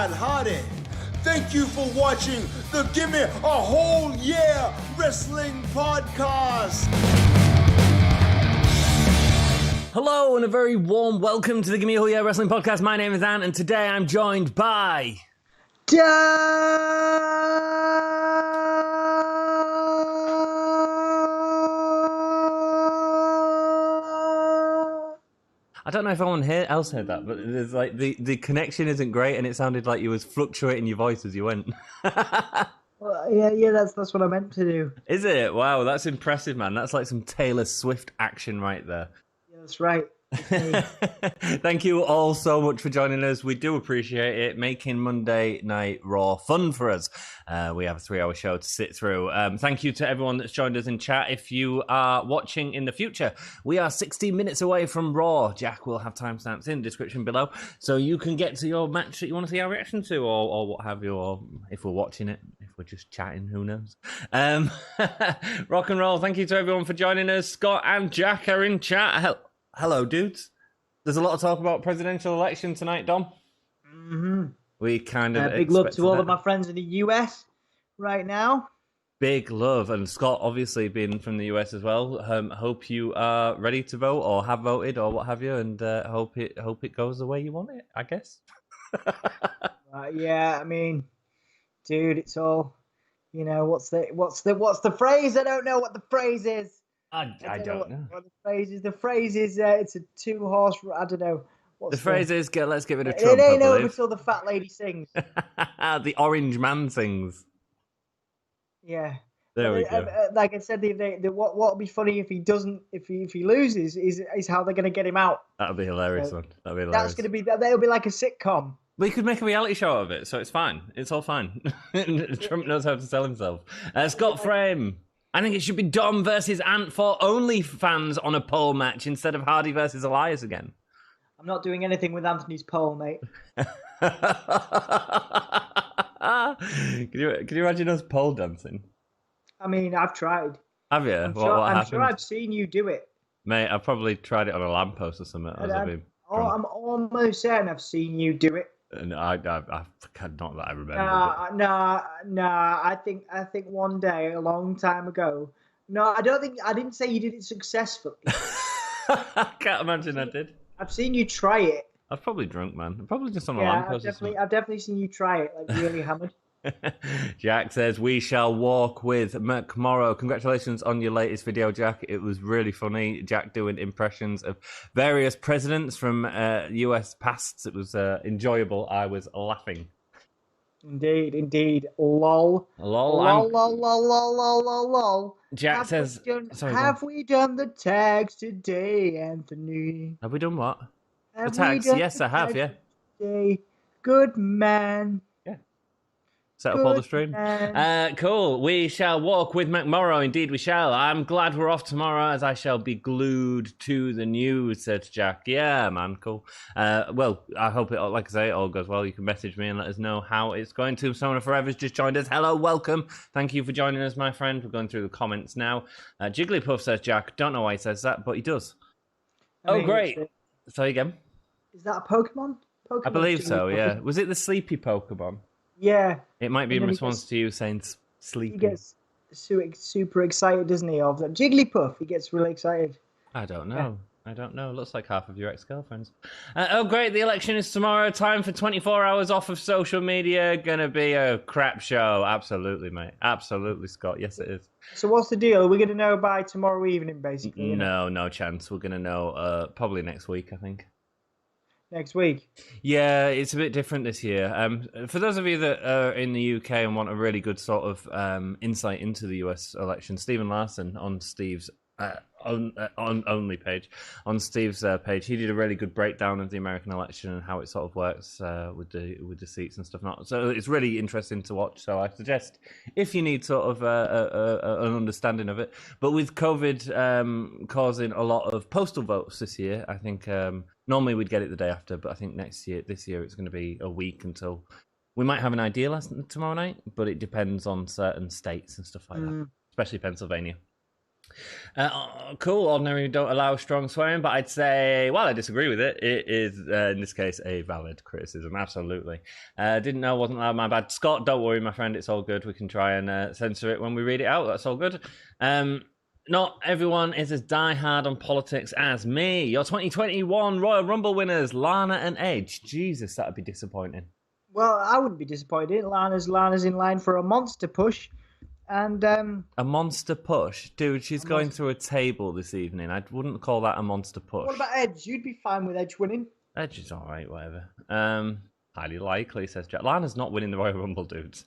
Matt Hardy. Thank you for watching the Gimme a Whole Year Wrestling Podcast. Hello and a very warm welcome to the Gimme a Whole Year Wrestling Podcast. My name is Ant and today I'm joined by... I don't know if anyone else heard that, but there's like the connection isn't great, and it sounded like you was fluctuating your voice as you went. Well, yeah, that's what I meant to do. Is it? Wow, that's impressive, man. That's like some Taylor Swift action right there. Yeah, that's right. Thank you all so much for joining us. We do appreciate it, making Monday Night Raw fun for us. We have a 3-hour show to sit through. Thank you to everyone that's joined us in chat. If you are watching in the future, we are 16 minutes away from Raw. Jack will have timestamps in the description below, so you can get to your match that you want to see our reaction to, or what have you, or if we're watching it, if we're just chatting, who knows. Rock and roll. Thank you to everyone for joining us. Scott and Jack are in chat. Hello, dudes. There's a lot of talk about presidential election tonight, Dom. Mm-hmm. We kind of big love to all of my friends in the US right now. Big love, and Scott obviously being from the US as well. Hope you are ready to vote or have voted or what have you, and hope it goes the way you want it, I guess. Yeah, I mean, dude, it's all, you know, what's the phrase? I don't know what the phrase is. I don't know. What the phrase is. The phrase is it's a 2-horse. I don't know. What's the phrase is let's get rid of Trump. It ain't over till the fat lady sings. The orange man sings. Yeah. There we go. Like I said, what would be funny if he doesn't, if he loses, is how they're going to get him out. That'll be hilarious, man. That'll be hilarious. That'll be like a sitcom. We could make a reality show out of it, so it's fine. It's all fine. Trump knows how to sell himself. Scott Frame. I think it should be Dom versus Ant for OnlyFans on a pole match instead of Hardy versus Elias again. I'm not doing anything with Anthony's pole, mate. Can you imagine us pole dancing? I mean, I've tried. Have you? I'm what sure I've seen you do it. Mate, I've probably tried it on a lamppost or something. I'm almost certain I've seen you do it. And I not that I remember. Nah. I think one day, a long time ago. No, I didn't say you did it successfully. I can't imagine I did. I've seen you try it. I was probably drunk, man. I'm probably just on a lamppost. I've definitely seen you try it, like really hammered. Jack says, we shall walk with McMorrow. Congratulations on your latest video, Jack. It was really funny. Jack doing impressions of various presidents from US pasts. It was enjoyable. I was laughing. Indeed. Lol. Lol. Jack says, have we done the tags today, Anthony? Have we done what? The tags? Yes, I have, yeah. Today? Good man. Set up all the stream. Cool. We shall walk with McMorrow. Indeed, we shall. I'm glad we're off tomorrow, as I shall be glued to the news, said Jack. Yeah, man, cool. Well, I hope it, like I say, it all goes well. You can message me and let us know how it's going. Tombstone Forever's just joined us. Hello, welcome. Thank you for joining us, my friend. We're going through the comments now. Jigglypuff says, Jack, don't know why he says that, but he does. Great. Say again. Is that a Pokemon? I believe so, yeah. Was it the sleepy Pokemon? Yeah. It might be in response to you saying sleepy. He gets super excited, doesn't he? Of that Jigglypuff, he gets really excited. I don't know. Looks like half of your ex-girlfriends. Great. The election is tomorrow. Time for 24 hours off of social media. Gonna be a crap show. Absolutely, mate. Absolutely, Scott. Yes, it is. So what's the deal? Are we going to know by tomorrow evening, basically? No chance. We're going to know probably next week, I think. Next week? Yeah, it's a bit different this year. For those of you that are in the UK and want a really good sort of insight into the US election, Stephen Larson on Steve's only page, on Steve's page, he did a really good breakdown of the American election and how it sort of works with the seats and stuff. So it's really interesting to watch. So I suggest if you need sort of an understanding of it. But with COVID causing a lot of postal votes this year, I think normally we'd get it the day after, but I think this year it's going to be a week until we might have an idea tomorrow night. But it depends on certain states and stuff like that, especially Pennsylvania. Cool. Ordinary don't allow strong swearing, but I'd say, well, I disagree with it. It is, in this case, a valid criticism. Absolutely. Didn't know, wasn't loud, my bad. Scott, don't worry, my friend. It's all good. We can try and censor it when we read it out. That's all good. Not everyone is as diehard on politics as me. Your 2021 Royal Rumble winners, Lana and Edge. Jesus, that'd be disappointing. Well, I wouldn't be disappointed. Lana's in line for a monster push. And a monster push? Dude, she's going through a table this evening. I wouldn't call that a monster push. What about Edge? You'd be fine with Edge winning. Edge is alright, whatever. Highly likely, says Jack. Lana's not winning the Royal Rumble, dudes.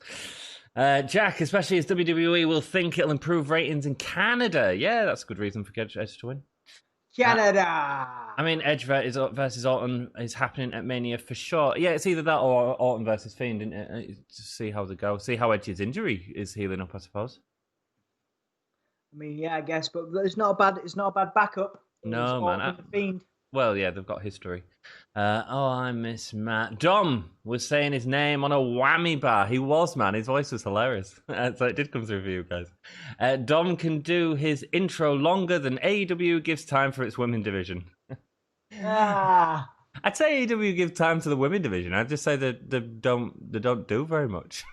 Jack, especially as WWE will think it'll improve ratings in Canada. Yeah, that's a good reason for Edge to win. Canada! I mean, Edge versus Orton is happening at Mania for sure. Yeah, it's either that or Orton versus Fiend, isn't it? Just see how they go. See how Edge's injury is healing up, I suppose. I mean, yeah, I guess, but it's not a bad backup. No, man. Fiend. Well, yeah, they've got history. I miss Matt. Dom was saying his name on a whammy bar. He was, man. His voice was hilarious. So it did come through for you guys. Dom can do his intro longer than AEW gives time for its women division. I'd say AEW give time to the women division. I'd just say that they don't do very much.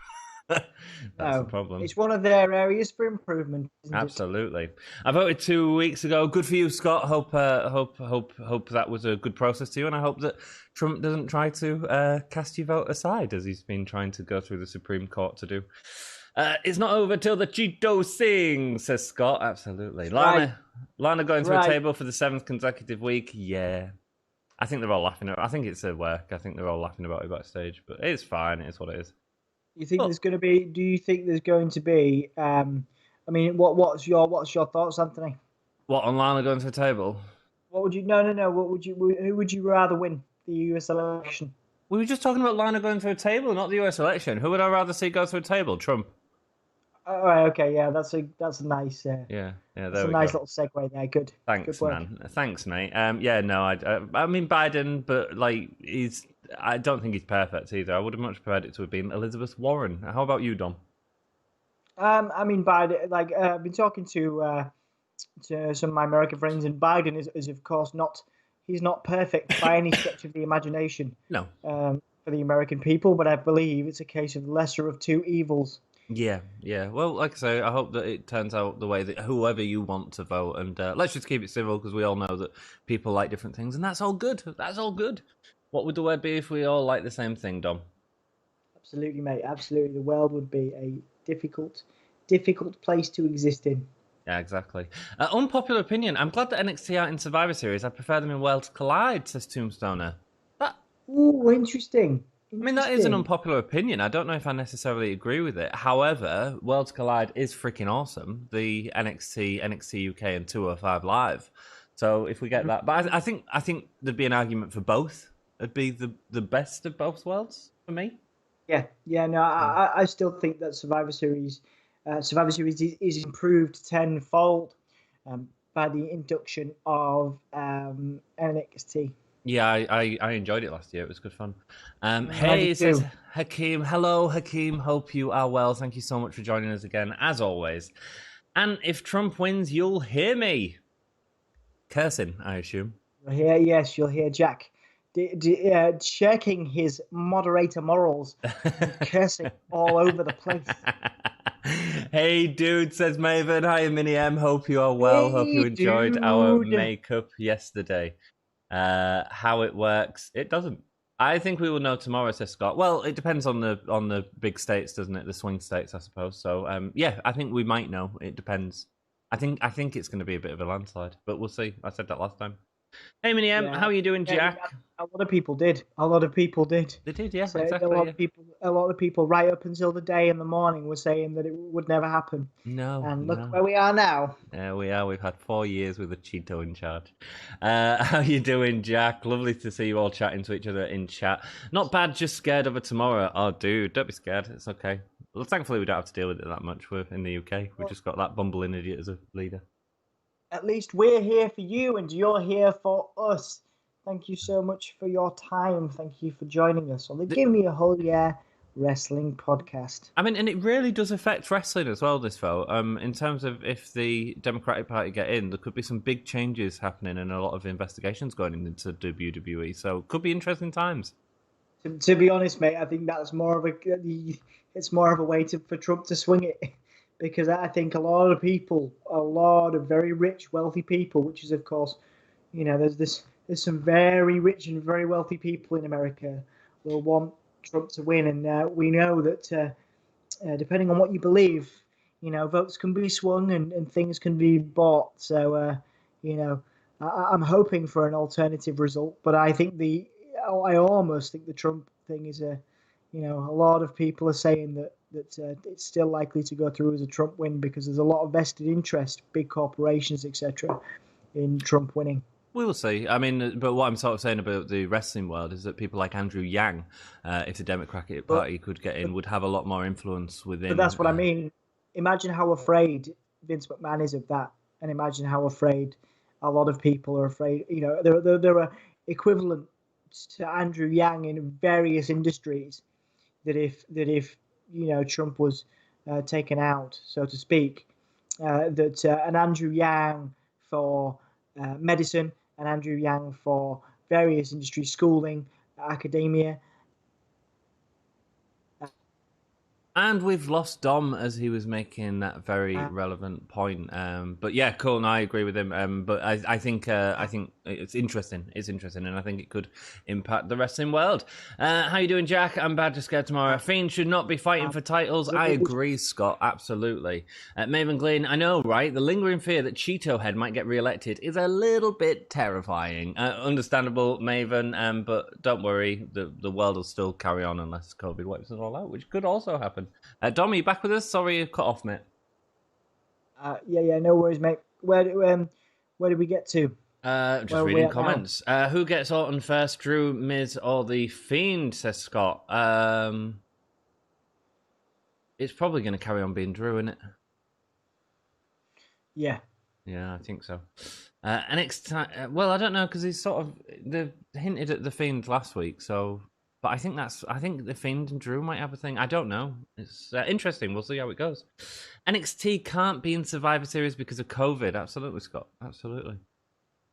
That's the problem. It's one of their areas for improvement. Absolutely. I voted 2 weeks ago. Good for you, Scott. Hope that was a good process to you, and I hope that Trump doesn't try to cast your vote aside as he's been trying to go through the Supreme Court to do. It's not over till the Cheeto sings, says Scott. Absolutely. Lana going to a table for the 7th consecutive week. Yeah. I think they're all laughing at it. I think it's a work. I think they're all laughing about it backstage, but it's fine. It's what it is. You think there's going to be? Do you think there's going to be? I mean, what's your thoughts, Anthony? What, on Lana going to the table? What would you? No. What would you? Who would you rather win the US election? We were just talking about Lana going to a table, not the US election. Who would I rather see go to a table? Trump. All right. Okay. Yeah. That's a nice. Yeah. That's a nice little segue there. Good. Thanks, good man. Thanks, mate. Yeah. No. I mean Biden, but like I don't think he's perfect either. I would have much preferred it to have been Elizabeth Warren. How about you, Dom? I mean Biden. Like I've been talking to some of my American friends, and Biden is of course not. He's not perfect by any stretch of the imagination. No. For the American people, but I believe it's a case of lesser of two evils. Yeah. Well, like I say, I hope that it turns out the way that whoever you want to vote, and let's just keep it civil because we all know that people like different things, and that's all good. That's all good. What would the world be if we all like the same thing, Dom? Absolutely, mate. Absolutely, the world would be a difficult place to exist in. Yeah, exactly. Unpopular opinion. I'm glad that NXT out in Survivor Series. I prefer them in Worlds Collide, says Tombstoner. Ooh, interesting. I mean, that is an unpopular opinion. I don't know if I necessarily agree with it. However, Worlds Collide is freaking awesome. The NXT UK, and 205 Live. So if we get that, but I think there'd be an argument for both. It'd be the best of both worlds for me. Yeah. No, I still think that Survivor Series is improved tenfold by the induction of NXT. Yeah, I enjoyed it last year. It was good fun. Hey, says Hakeem. Hello, Hakeem. Hope you are well. Thank you so much for joining us again, as always. And if Trump wins, you'll hear me cursing, I assume. Yes, you'll hear Jack checking his moderator morals, and cursing all over the place. Hey, dude, says Maven. Hi, Mini M. Hope you are well. Hope you enjoyed our makeup yesterday. How it works, it doesn't. I think we will know tomorrow, says Scott. Well, it depends on the big states, doesn't it? The swing states, I suppose. So, yeah, I think we might know. It depends. I think it's going to be a bit of a landslide, but we'll see. I said that last time. Hey, Mini M, how are you doing, Jack? A lot of people did. They did, yeah, so exactly. A lot of people, right up until the day in the morning, were saying that it would never happen. No. And look where we are now. Yeah, we are. We've had 4 years with a Cheeto in charge. How you doing, Jack? Lovely to see you all chatting to each other in chat. Not bad, just scared of it tomorrow. Oh, dude, don't be scared. It's okay. Well, thankfully, we don't have to deal with it that much. We're in the UK. We've just got that bumbling idiot as a leader. At least we're here for you and you're here for us. Thank you so much for your time. Thank you for joining us on the Gimme a Whole Year wrestling podcast. I mean, and it really does affect wrestling as well, this vote. In terms of if the Democratic Party get in, there could be some big changes happening and a lot of investigations going into WWE. So it could be interesting times. To be honest, mate, I think that's more of it's more of a way for Trump to swing it, because I think a lot of very rich, wealthy people, which is of course, there's some very rich and very wealthy people in America will want Trump to win, and we know that depending on what you believe, votes can be swung and things can be bought. So, I'm hoping for an alternative result, but I almost think the Trump thing is a lot of people are saying that it's still likely to go through as a Trump win because there's a lot of vested interest, big corporations, etc., in Trump winning. We will see. I mean, but what I'm sort of saying about the wrestling world is that people like Andrew Yang, if the Democratic Party could get in, would have a lot more influence within. But that's what I mean. Imagine how afraid Vince McMahon is of that, and imagine how afraid a lot of people are afraid. There are equivalent to Andrew Yang in various industries that if Trump was taken out, so to speak, an Andrew Yang for medicine, an Andrew Yang for various industries, schooling, academia. And we've lost Dom as he was making that very relevant point. But yeah, cool. No, I agree with him. But I think it's interesting. It's interesting, and I think it could impact the wrestling world. How you doing, Jack? I'm bad to scared tomorrow. Fiend should not be fighting for titles. I agree, Scott. Absolutely. Maven Glenn, I know, right? The lingering fear that Cheeto Head might get re-elected is a little bit terrifying. Understandable, Maven. But don't worry, the world will still carry on unless COVID wipes it all out, which could also happen. Dom, are you back with us? Sorry you cut off, mate. Yeah, no worries, mate. Where did we get to? Just reading comments. Who gets Orton first, Drew, Miz, or The Fiend, says Scott. It's probably going to carry on being Drew, isn't it? Yeah. Yeah, I think so. NXT, well, I don't know, because they've hinted at The Fiend last week, so... But I think The Fiend and Drew might have a thing. I don't know. It's interesting. We'll see how it goes. NXT can't be in Survivor Series because of COVID. Absolutely, Scott. Absolutely.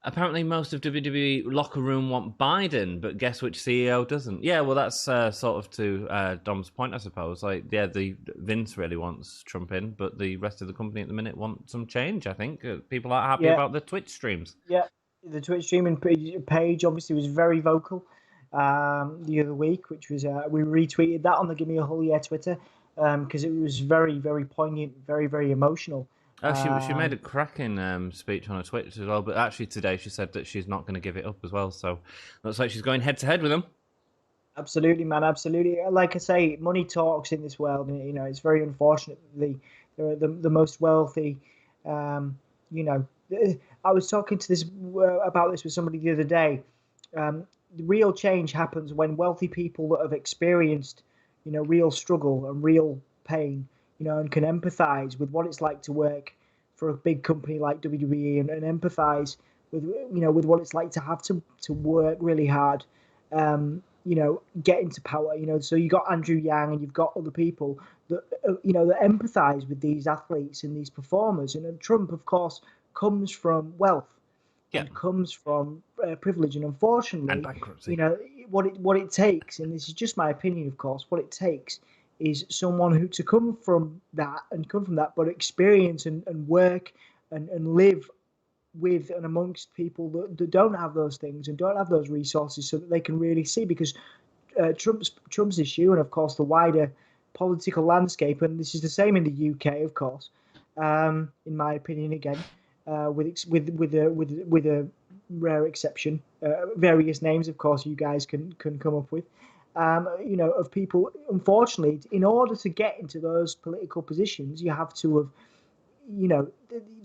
Apparently, most of WWE locker room want Biden, but guess which CEO doesn't? Yeah, well, that's sort of to Dom's point, I suppose. Like, yeah, the Vince really wants Trump in, but the rest of the company at the minute want some change, I think. People aren't happy about the Twitch streams. Yeah, the Twitch streaming page obviously was very vocal the other week, which was we retweeted that on the Gimme a Whole Year Twitter because it was very, very poignant, very, very emotional. Oh, she made a cracking speech on her Twitch as well, but actually today she said that she's not going to give it up as well, so looks like she's going head to head with him. Absolutely, man, absolutely. Like I say, money talks in this world, and it's very unfortunate the most wealthy. I was talking to about this with somebody the other day. The real change happens when wealthy people that have experienced, real struggle and real pain, and can empathize with what it's like to work for a big company like WWE and empathize with, with what it's like to have to work really hard, get into power, so you got Andrew Yang and you've got other people that, that empathize with these athletes and these performers. And Trump, of course, comes from wealth. Yeah. And comes from privilege, and unfortunately, and bankruptcy. What it takes, and this is just my opinion, of course, what it takes is someone who to come from that, but experience and work and live with and amongst people that don't have those things and don't have those resources, so that they can really see. Because Trump's issue, and of course the wider political landscape, and this is the same in the UK, of course, in my opinion, again. With a rare exception, various names, of course, you guys can come up with, of people. Unfortunately, in order to get into those political positions, you have to have,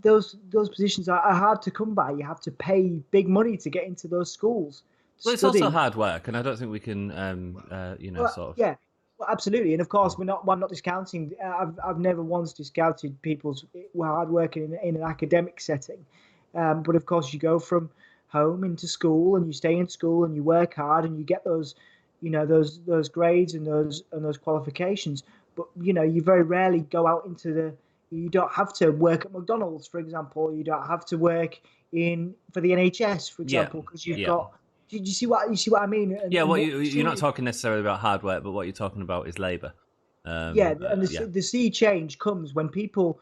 those positions are hard to come by. You have to pay big money to get into those schools. Well, it's also hard work, and I don't think we can, sort of. Yeah. Well, absolutely, and of course, I'm not discounting. I've never once discounted people's hard work in an academic setting, but of course, you go from home into school, and you stay in school, and you work hard, and you get those those grades and those qualifications. But you very rarely go out into you don't have to work at McDonald's, for example. You don't have to work for the NHS, for example, because you've got. Do you see what I mean? Yeah, you're not talking necessarily about hard work, but what you're talking about is labour. The sea change comes when people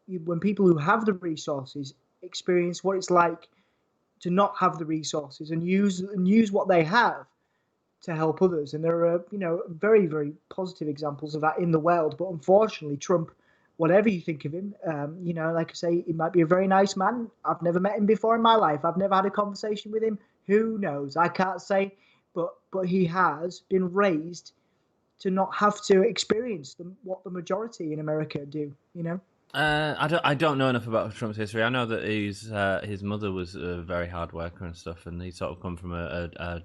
who have the resources experience what it's like to not have the resources and use what they have to help others. And there are very, very positive examples of that in the world. But unfortunately, Trump, whatever you think of him, like I say, he might be a very nice man. I've never met him before in my life. I've never had a conversation with him. Who knows? I can't say, but he has been raised to not have to experience what the majority in America do. I don't know enough about Trump's history. I know that his mother was a very hard worker and stuff, and he sort of come from a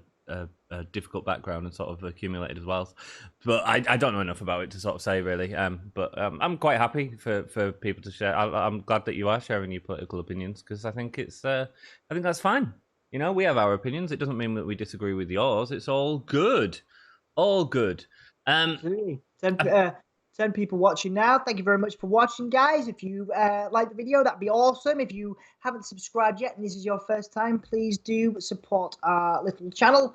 difficult background and sort of accumulated his wealth. But I don't know enough about it to sort of say really. But I'm quite happy for people to share. I'm glad that you are sharing your political opinions, because I think that's fine. We have our opinions. It doesn't mean that we disagree with yours. It's all good. All good. 10 people watching now. Thank you very much for watching, guys. If you like the video, that'd be awesome. If you haven't subscribed yet and this is your first time, please do support our little channel.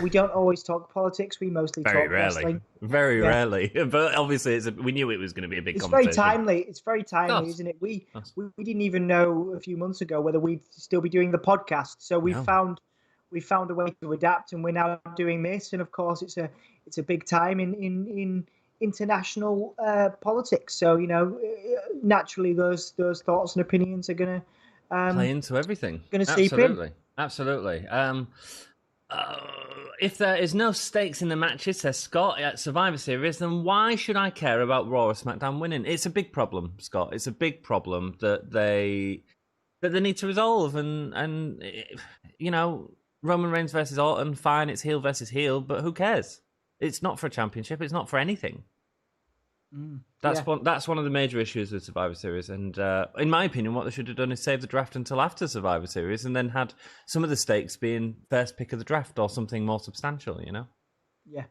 We don't always talk politics. We mostly talk wrestling. Very rarely. But obviously, we knew it was going to be a big conversation. It's very timely, isn't it? We didn't even know a few months ago whether we'd still be doing the podcast. So we found a way to adapt, and we're now doing this. And of course, it's a big time in international politics. So naturally, those thoughts and opinions are going to play into everything. Going to seep in. Absolutely. If there is no stakes in the matches, says Scott, at Survivor Series, then why should I care about Raw or SmackDown winning? It's a big problem, Scott. It's a big problem that they need to resolve. And Roman Reigns versus Orton, fine, it's heel versus heel, but who cares? It's not for a championship. It's not for anything. That's one of the major issues with Survivor Series, and in my opinion, what they should have done is save the draft until after Survivor Series, and then had some of the stakes being first pick of the draft or something more substantial. Yeah,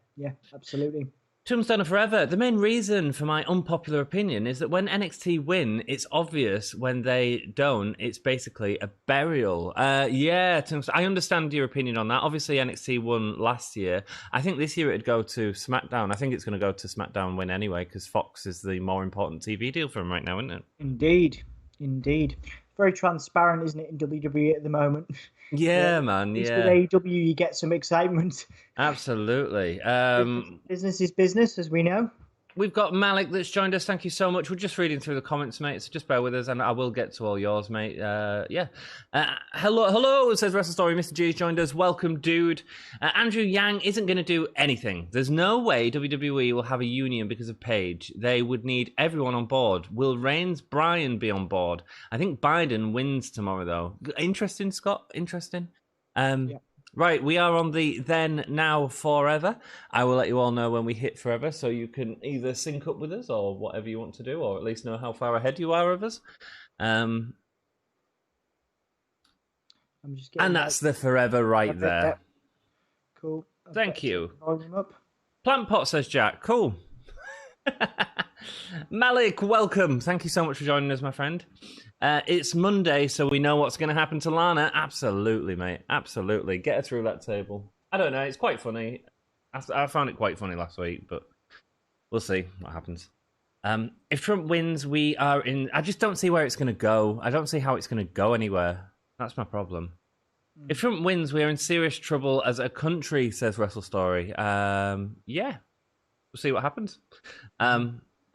absolutely. Tombstone Forever. The main reason for my unpopular opinion is that when NXT win, it's obvious. When they don't, it's basically a burial. Yeah, I understand your opinion on that. Obviously, NXT won last year. I think this year it'd go to SmackDown. I think it's going to go to SmackDown win anyway, because Fox is the more important TV deal for them right now, isn't it? Indeed. Very transparent, isn't it, in WWE at the moment? Yeah, man. At least with AEW, you get some excitement. Absolutely. Business is business, as we know. We've got Malik that's joined us. Thank you so much. We're just reading through the comments, mate. So just bear with us, and I will get to all yours, mate. Hello, says Wrestle Story. Mr. G's joined us. Welcome, dude. Andrew Yang isn't going to do anything. There's no way WWE will have a union because of Paige. They would need everyone on board. Will Reigns, Bryan be on board? I think Biden wins tomorrow, though. Interesting, Scott. Interesting. Yeah. Right, we are on the then, now, forever. I will let you all know when we hit forever, so you can either sync up with us or whatever you want to do, or at least know how far ahead you are of us. And that's the forever right there. Cool. Thank you. Volume up. Plant Pot, says Jack. Cool. Malik, welcome. Thank you so much for joining us, my friend. It's Monday, so we know what's going to happen to Lana. Absolutely, mate. Absolutely. Get her through that table. I don't know. It's quite funny. I found it quite funny last week, but we'll see what happens. If Trump wins, we are in... I just don't see where it's going to go. I don't see how it's going to go anywhere. That's my problem. If Trump wins, we are in serious trouble as a country, says Wrestle Story. Yeah. We'll see what happens. I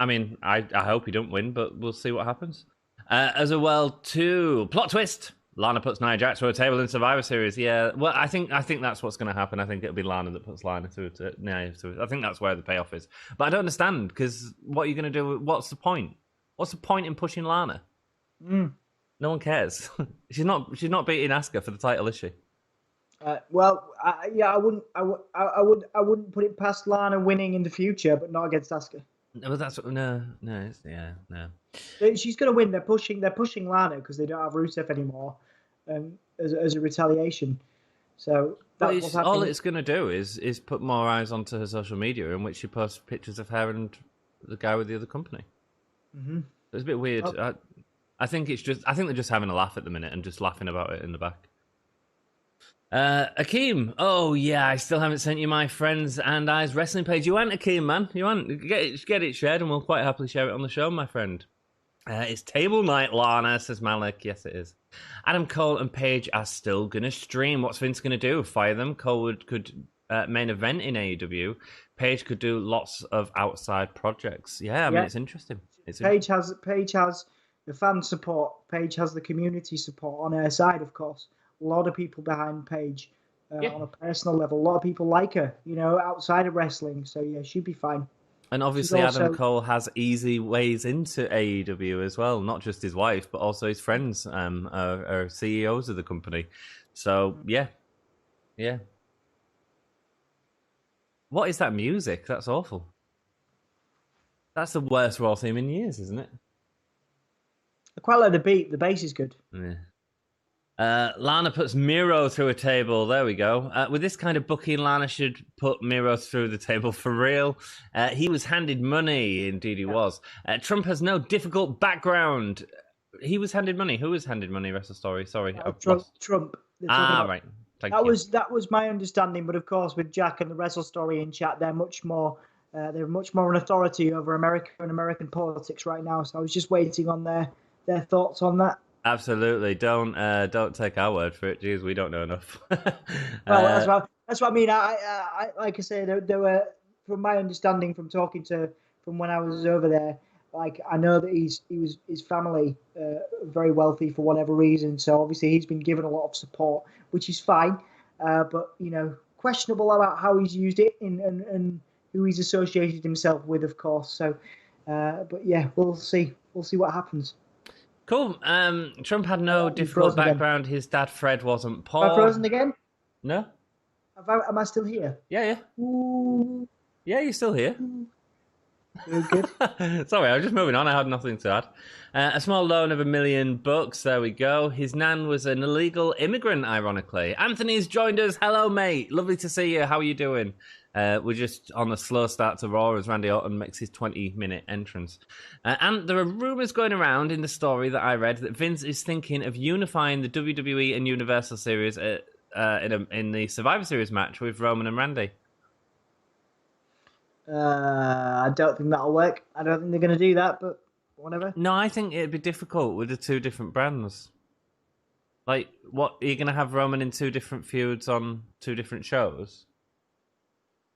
mean, I hope he don't win, but we'll see what happens. As well, too. Plot twist. Lana puts Nia Jax through a table in Survivor Series. Yeah, well, I think that's what's going to happen. I think it'll be Lana that puts Lana through Nia. I think that's where the payoff is. But I don't understand, because what are you going to do? What's the point? What's the point in pushing Lana? No one cares. She's not beating Asuka for the title, is she? I wouldn't put it past Lana winning in the future, but not against Asuka. Well, no. She's going to win. They're pushing Lana because they don't have Rusev anymore, as a retaliation. So But that's what's happening. all it's going to do is put more eyes onto her social media in which she posts pictures of her and the guy with the other company. Mm-hmm. It's a bit weird. Oh. I think they're just having a laugh at the minute and just laughing about it in the back. Akeem, oh yeah, I still haven't sent you my friends and I's wrestling page. You want Akeem, man? You want get it shared, and we'll quite happily share it on the show, my friend. It's table night, Lana, says Malik. Yes, it is. Adam Cole and Paige are still gonna stream. What's Vince gonna do? Fire them? Cole could main event in AEW. Paige could do lots of outside projects. Yeah, I mean it's interesting. Paige has the fan support. Paige has the community support on her side, of course. A lot of people behind Paige on a personal level. A lot of people like her, outside of wrestling. So yeah, she'd be fine. And obviously, Adam Cole has easy ways into AEW as well. Not just his wife, but also his friends are CEOs of the company. So yeah. What is that music? That's awful. That's the worst Raw theme in years, isn't it? I quite like the beat. The bass is good. Yeah. Lana puts Miro through a table. There we go. With this kind of booking, Lana should put Miro through the table for real. He was handed money. Indeed he was. Trump has no difficult background. He was handed money. Who was handed money? Wrestle Story. Sorry. Trump. Right. That was my understanding. But of course, with Jack and the Wrestle Story in chat, they're much more an authority over America and American politics right now. So I was just waiting on their thoughts on that. Absolutely. Don't take our word for it. Jeez, we don't know enough. Well, that's what I mean. I like I say, there were, from my understanding from talking from when I was over there, like I know that his family very wealthy for whatever reason. So obviously he's been given a lot of support, which is fine. But questionable about how he's used it and who he's associated himself with, of course. So, but yeah, we'll see. We'll see what happens. Cool. Trump had no difficult background. Again. His dad, Fred, wasn't poor. Am I frozen again? No. Am I still here? Yeah. Ooh. Yeah, you're still here. You're good. Sorry, I was just moving on. I had nothing to add. A small loan of $1 million. There we go. His nan was an illegal immigrant, ironically. Anthony's joined us. Hello, mate. Lovely to see you. How are you doing? We're just on a slow start to Raw as Randy Orton makes his 20-minute entrance. And there are rumours going around in the story that I read that Vince is thinking of unifying the WWE and Universal Series in the Survivor Series match with Roman and Randy. I don't think that'll work. I don't think they're going to do that, but whatever. No, I think it'd be difficult with the two different brands. Like, what, are you going to have Roman in two different feuds on two different shows?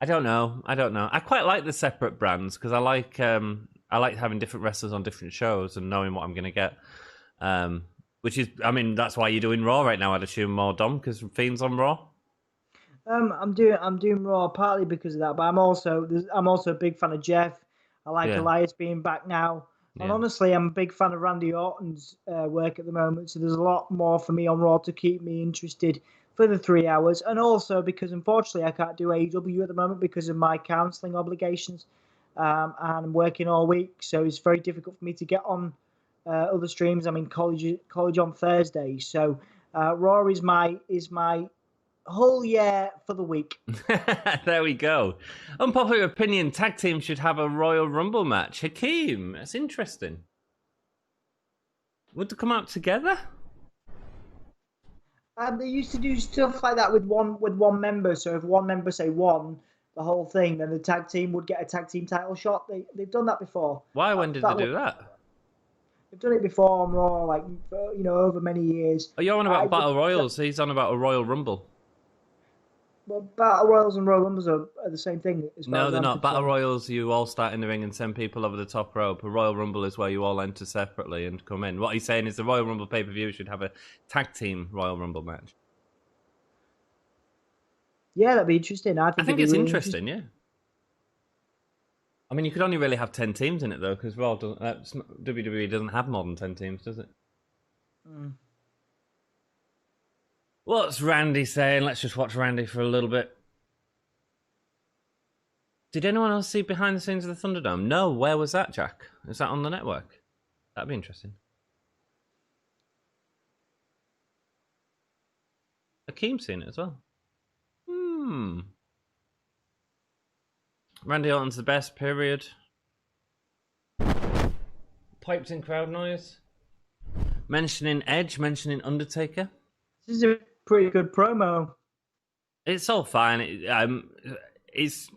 I don't know. I quite like the separate brands because I like having different wrestlers on different shows and knowing what I'm going to get. Which is, I mean, that's why you're doing Raw right now. I'd assume more Dom because Fiend's on Raw. I'm doing Raw partly because of that, but I'm also a big fan of Jeff. I like Elias being back now, and honestly, I'm a big fan of Randy Orton's work at the moment. So there's a lot more for me on Raw to keep me interested for the 3 hours, and also because unfortunately I can't do AEW at the moment because of my counselling obligations, and I'm working all week, so it's very difficult for me to get on other streams. I'm in college on Thursday, so Raw is my whole year for the week. There we go. Unpopular opinion: tag team should have a Royal Rumble match. Hakeem, that's interesting. Would they come out together? They used to do stuff like that with one member. So if one member won the whole thing, then the tag team would get a tag team title shot. They've done that before. Why? When did they do that? They've done it before on Raw, like over many years. Oh, you're on about Battle Royals. He's on about a Royal Rumble. Well, Battle Royals and Royal Rumbles are the same thing. No, they're not. Battle Royals, you all start in the ring and send people over the top rope. A Royal Rumble is where you all enter separately and come in. What he's saying is the Royal Rumble pay-per-view should have a tag team Royal Rumble match. Yeah, that'd be interesting. I think it's really interesting, yeah. I mean, you could only really have 10 teams in it, though, because WWE doesn't have more than 10 teams, does it? Mm. What's Randy saying? Let's just watch Randy for a little bit. Did anyone else see behind the scenes of the Thunderdome? No. Where was that, Jack? Is that on the network? That'd be interesting. Akeem's seen it as well. Randy Orton's the best, period. Pipes in crowd noise. Mentioning Edge, mentioning Undertaker. This is a pretty good promo. It's all fine. It's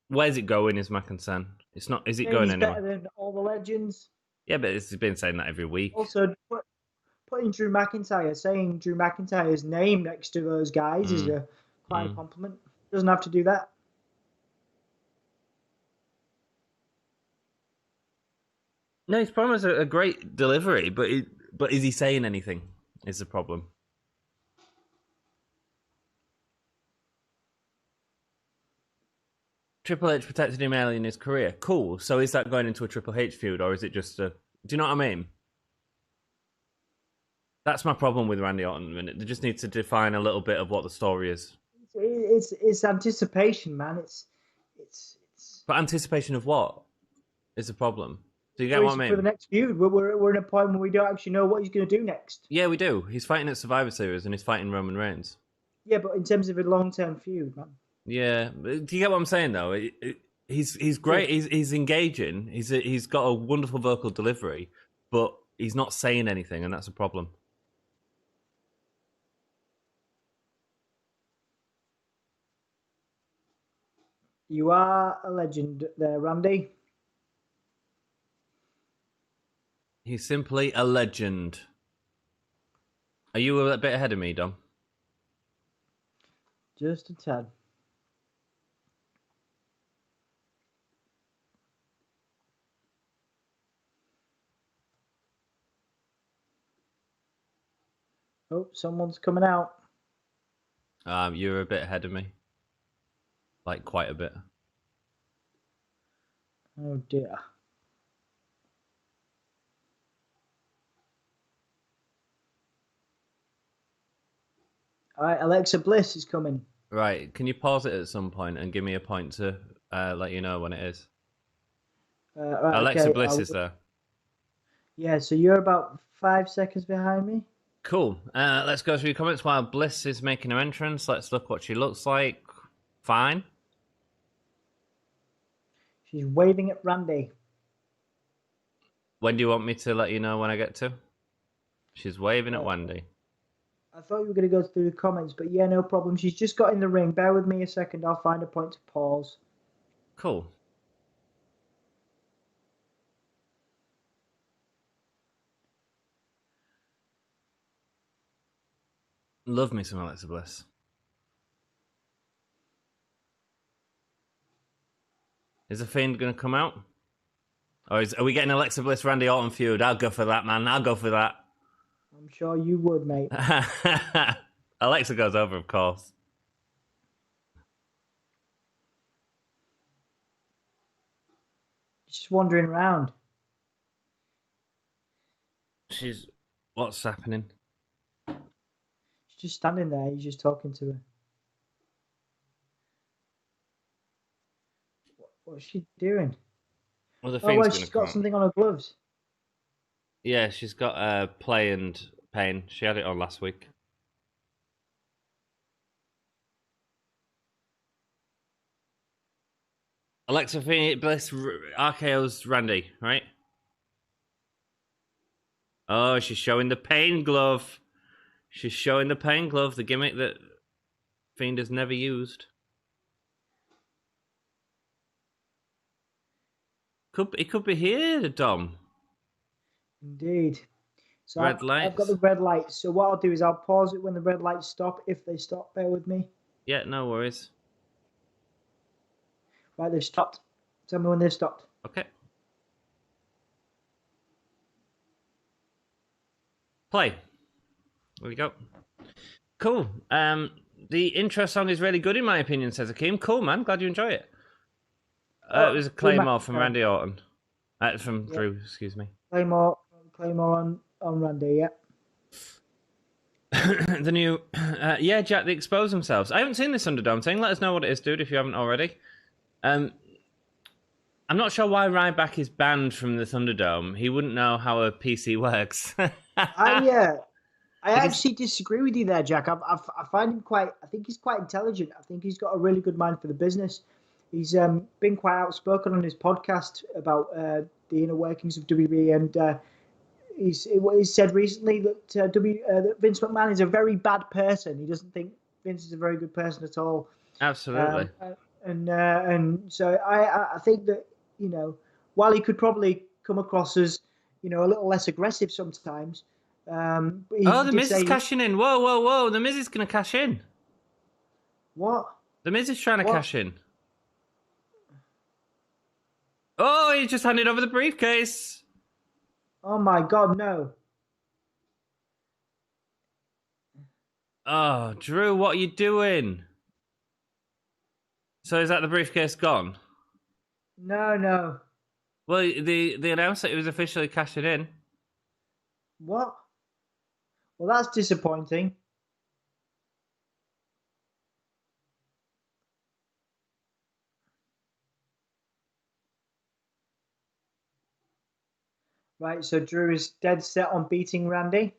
where's it going is my concern. It's not. Is it going anywhere? Better than all the legends. Yeah, but it's been saying that every week. Also, putting Drew McIntyre, saying Drew McIntyre's name next to those guys is quite a compliment. Doesn't have to do that. No, his promos are a great delivery, but is he saying anything? Is the problem. Triple H protected him early in his career. Cool. So is that going into a Triple H feud, or is it just a... Do you know what I mean? That's my problem with Randy Orton. They just need to define a little bit of what the story is. It's anticipation, man. It's. But anticipation of what is the problem? Do you get what I mean? For the next feud, we're in a point where we don't actually know what he's going to do next. Yeah, we do. He's fighting at Survivor Series and he's fighting Roman Reigns. Yeah, but in terms of a long-term feud, man. Yeah, do you get what I'm saying though? He's great. He's engaging. He's got a wonderful vocal delivery, but he's not saying anything, and that's a problem. You are a legend there, Randy. He's simply a legend. Are you a bit ahead of me, Dom? Just a tad. Oh, someone's coming out. You're a bit ahead of me. Like, quite a bit. Oh, dear. All right, Alexa Bliss is coming. Right, can you pause it at some point and give me a point to let you know when it is? Right, Alexa Bliss is there. Yeah, so you're about 5 seconds behind me. Cool. Let's go through your comments while Bliss is making her entrance. Let's look what she looks like. Fine. She's waving at Randy. When do you want me to let you know when I get to? She's waving at Wendy. I thought you were going to go through the comments, but yeah, no problem. She's just got in the ring. Bear with me a second. I'll find a point to pause. Cool. Love me some Alexa Bliss. Is the Fiend going to come out? Or are we getting Alexa Bliss, Randy Orton feud? I'll go for that, man. I'll go for that. I'm sure you would, mate. Alexa goes over, of course. Just wandering around. What's happening? She's just standing there. He's just talking to her. What's she doing? Well, the well, she's got something on her gloves. Yeah, she's got play and pain. She had it on last week. Alexa Bliss RKO's Randy, right? Oh, she's showing the pain glove. She's showing the pain glove, the gimmick that Fiend has never used. It could be here, Dom. Indeed. So red lights. I've got the red lights. So what I'll do is I'll pause it when the red lights stop. If they stop, bear with me. Yeah, no worries. Right, they've stopped. Tell me when they've stopped. Okay. Play. There we go. Cool. The intro song is really good in my opinion, says Akeem. Cool, man. Glad you enjoy it. It was a Claymore from Randy Orton. From Drew, excuse me. Claymore on Randy, yeah. The new... Jack, they expose themselves. I haven't seen this Thunderdome thing. Let us know what it is, dude, if you haven't already. I'm not sure why Ryback is banned from the Thunderdome. He wouldn't know how a PC works. I actually disagree with you there, Jack. I find him quite. I think he's quite intelligent. I think he's got a really good mind for the business. He's been quite outspoken on his podcast about the inner workings of WB, and he's said recently that that Vince McMahon is a very bad person. He doesn't think Vince is a very good person at all. Absolutely. And so I think that, while he could probably come across as, a little less aggressive sometimes. The Miz is cashing in. Whoa, whoa, whoa. The Miz is going to cash in. What? The Miz is trying to cash in. Oh, he just handed over the briefcase. Oh, my God, no. Oh, Drew, what are you doing? So is that the briefcase gone? No. Well, they announced that it was officially cashing in. What? Well, that's disappointing. Right, so Drew is dead set on beating Randy.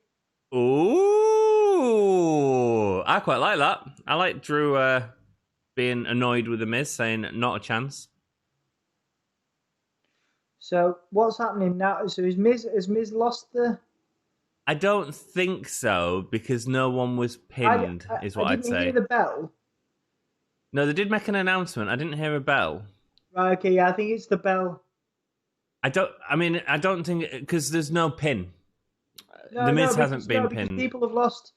Ooh, I quite like that. I like Drew being annoyed with the Miz, saying not a chance. So what's happening now? So has Miz lost the? I don't think so, because no one was pinned, is what I'd say. I didn't hear the bell. No, they did make an announcement. I didn't hear a bell. Right, okay, yeah, I think it's the bell. I don't think, because there's no pin. The Miz hasn't been pinned. People have lost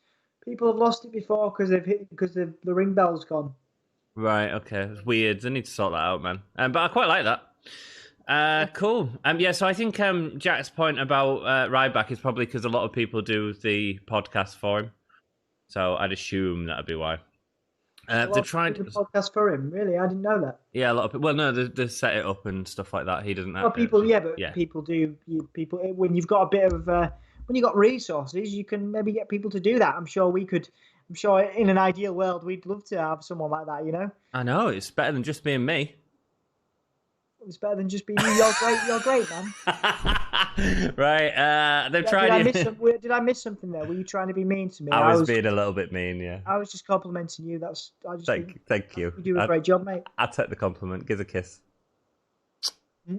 it before because the ring bell's gone. Right, okay. It's weird. They need to sort that out, man. But I quite like that. Cool. So I think Jack's point about Ryback is probably because a lot of people do the podcast for him. So I'd assume that'd be why. They tried the podcast for him. Really, I didn't know that. Yeah, a lot of people. Well, no, they set it up and stuff like that. He doesn't. Well, people, yeah, but people do. People, when you've got a bit of when you got resources, you can maybe get people to do that. I'm sure we could. I'm sure in an ideal world, we'd love to have someone like that. I know, it's better than just being me. It's better than just being you. You're great. You're great, man. Right. They've tried. Did I miss something there? Were you trying to be mean to me? I was being a little bit mean. Yeah. I was just complimenting you. Thank you. You do a great job, mate. I'll take the compliment. Give a kiss. Hmm?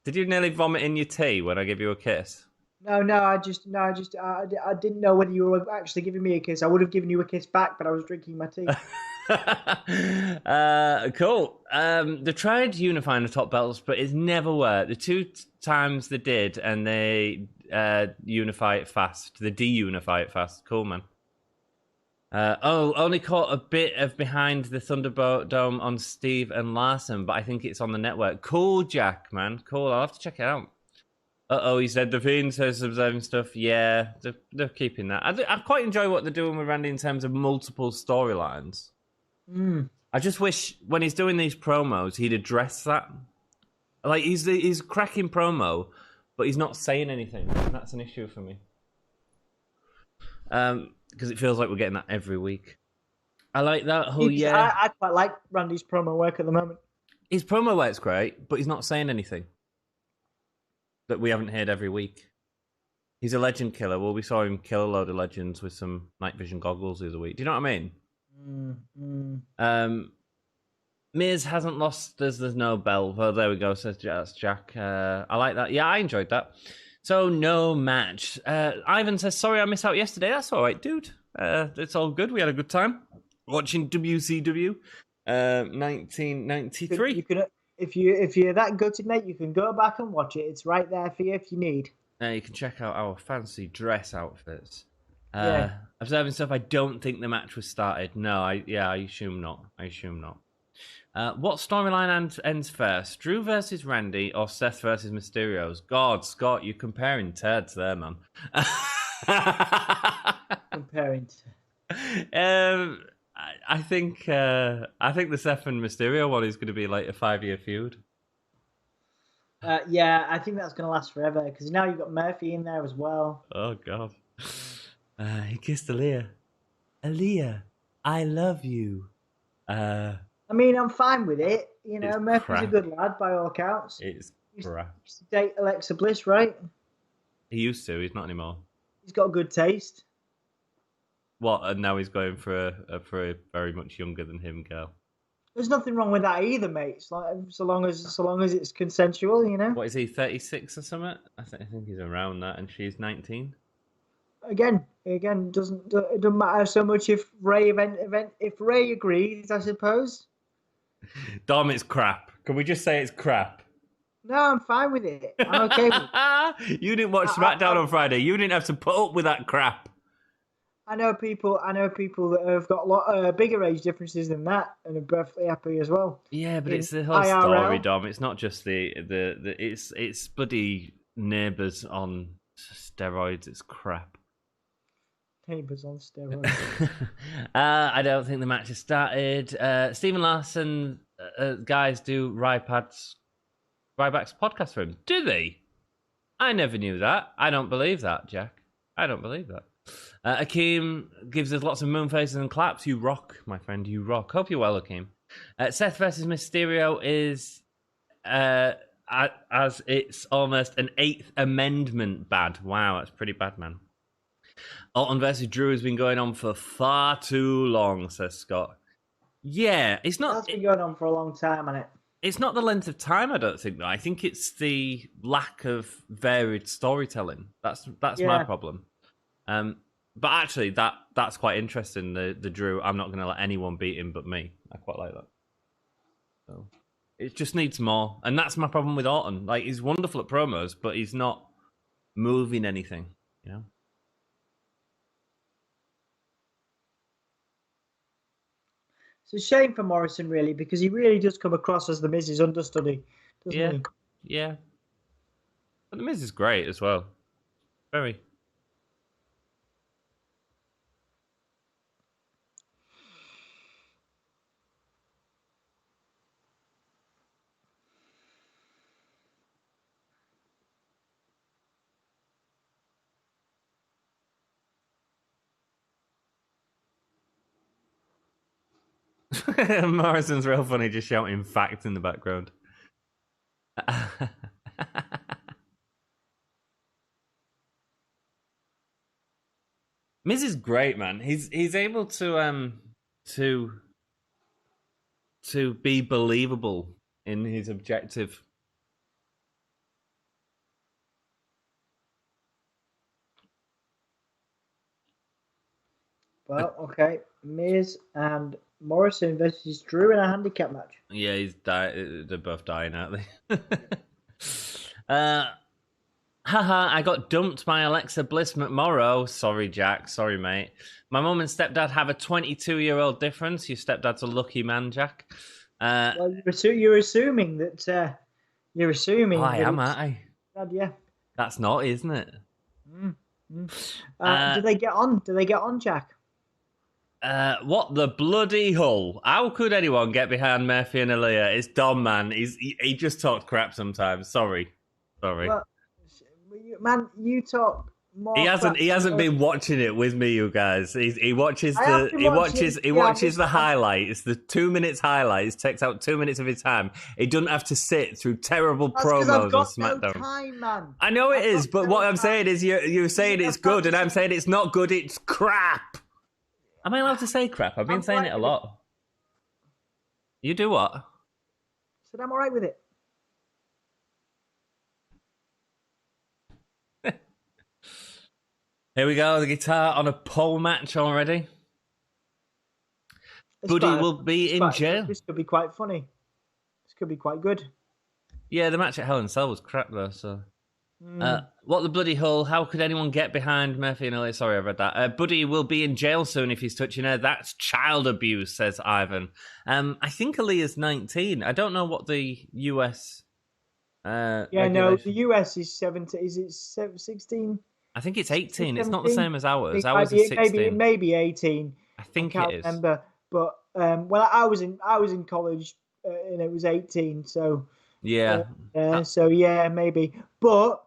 Did you nearly vomit in your tea when I give you a kiss? No. I didn't know whether you were actually giving me a kiss. I would have given you a kiss back, but I was drinking my tea. Cool. They tried unifying the top belts, but it's never worked. The two times they did, and they unify it fast. They de-unify it fast. Cool, man. Only caught a bit of behind the Thunderdome on Steve and Larson, but I think it's on the network. Cool, Jack, man. Cool. I'll have to check it out. He said the Fiend says observing stuff. Yeah, they're keeping that. I quite enjoy what they're doing with Randy in terms of multiple storylines. I just wish when he's doing these promos, he'd address that. Like he's cracking promo, but he's not saying anything. And that's an issue for me. Because it feels like we're getting that every week. I like that whole I quite like Randy's promo work at the moment. His promo work's great, but he's not saying anything that we haven't heard every week. He's a legend killer. Well, we saw him kill a load of legends with some night vision goggles the other week. Do you know what I mean? Miz hasn't lost. There's no bell. Well, there we go. Says Jack. I like that. Yeah, I enjoyed that. So no match. Ivan says, "Sorry, I missed out yesterday." That's all right, dude. It's all good. We had a good time watching WCW 1993. You can, if you're that gutted, mate, you can go back and watch it. It's right there for you if you need. You can check out our fancy dress outfits. Yeah. Observing stuff. I don't think the match was started. No, I assume not. What storyline ends first? Drew versus Randy or Seth versus Mysterio's? God, Scott, you're comparing turds there, man. Comparing. I think the Seth and Mysterio one is going to be like a 5-year feud. Yeah, I think that's going to last forever because now you've got Murphy in there as well. Oh God. He kissed Elias. Elias, I love you. I mean, I'm fine with it. You know, Murphy's crap. a good lad by all accounts. It's crap. He used to date Alexa Bliss, right? He used to. He's not anymore. He's got good taste. What? And now he's going for a very much younger than him girl. There's nothing wrong with that either, mate. It's like so long as it's consensual, you know. What is he? 36 or something? I think he's around that, and she's 19. Again, it doesn't matter so much if Ray if Ray agrees, I suppose. Dom, it's crap. Can we just say it's crap? No, I'm fine with it. I'm okay with it. You didn't watch SmackDown on Friday. You didn't have to put up with that crap. I know people that have got a lot bigger age differences than that and are perfectly happy as well. Yeah, but it's the whole IRL. story, Dom. It's not just the it's buddy neighbours on steroids. It's crap. Neighbours on steroids. I don't think the match has started. Stephen Larson guys do Ryback's podcast for him. Do they? I never knew that. I don't believe that, Jack. I don't believe that. Akeem gives us lots of moon faces and claps. You rock, my friend. You rock. Hope you're well, Akeem. Seth versus Mysterio is as it's almost an 8th Amendment bad. Wow, that's pretty bad, man. Orton versus Drew has been going on for far too long, says Scott. Yeah, it's not. That's been going on for a long time, hasn't it? It's not the length of time, I don't think, though. I think it's the lack of varied storytelling. That's my problem. But actually, that's quite interesting. The Drew, I'm not going to let anyone beat him but me. I quite like that. So it just needs more, and that's my problem with Orton. Like, he's wonderful at promos, but he's not moving anything. You know. It's a shame for Morrison, really, because he really does come across as the Miz's understudy, doesn't he? Yeah. But the Miz is great as well. Very. Morrison's real funny, just shouting fact in the background. Miz is great, man. He's able to be believable in his objective. Well, okay. Miz and Morrison versus Drew in a handicap match. Yeah, they're both dying, aren't they? Haha, I got dumped by Alexa Bliss McMorrow. Sorry, Jack. Sorry, mate. My mum and stepdad have a 22-year-old difference. Your stepdad's a lucky man, Jack. Well, you're assuming that... you're assuming... I am, aren't I? Yeah. That's not, isn't it? Do they get on, Jack? What the bloody hull? How could anyone get behind Murphy and Elias? It's Dom, man. He just talks crap sometimes. Sorry. Well, man, you talk more. He hasn't been watching it with me, you guys. He watches the highlights, the 2 minutes highlights. Takes out 2 minutes of his time. He doesn't have to sit through terrible promos on SmackDown. No time, man. I know it is, but what I'm saying is you're saying it's good, and I'm saying it's not good. It's crap. Am I allowed to say crap? I've been saying it a lot. You do what? So I'm all right with it. Here we go, the guitar on a pole match already. Buddy will be in jail. This could be quite funny. This could be quite good. Yeah, the match at Hell in a Cell was crap though, so... What the bloody hull? How could anyone get behind Murphy and Elias? Sorry, I read that. Buddy will be in jail soon if he's touching her. That's child abuse, says Ivan. I think Elias 19. I don't know what the US... the US is 17. Is it 16? I think it's 18. It's not the same as ours. Ours is 16. Maybe 18. I think can't it is. Remember, but I was in college and it was 18. So yeah. So yeah, maybe. But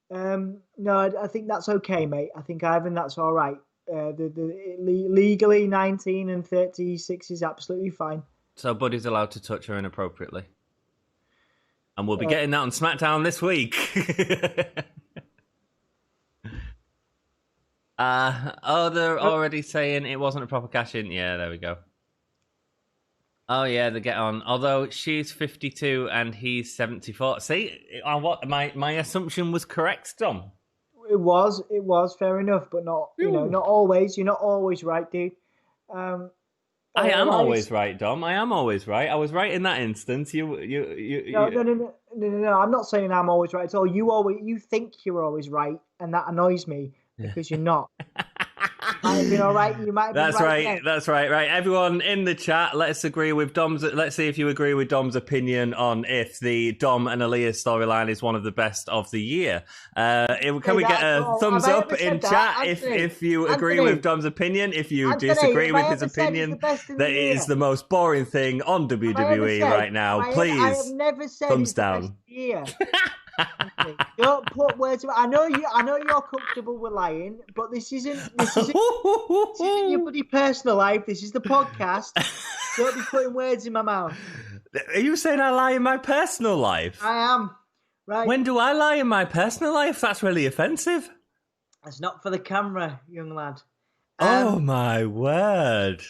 no, I think that's okay, mate. I think Ivan, that's all right. Legally 19 and 36 is absolutely fine. So Buddy's allowed to touch her inappropriately, and we'll be getting that on SmackDown this week. They're already saying it wasn't a proper cash in. Yeah, there we go. Oh yeah, they get on. Although she's 52 and he's 74. See, what my assumption was correct, Dom. It was fair enough, but not not always. You're not always right, dude. I am always right, Dom. I am always right. I was right in that instance. No. I'm not saying I'm always right at all. You think you're always right, and that annoys me because you're not. Might have been all right. You might. That's right. That's right. Right. Everyone in the chat, let's agree with Dom's. Let's see if you agree with Dom's opinion on if the Dom and Elias storyline is one of the best of the year. Can we get a thumbs up in chat if you agree with Dom's opinion? If you disagree with his opinion, that it is the most boring thing on WWE right now. Please, I have never said thumbs down. Don't put words. I know you're comfortable with lying, but this isn't your bloody personal life. This is the podcast. Don't be putting words in my mouth. Are you saying I lie in my personal life? I am. Right. When do I lie in my personal life? That's really offensive. That's not for the camera, young lad. Oh my word!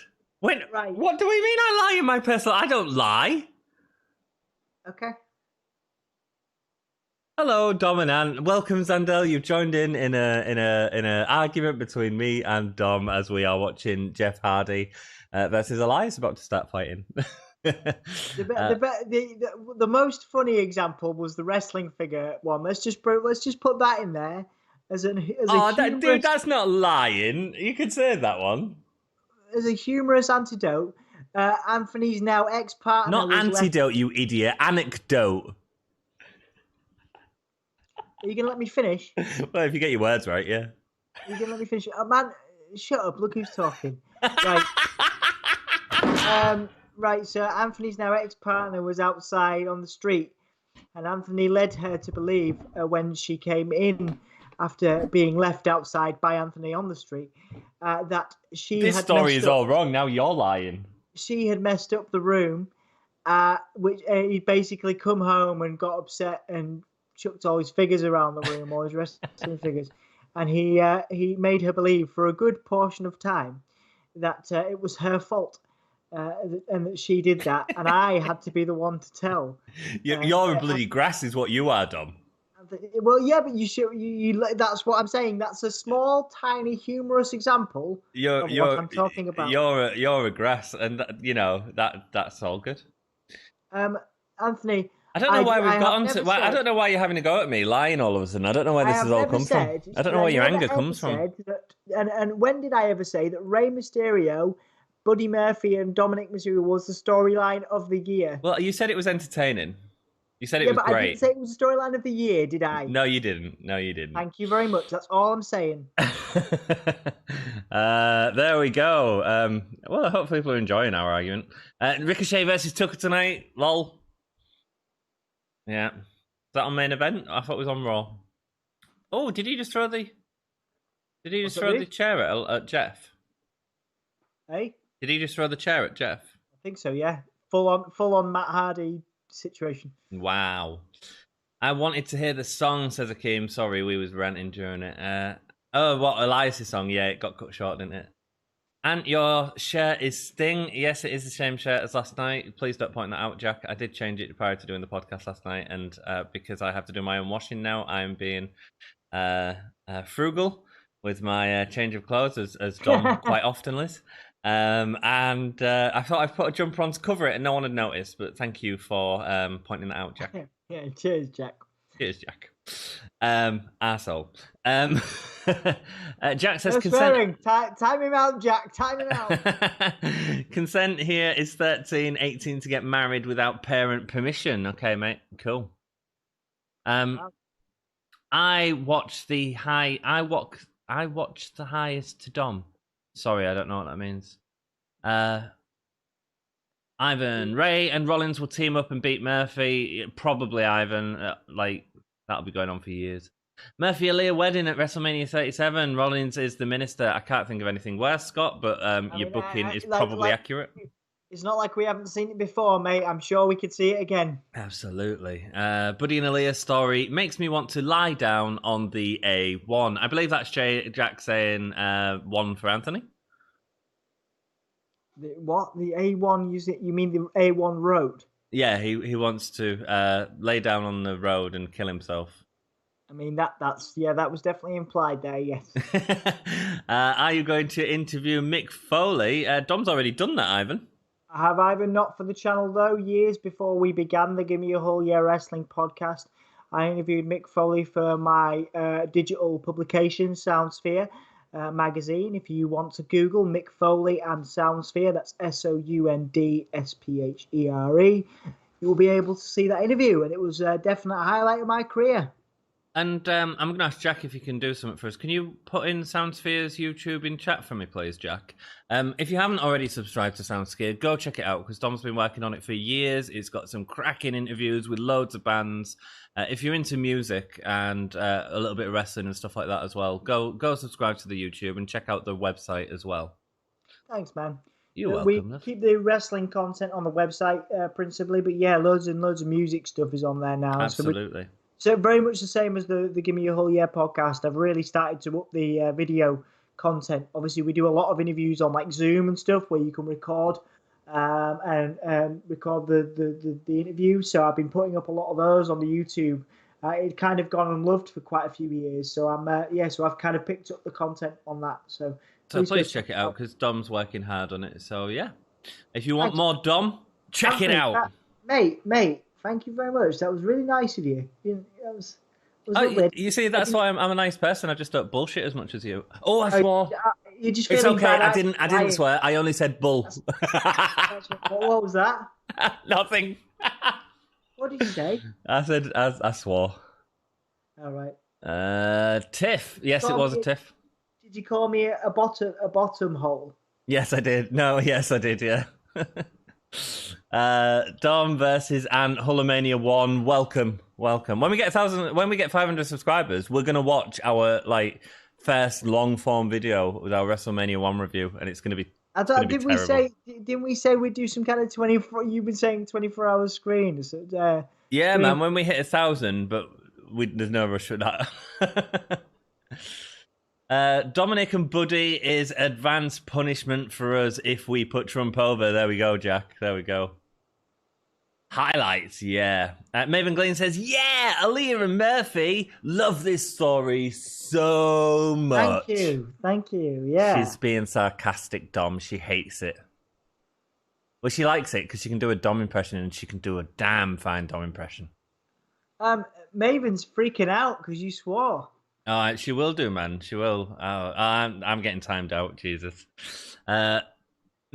Right. What do we mean? I lie in my personal? I don't lie. Okay. Hello, Dom and Ann. Welcome, Zandel. You've joined in a argument between me and Dom as we are watching Jeff Hardy versus Elias about to start fighting. The most funny example was the wrestling figure one. Let's just put that in there as a humorous... dude, that's not lying. You could say that one as a humorous antidote. Anthony's now ex-partner. Not antidote, you idiot. Anecdote. Are you going to let me finish? Well, if you get your words right, yeah. Are you going to let me finish? Oh, man, shut up. Look who's talking. Right. Right, so Anthony's now ex-partner was outside on the street, and Anthony led her to believe when she came in after being left outside by Anthony on the street that she This story is all wrong. Now you're lying. She had messed up the room, which he'd basically come home and got upset and chucked all his figures around the room, all his wrestling figures, and he made her believe for a good portion of time that it was her fault and that she did that, and I had to be the one to tell. You're a bloody grass, is what you are, Dom. Well, yeah, but you that's what I'm saying. That's a small, tiny, humorous example of what I'm talking about. You're a grass, and that's all good. Anthony. I don't know why we've got onto. I don't know why you're having to go at me lying all of a sudden. I don't know where this has all come from. I don't know where your anger comes from. And when did I ever say that Rey Mysterio, Buddy Murphy, and Dominic Mysterio was the storyline of the year? Well, you said it was entertaining. You said it was great. I didn't say it was the storyline of the year, did I? No, you didn't. Thank you very much. That's all I'm saying. There we go. Well, I hope people are enjoying our argument. Ricochet versus Tucker tonight. Lol. Yeah. Is that on main event? I thought it was on Raw. Oh, did he just throw the chair at Jeff? Hey? Did he just throw the chair at Jeff? I think so, yeah. Full on Matt Hardy situation. Wow. I wanted to hear the song, says Akeem. Sorry, we was ranting during it. Elias' song? Yeah, it got cut short, didn't it? And your shirt is Sting. Yes, it is the same shirt as last night. Please don't point that out, Jack. I did change it prior to doing the podcast last night, and because I have to do my own washing now, I'm being frugal with my change of clothes, as Dom quite often is. And I thought I'd put a jumper on to cover it, and no one had noticed. But thank you for pointing that out, Jack. Yeah, cheers, Jack. Cheers, Jack. Arsehole. Jack says no consent. Time him out, Jack. Time him out. Consent here is 13, 18 to get married without parent permission. Okay, mate. Cool. I watched the highest to Dom. Sorry, I don't know what that means. Ivan, Ray, and Rollins will team up and beat Murphy. Probably Ivan. That'll be going on for years. Murphy Aaliyah wedding at WrestleMania 37. Rollins is the minister. I can't think of anything worse, Scott, but your booking is probably accurate. It's not like we haven't seen it before, mate. I'm sure we could see it again. Absolutely. Buddy and Elias story makes me want to lie down on the A1. I believe that's Jack saying one for Anthony. What? The A1? You mean the A1 road? Yeah, he wants to lay down on the road and kill himself. I mean, that was definitely implied there, yes. Are you going to interview Mick Foley? Dom's already done that, Ivan. I have, Ivan, not for the channel, though. Years before we began the Gimme a Whole Year Wrestling podcast, I interviewed Mick Foley for my digital publication, Soundsphere magazine. If you want to Google Mick Foley and Soundsphere, that's SOUNDSPHERE, you will be able to see that interview, and it was a definite highlight of my career. And I'm going to ask Jack if he can do something for us. Can you put in Soundsphere's YouTube in chat for me, please, Jack? If you haven't already subscribed to Soundsphere, go check it out, because Dom's been working on it for years. It's got some cracking interviews with loads of bands. If you're into music and a little bit of wrestling and stuff like that as well, go subscribe to the YouTube and check out the website as well. Thanks, man. You're welcome. We keep the wrestling content on the website principally, but yeah, loads and loads of music stuff is on there now. Absolutely. So very much the same as the Gimme a Whole Year podcast. I've really started to up the video content. Obviously, we do a lot of interviews on like Zoom and stuff where you can record and record the interview. So I've been putting up a lot of those on the YouTube. It kind of gone unloved for quite a few years. So so I've kind of picked up the content on that. So please check it out, because Dom's working hard on it. So yeah, if you want more Dom, check it out, mate. Thank you very much. That was really nice of you. That was you see, that's why I'm a nice person. I just don't bullshit as much as you. Oh, I swore. You just it's okay. I didn't swear. I only said bull. What was that? Nothing. What did you say? I swore. All right. Tiff. Yes, it was a tiff. Did you call me a bottom hole? Yes, I did. No, yes, I did. Yeah. Dom versus Ant, Hulkamania 1. Welcome. When we get 500 subscribers, we're gonna watch our first long form video with our WrestleMania 1 review, and it's gonna be. Didn't we say we'd do some kind of 24? You've been saying 24-hour screen. Yeah, man. When we hit 1,000, but there's no rush for that. Dominic and Buddy is advanced punishment for us if we put Trump over. There we go, Jack. There we go. Highlights, yeah. Maven Glean says, yeah, Aaliyah and Murphy love this story so much. Thank you, yeah. She's being sarcastic, Dom. She hates it. Well, she likes it because she can do a Dom impression, and she can do a damn fine Dom impression. Maven's freaking out because you swore. Oh, she will do, man. She will. Oh, I'm getting timed out. Jesus.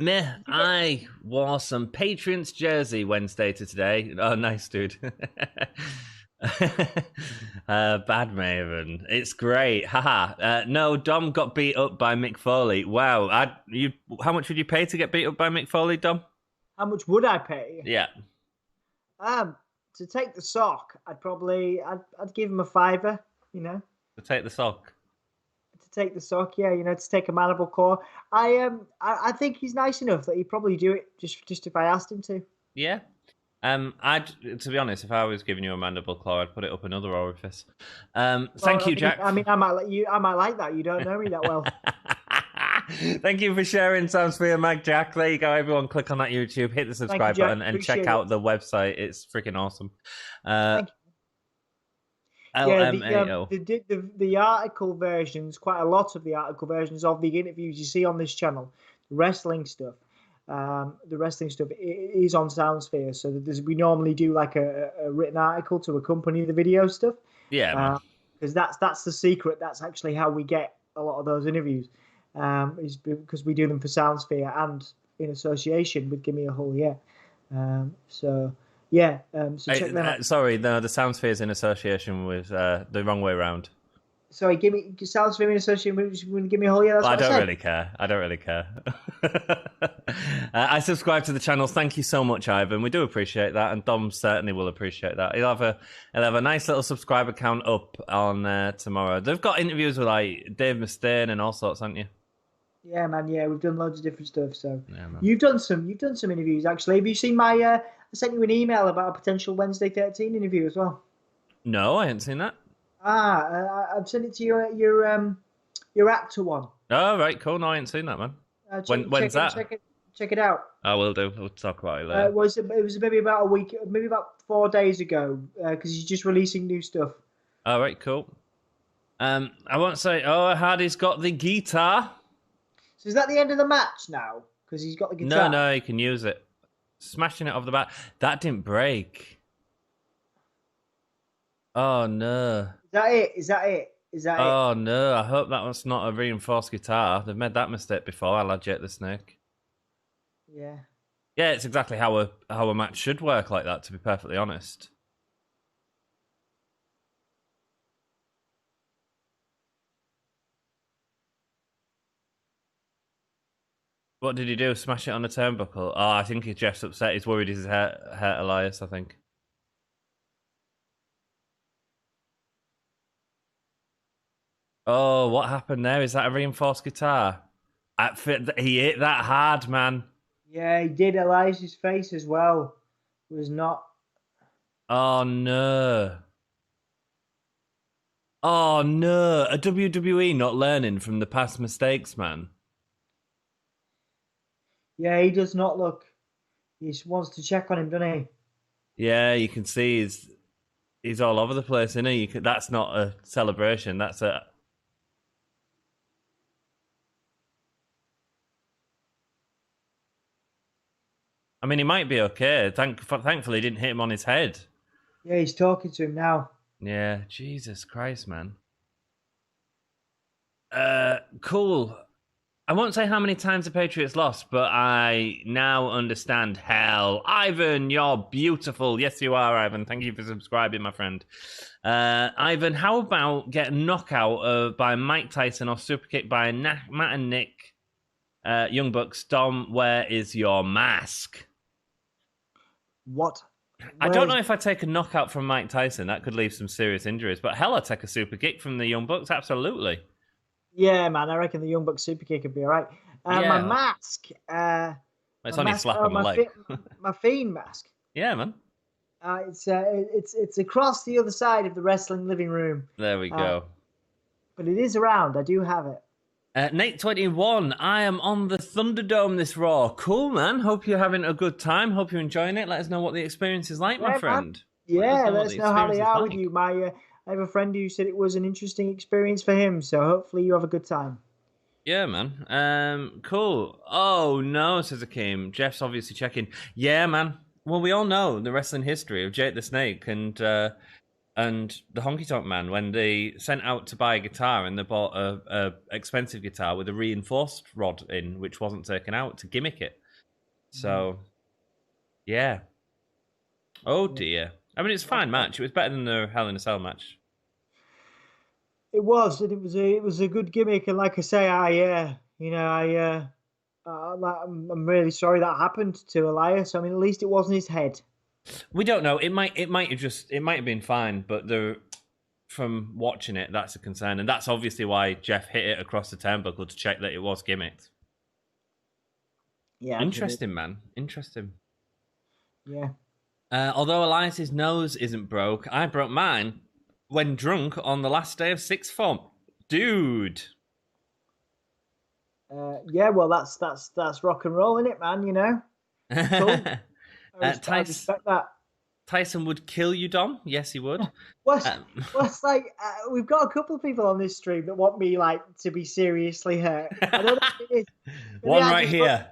I wore some Patriots jersey Wednesday to today. Oh, nice, dude. Bad Maven. It's great. Haha. No, Dom got beat up by Mick Foley. Wow. How much would you pay to get beat up by Mick Foley, Dom? How much would I pay? Yeah. To take the sock, I'd give him a $5, you know. To take the sock. To take the sock, yeah, you know, to take a mandible claw. I think he's nice enough that he'd probably do it just if I asked him to. Yeah. To be honest, if I was giving you a mandible claw, I'd put it up another orifice. Thank you, Jack. I might like that. You don't know me that well. Thank you for sharing Soundsphere Mag, Jack. There you go, everyone. Click on that YouTube, hit the subscribe button, and check out the website. It's freaking awesome. Thank you. The article versions, quite a lot of the article versions of the interviews you see on this channel, the wrestling stuff is on Soundsphere. So we normally do like a written article to accompany the video stuff. Yeah, because that's the secret. That's actually how we get a lot of those interviews. Is because we do them for Soundsphere and in association with Gimme a Whole Year. So check that out. Sorry, no, the Soundsphere is in association with the wrong way around. Sorry, Soundsphere in association with Gimme a Whole Year. I don't really care. I subscribe to the channels. Thank you so much, Ivan. We do appreciate that, and Dom certainly will appreciate that. He'll have a nice little subscriber count up on tomorrow. They've got interviews with like Dave Mustaine and all sorts, haven't you? Yeah, man. Yeah, we've done loads of different stuff. So Yeah, man. you've done some interviews actually. Have you seen my? I sent you an email about a potential Wednesday 13 interview as well. No, I hadn't seen that. I've sent it to your actor one. Oh, right, cool. No, I ain't seen that, man. When's that? Check it out. I will do. We'll talk about it later. It was maybe about a week, maybe about 4 days ago, because he's just releasing new stuff. All right, cool. I won't say. Oh, Hardy's got the guitar. So is that the end of the match now? Because he's got the guitar. No, he can use it. Smashing it off the bat. That didn't break. Oh no. Is that it? Oh no! I hope that was not a reinforced guitar. They've made that mistake before. I'll add Jake the Snake. Yeah. Yeah, it's exactly how a match should work like that. To be perfectly honest. What did he do? Smash it on the turnbuckle? Oh, I think Jeff's upset. He's worried he's hurt Elias, I think. Oh, what happened there? Is that a reinforced guitar? He hit that hard, man. Yeah, he did. Elias's face as well was not. Oh, no. Oh, no. A WWE not learning from the past mistakes, man. Yeah, he does not look. He just wants to check on him, doesn't he? Yeah, you can see he's all over the place, isn't he? That's not a celebration. That's a... I mean, he might be okay. Thankfully, he didn't hit him on his head. Yeah, he's talking to him now. Yeah, Jesus Christ, man. Cool. I won't say how many times the Patriots lost, but I now understand. Hell, Ivan, you're beautiful. Yes, you are, Ivan. Thank you for subscribing, my friend. Ivan, how about getting knockout by Mike Tyson or superkick by Matt and Nick? Young Bucks, Dom, where is your mask? What? I don't know if I take a knockout from Mike Tyson. That could leave some serious injuries. But hell, I take a super kick from the Young Bucks. Absolutely. Yeah, man. I reckon the Young Bucks super kick would be all right. My mask. It's only a slap on the leg. My Fiend mask. Yeah, man. It's across the other side of the wrestling living room. There we go. But it is around. I do have it. Nate21, I am on the Thunderdome this Raw. Cool, man. Hope you're having a good time. Hope you're enjoying it. Let us know what the experience is like, my friend. Yeah, let us know how they are with you. I have a friend who said it was an interesting experience for him, so hopefully you have a good time. Yeah, man. Cool. Oh, no, says Akeem. Jeff's obviously checking. Yeah, man. Well, we all know the wrestling history of Jake the Snake and the Honky Tonk Man when they sent out to buy a guitar and they bought a expensive guitar with a reinforced rod in, which wasn't taken out to gimmick it. So, yeah. Oh, dear. I mean, it's a fine match. It was better than the Hell in a Cell match. It was, and it was a good gimmick. And like I say, I'm really sorry that happened to Elias. I mean, at least it wasn't his head. We don't know. It might have been fine, but from watching it, that's a concern, and that's obviously why Jeff hit it across the turnbuckle to check that it was gimmicked. Yeah, interesting, man. Interesting. Yeah. Although Elias's nose isn't broke, I broke mine when drunk on the last day of sixth form, dude. Yeah, well, that's rock and roll, isn't it, man? You know. Cool. I respect that. Tyson would kill you, Dom. Yes, he would. It's like we've got a couple of people on this stream that want me to be seriously hurt. I don't know if it is. One right here.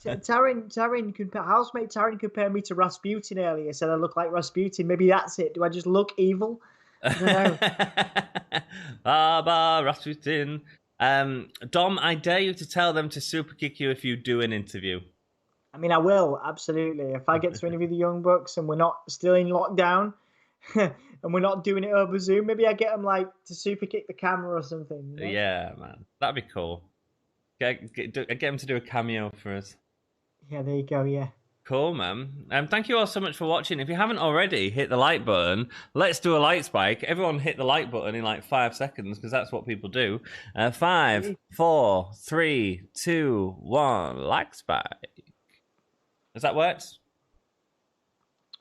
Housemate Taryn compared me to Rasputin earlier. Said I look like Rasputin. Maybe that's it. Do I just look evil? I don't know. Baba Rasputin. Dom, I dare you to tell them to super kick you if you do an interview. I mean, I will, absolutely. If I get to interview the Young Bucks and we're not still in lockdown and we're not doing it over Zoom, maybe I get them to super kick the camera or something. You know? Yeah, man. That'd be cool. Get them to do a cameo for us. Yeah, there you go, yeah. Cool, man. Thank you all so much for watching. If you haven't already, hit the like button. Let's do a like spike. Everyone hit the like button in like 5 seconds because that's what people do. 5, 4, 3, 2, 1. Like spike. Has that worked?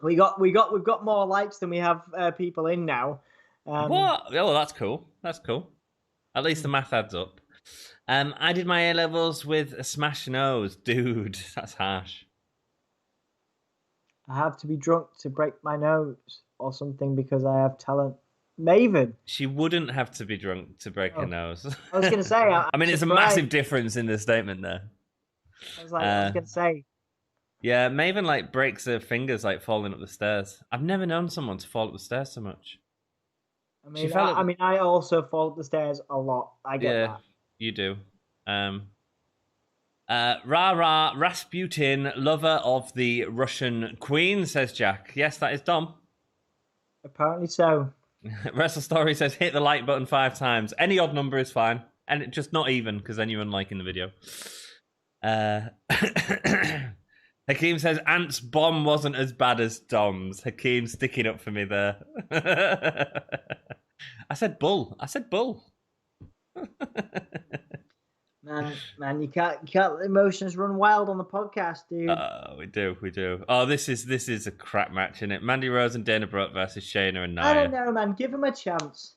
We've got more likes than we have people in now. What? Oh, that's cool. That's cool. At least the math adds up. I did my A-levels with a smashed nose. Dude, that's harsh. I have to be drunk to break my nose or something because I have talent. Maven. She wouldn't have to be drunk to break her nose. I was going to say. I mean, it's a massive difference in the statement there. I was going to say. Yeah, Maven like breaks her fingers like falling up the stairs. I've never known someone to fall up the stairs so much. I mean, I also fall up the stairs a lot. I get that. You do. Rasputin, lover of the Russian queen, says Jack. Yes, that is Dom. Apparently so. Wrestle Story says, hit the like button 5 times. Any odd number is fine. And just not even, because then you're unliking the video. Hakeem says, Ant's bomb wasn't as bad as Dom's. Hakeem sticking up for me there. I said bull. Man, you can't let emotions run wild on the podcast, dude. We do. Oh, this is a crap match, isn't it? Mandy Rose and Dana Brooke versus Shayna and Nia. I don't know, man. Give him a chance.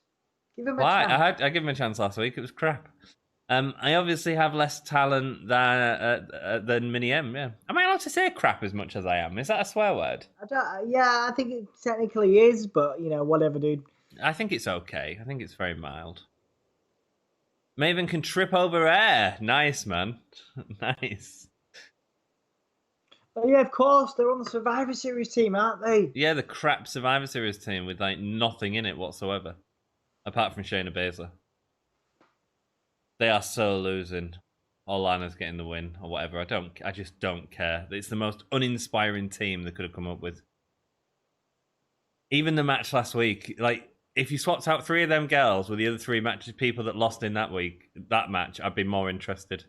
Why? I gave him a chance last week. It was crap. I obviously have less talent than Mini M. Yeah. Am I allowed to say crap as much as I am? Is that a swear word? I think it technically is, but whatever, dude. I think it's okay. I think it's very mild. Maven can trip over air. Nice, man. Nice. Oh, yeah, of course. They're on the Survivor Series team, aren't they? Yeah, the crap Survivor Series team with like nothing in it whatsoever. Apart from Shayna Baszler. They are so losing. Or Lana's getting the win or whatever. I just don't care. It's the most uninspiring team they could have come up with. Even the match last week, like, if you swapped out 3 of them girls with the other 3 people that lost in that match, I'd be more interested.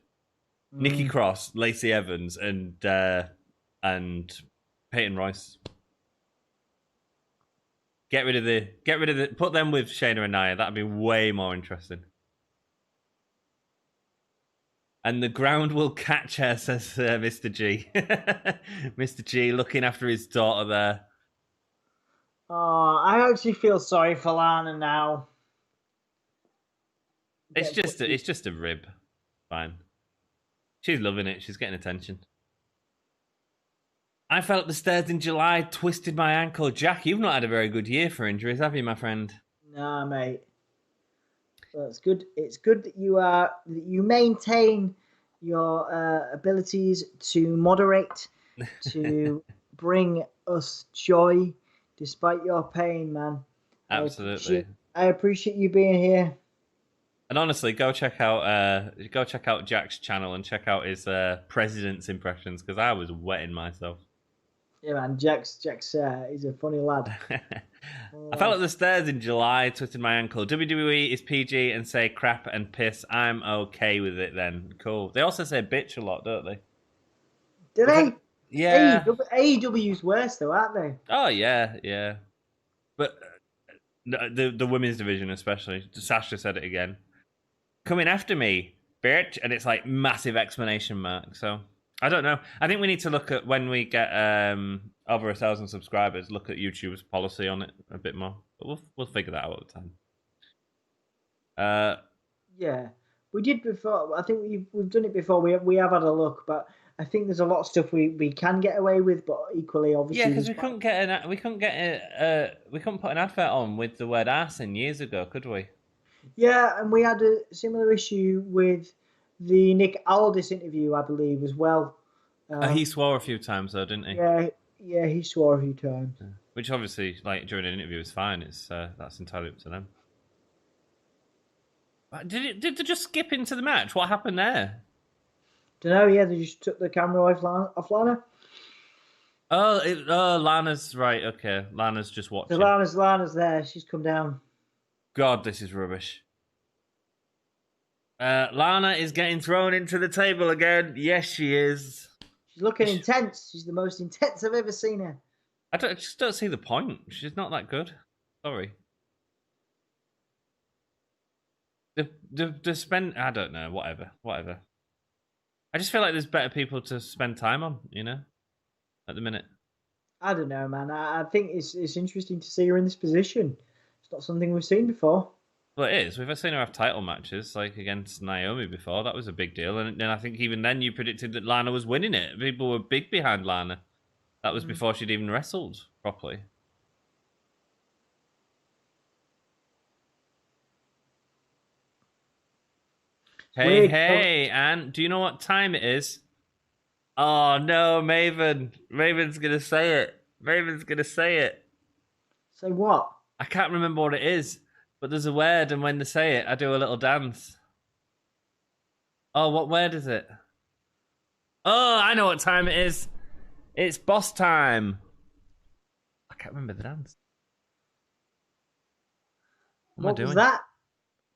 Nikki Cross, Lacey Evans, and Peyton Royce. Get rid of the put them with Shayna and Nia. That'd be way more interesting. And the ground will catch her, says Mr. G. Mr. G looking after his daughter there. Oh, I actually feel sorry for Lana now. It's just a rib. Fine. She's loving it. She's getting attention. I fell up the stairs in July, twisted my ankle. Jack, you've not had a very good year for injuries, have you, my friend? Nah, mate. Well, it's good. It's good that you maintain your abilities to moderate, to bring us joy. Despite your pain, man. Absolutely. I appreciate you being here. And honestly, go check out Jack's channel and check out his president's impressions because I was wetting myself. Yeah, man. Jack's he's a funny lad. I fell up the stairs in July, twisted my ankle. WWE is PG and say crap and piss. I'm okay with it then. Cool. They also say bitch a lot, don't they? Do they? Yeah. AEW's worse though, aren't they? Oh yeah. But the women's division especially. Sasha said it again. Coming after me, bitch, and it's like massive exclamation mark. So I don't know. I think we need to look at when we get over 1,000 subscribers. Look at YouTube's policy on it a bit more. But we'll figure that out at the time. Yeah, we did before. I think we've done it before. We have had a look, but I think there's a lot of stuff we can get away with, but equally, obviously, yeah, because we couldn't put an advert on with the word ass in years ago, could we? Yeah, and we had a similar issue with the Nick Aldis interview, I believe, as well. He swore a few times, though, didn't he? Yeah, he swore a few times. Yeah. Which obviously, like during an interview, is fine. It's that's entirely up to them. Did they just skip into the match? What happened there? Don't know. Yeah, they just took the camera off Lana. Oh, Lana's right. Okay, Lana's just watching. So Lana's there. She's come down. God, this is rubbish. Lana is getting thrown into the table again. Yes, she is. She's looking intense. She's the most intense I've ever seen her. I just don't see the point. She's not that good. Sorry. To spend, I don't know, whatever. I just feel like there's better people to spend time on, at the minute. I don't know, man. I think it's interesting to see her in this position. It's not something we've seen before. Well, it is. We've seen her have title matches, like against Naomi before. That was a big deal. And then I think even then you predicted that Lana was winning it. People were big behind Lana. That was before she'd even wrestled properly. Hey, Anne, do you know what time it is? Oh, no, Maven. Maven's going to say it. Say what? I can't remember what it is, but there's a word, and when they say it, I do a little dance. Oh, what word is it? Oh, I know what time it is. It's boss time. I can't remember the dance. What was that?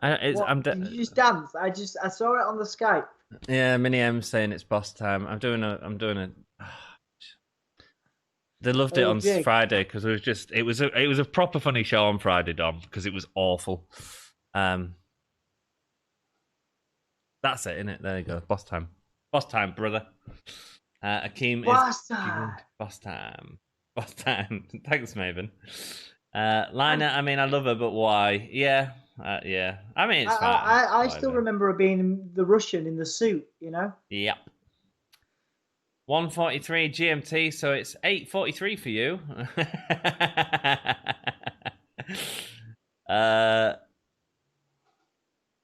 You just danced. I saw it on the Skype. Yeah, Mini M's saying it's boss time. I'm doing a. They loved it on Friday because it was a proper funny show on Friday, Dom, because it was awful. That's it, innit? There you go. Boss time, brother. Akeem boss time. Thanks, Maven. Lina, I mean, I love her, but why? Yeah. I mean, it's fine. I still remember her being the Russian in the suit, Yep. 1:43 GMT, so it's 8:43 for you.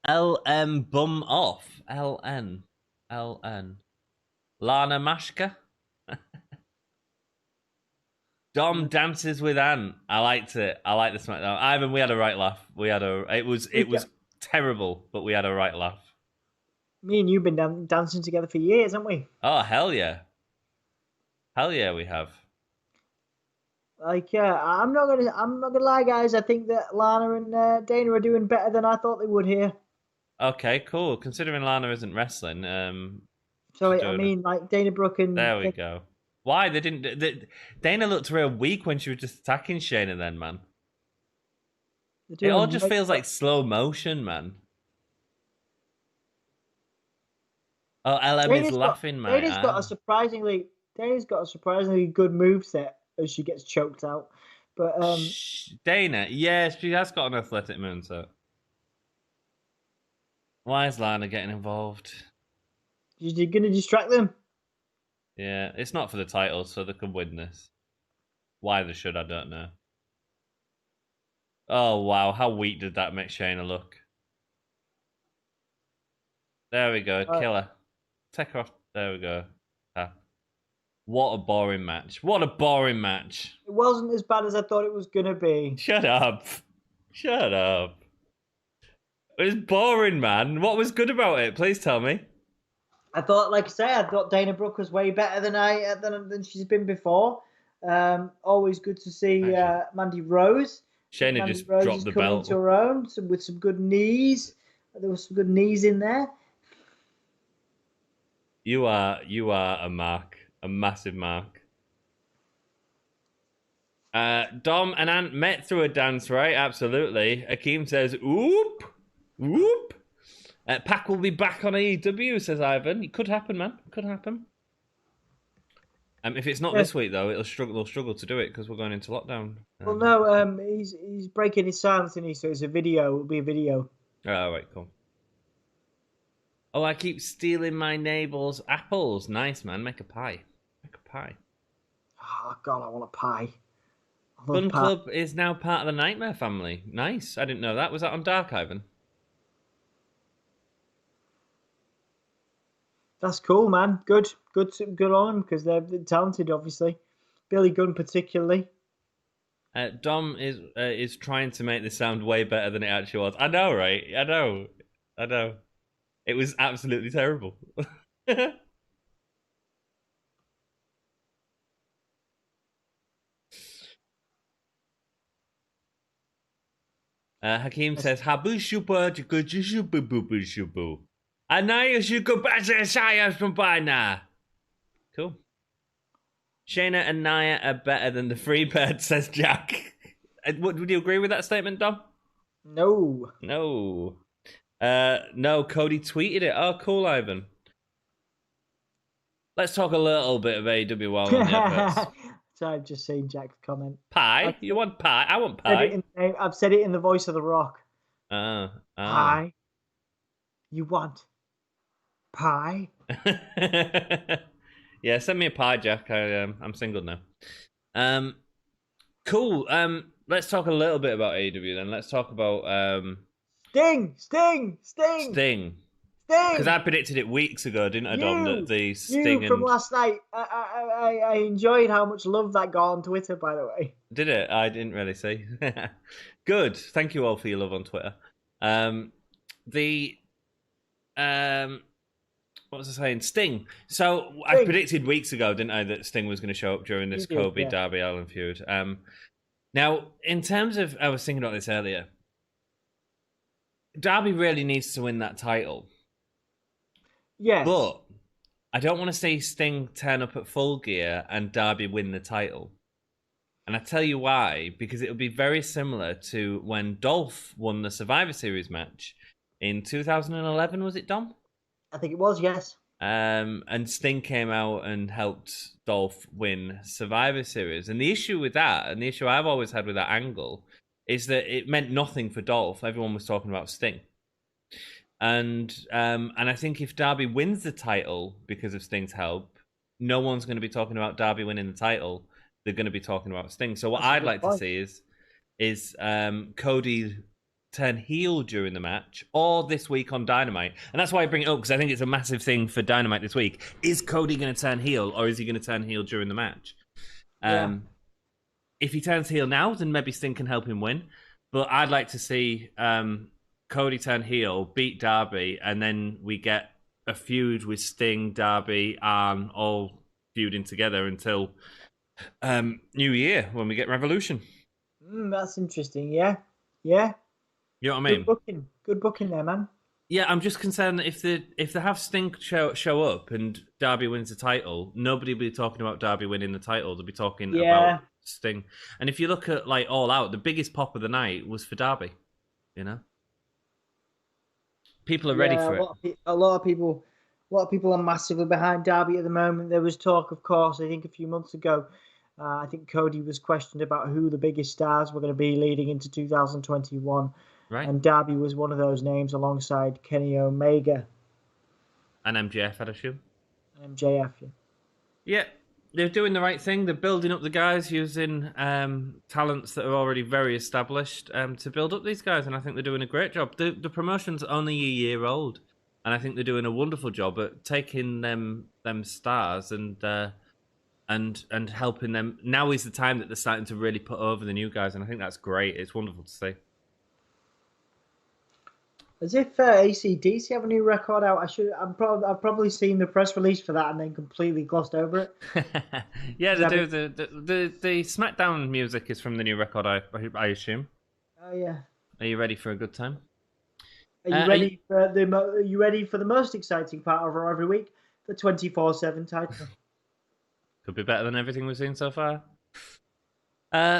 LM bum off. LN. Lana Mashka. Dom dances with Ant. I liked it. I liked the SmackDown. Ivan, we had a right laugh. It was terrible, but we had a right laugh. Me and you've been dancing together for years, haven't we? Oh, hell yeah. Hell yeah, we have. Like, I'm not gonna lie, guys. I think that Lana and Dana are doing better than I thought they would here. Okay, cool. Considering Lana isn't wrestling, like Dana Brooke and there we go. Why they didn't? Dana looked real weak when she was just attacking Shayna. Then, man, it all just feels like slow motion, man. Oh, LM is laughing, man. Dana's got a surprisingly good moveset as she gets choked out. But Dana, yes, she has got an athletic moveset. Why is Lana getting involved? You're going to distract them? Yeah, it's not for the title, so they could win this. Why they should, I don't know. Oh, wow. How weak did that make Shayna look? There we go. Kill her. Take her off. There we go. What a boring match. It wasn't as bad as I thought it was going to be. Shut up. It was boring, man. What was good about it? Please tell me. I thought Dana Brooke was way better than she's been before. Always good to see Mandy Rose. Shayna just dropped the belt. To her own with some good knees. There was some good knees in there. You are a mark, a massive mark. Dom and Ant met through a dance, right? Absolutely. Akeem says, "Oop, oop." Pac will be back on AEW, says Ivan. It could happen, man. Could happen. If it's not this week, though, they'll struggle to do it because we're going into lockdown. Well, no, he's breaking his silence, isn't he? So it's a video. It'll be a video. Oh, all right, cool. Oh, I keep stealing my neighbour's apples. Nice, man. Make a pie. Oh, God, I want a pie. Fun Club is now part of the Nightmare family. Nice. I didn't know that. Was that on Dark, Ivan? That's cool, man. Good on them because they're talented, obviously. Billy Gunn, particularly. Dom is trying to make this sound way better than it actually was. I know, right? I know. It was absolutely terrible. Hakeem says, "Habu shupa jukujushubu bubu shubu. Anaya shukubaza saya spambana." Cool. Shayna and Nia are better than the Freebird, says Jack. Would you agree with that statement, Dom? No. No. No, Cody tweeted it. Oh, cool, Ivan. Let's talk a little bit of AEW while on the adverts. So I've just seen Jack's comment. Pie? You want pie? I want I've pie. I've said it in the voice of the Rock. Ah. Pie. You want pie? Yeah, send me a pie, Jack. I'm single now. Cool. Let's talk a little bit about AEW then. Let's talk about Sting. Because I predicted it weeks ago, didn't I, Dom? That the Sting from last night. I enjoyed how much love that got on Twitter. By the way, did it? I didn't really see. Good. Thank you all for your love on Twitter. What was I saying? Sting. So I predicted weeks ago, didn't I, that Sting was going to show up during this Kobe Darby Allin feud. Now, in terms of, I was thinking about this earlier. Darby really needs to win that title. Yes. But I don't want to see Sting turn up at Full Gear and Darby win the title. And I tell you why. Because it would be very similar to when Dolph won the Survivor Series match in 2011, was it, Dom? I think it was, yes. And Sting came out and helped Dolph win Survivor Series. And the issue with that, and the issue I've always had with that angle, is that it meant nothing for Dolph. Everyone was talking about Sting. And I think if Darby wins the title because of Sting's help, no one's going to be talking about Darby winning the title. They're going to be talking about Sting. So what I'd like to see is Cody turn heel during the match, or this week on Dynamite. And that's why I bring it up, because I think it's a massive thing for Dynamite this week. Is Cody going to turn heel, or is he going to turn heel during the match? If he turns heel now, then maybe Sting can help him win. But I'd like to see Cody turn heel, beat Darby, and then we get a feud with Sting, Darby, and all feuding together until New Year, when we get Revolution. That's interesting, yeah. You know what I mean? Good booking there, man. Yeah, I'm just concerned that if they have Sting show up and Darby wins the title, nobody will be talking about Darby winning the title. They'll be talking about Sting. And if you look at like All Out, the biggest pop of the night was for Darby. You know, people are ready for it. A lot of people are massively behind Darby at the moment. There was talk, of course, I think a few months ago. I think Cody was questioned about who the biggest stars were going to be leading into 2021. Right. And Darby was one of those names alongside Kenny Omega. And MJF, I'd assume. MJF, yeah. Yeah, they're doing the right thing. They're building up the guys using talents that are already very established to build up these guys, and I think they're doing a great job. The promotion's only a year old, and I think they're doing a wonderful job at taking them stars and helping them. Now is the time that they're starting to really put over the new guys, and I think that's great. It's wonderful to see. As if AC/DC have a new record out. I've probably seen the press release for that and then completely glossed over it. Yeah, they do. The SmackDown music is from the new record, I assume. Oh yeah. Are you ready for a good time? Are you ready for the most exciting part of our every week? The 24/7 title. Could be better than everything we've seen so far.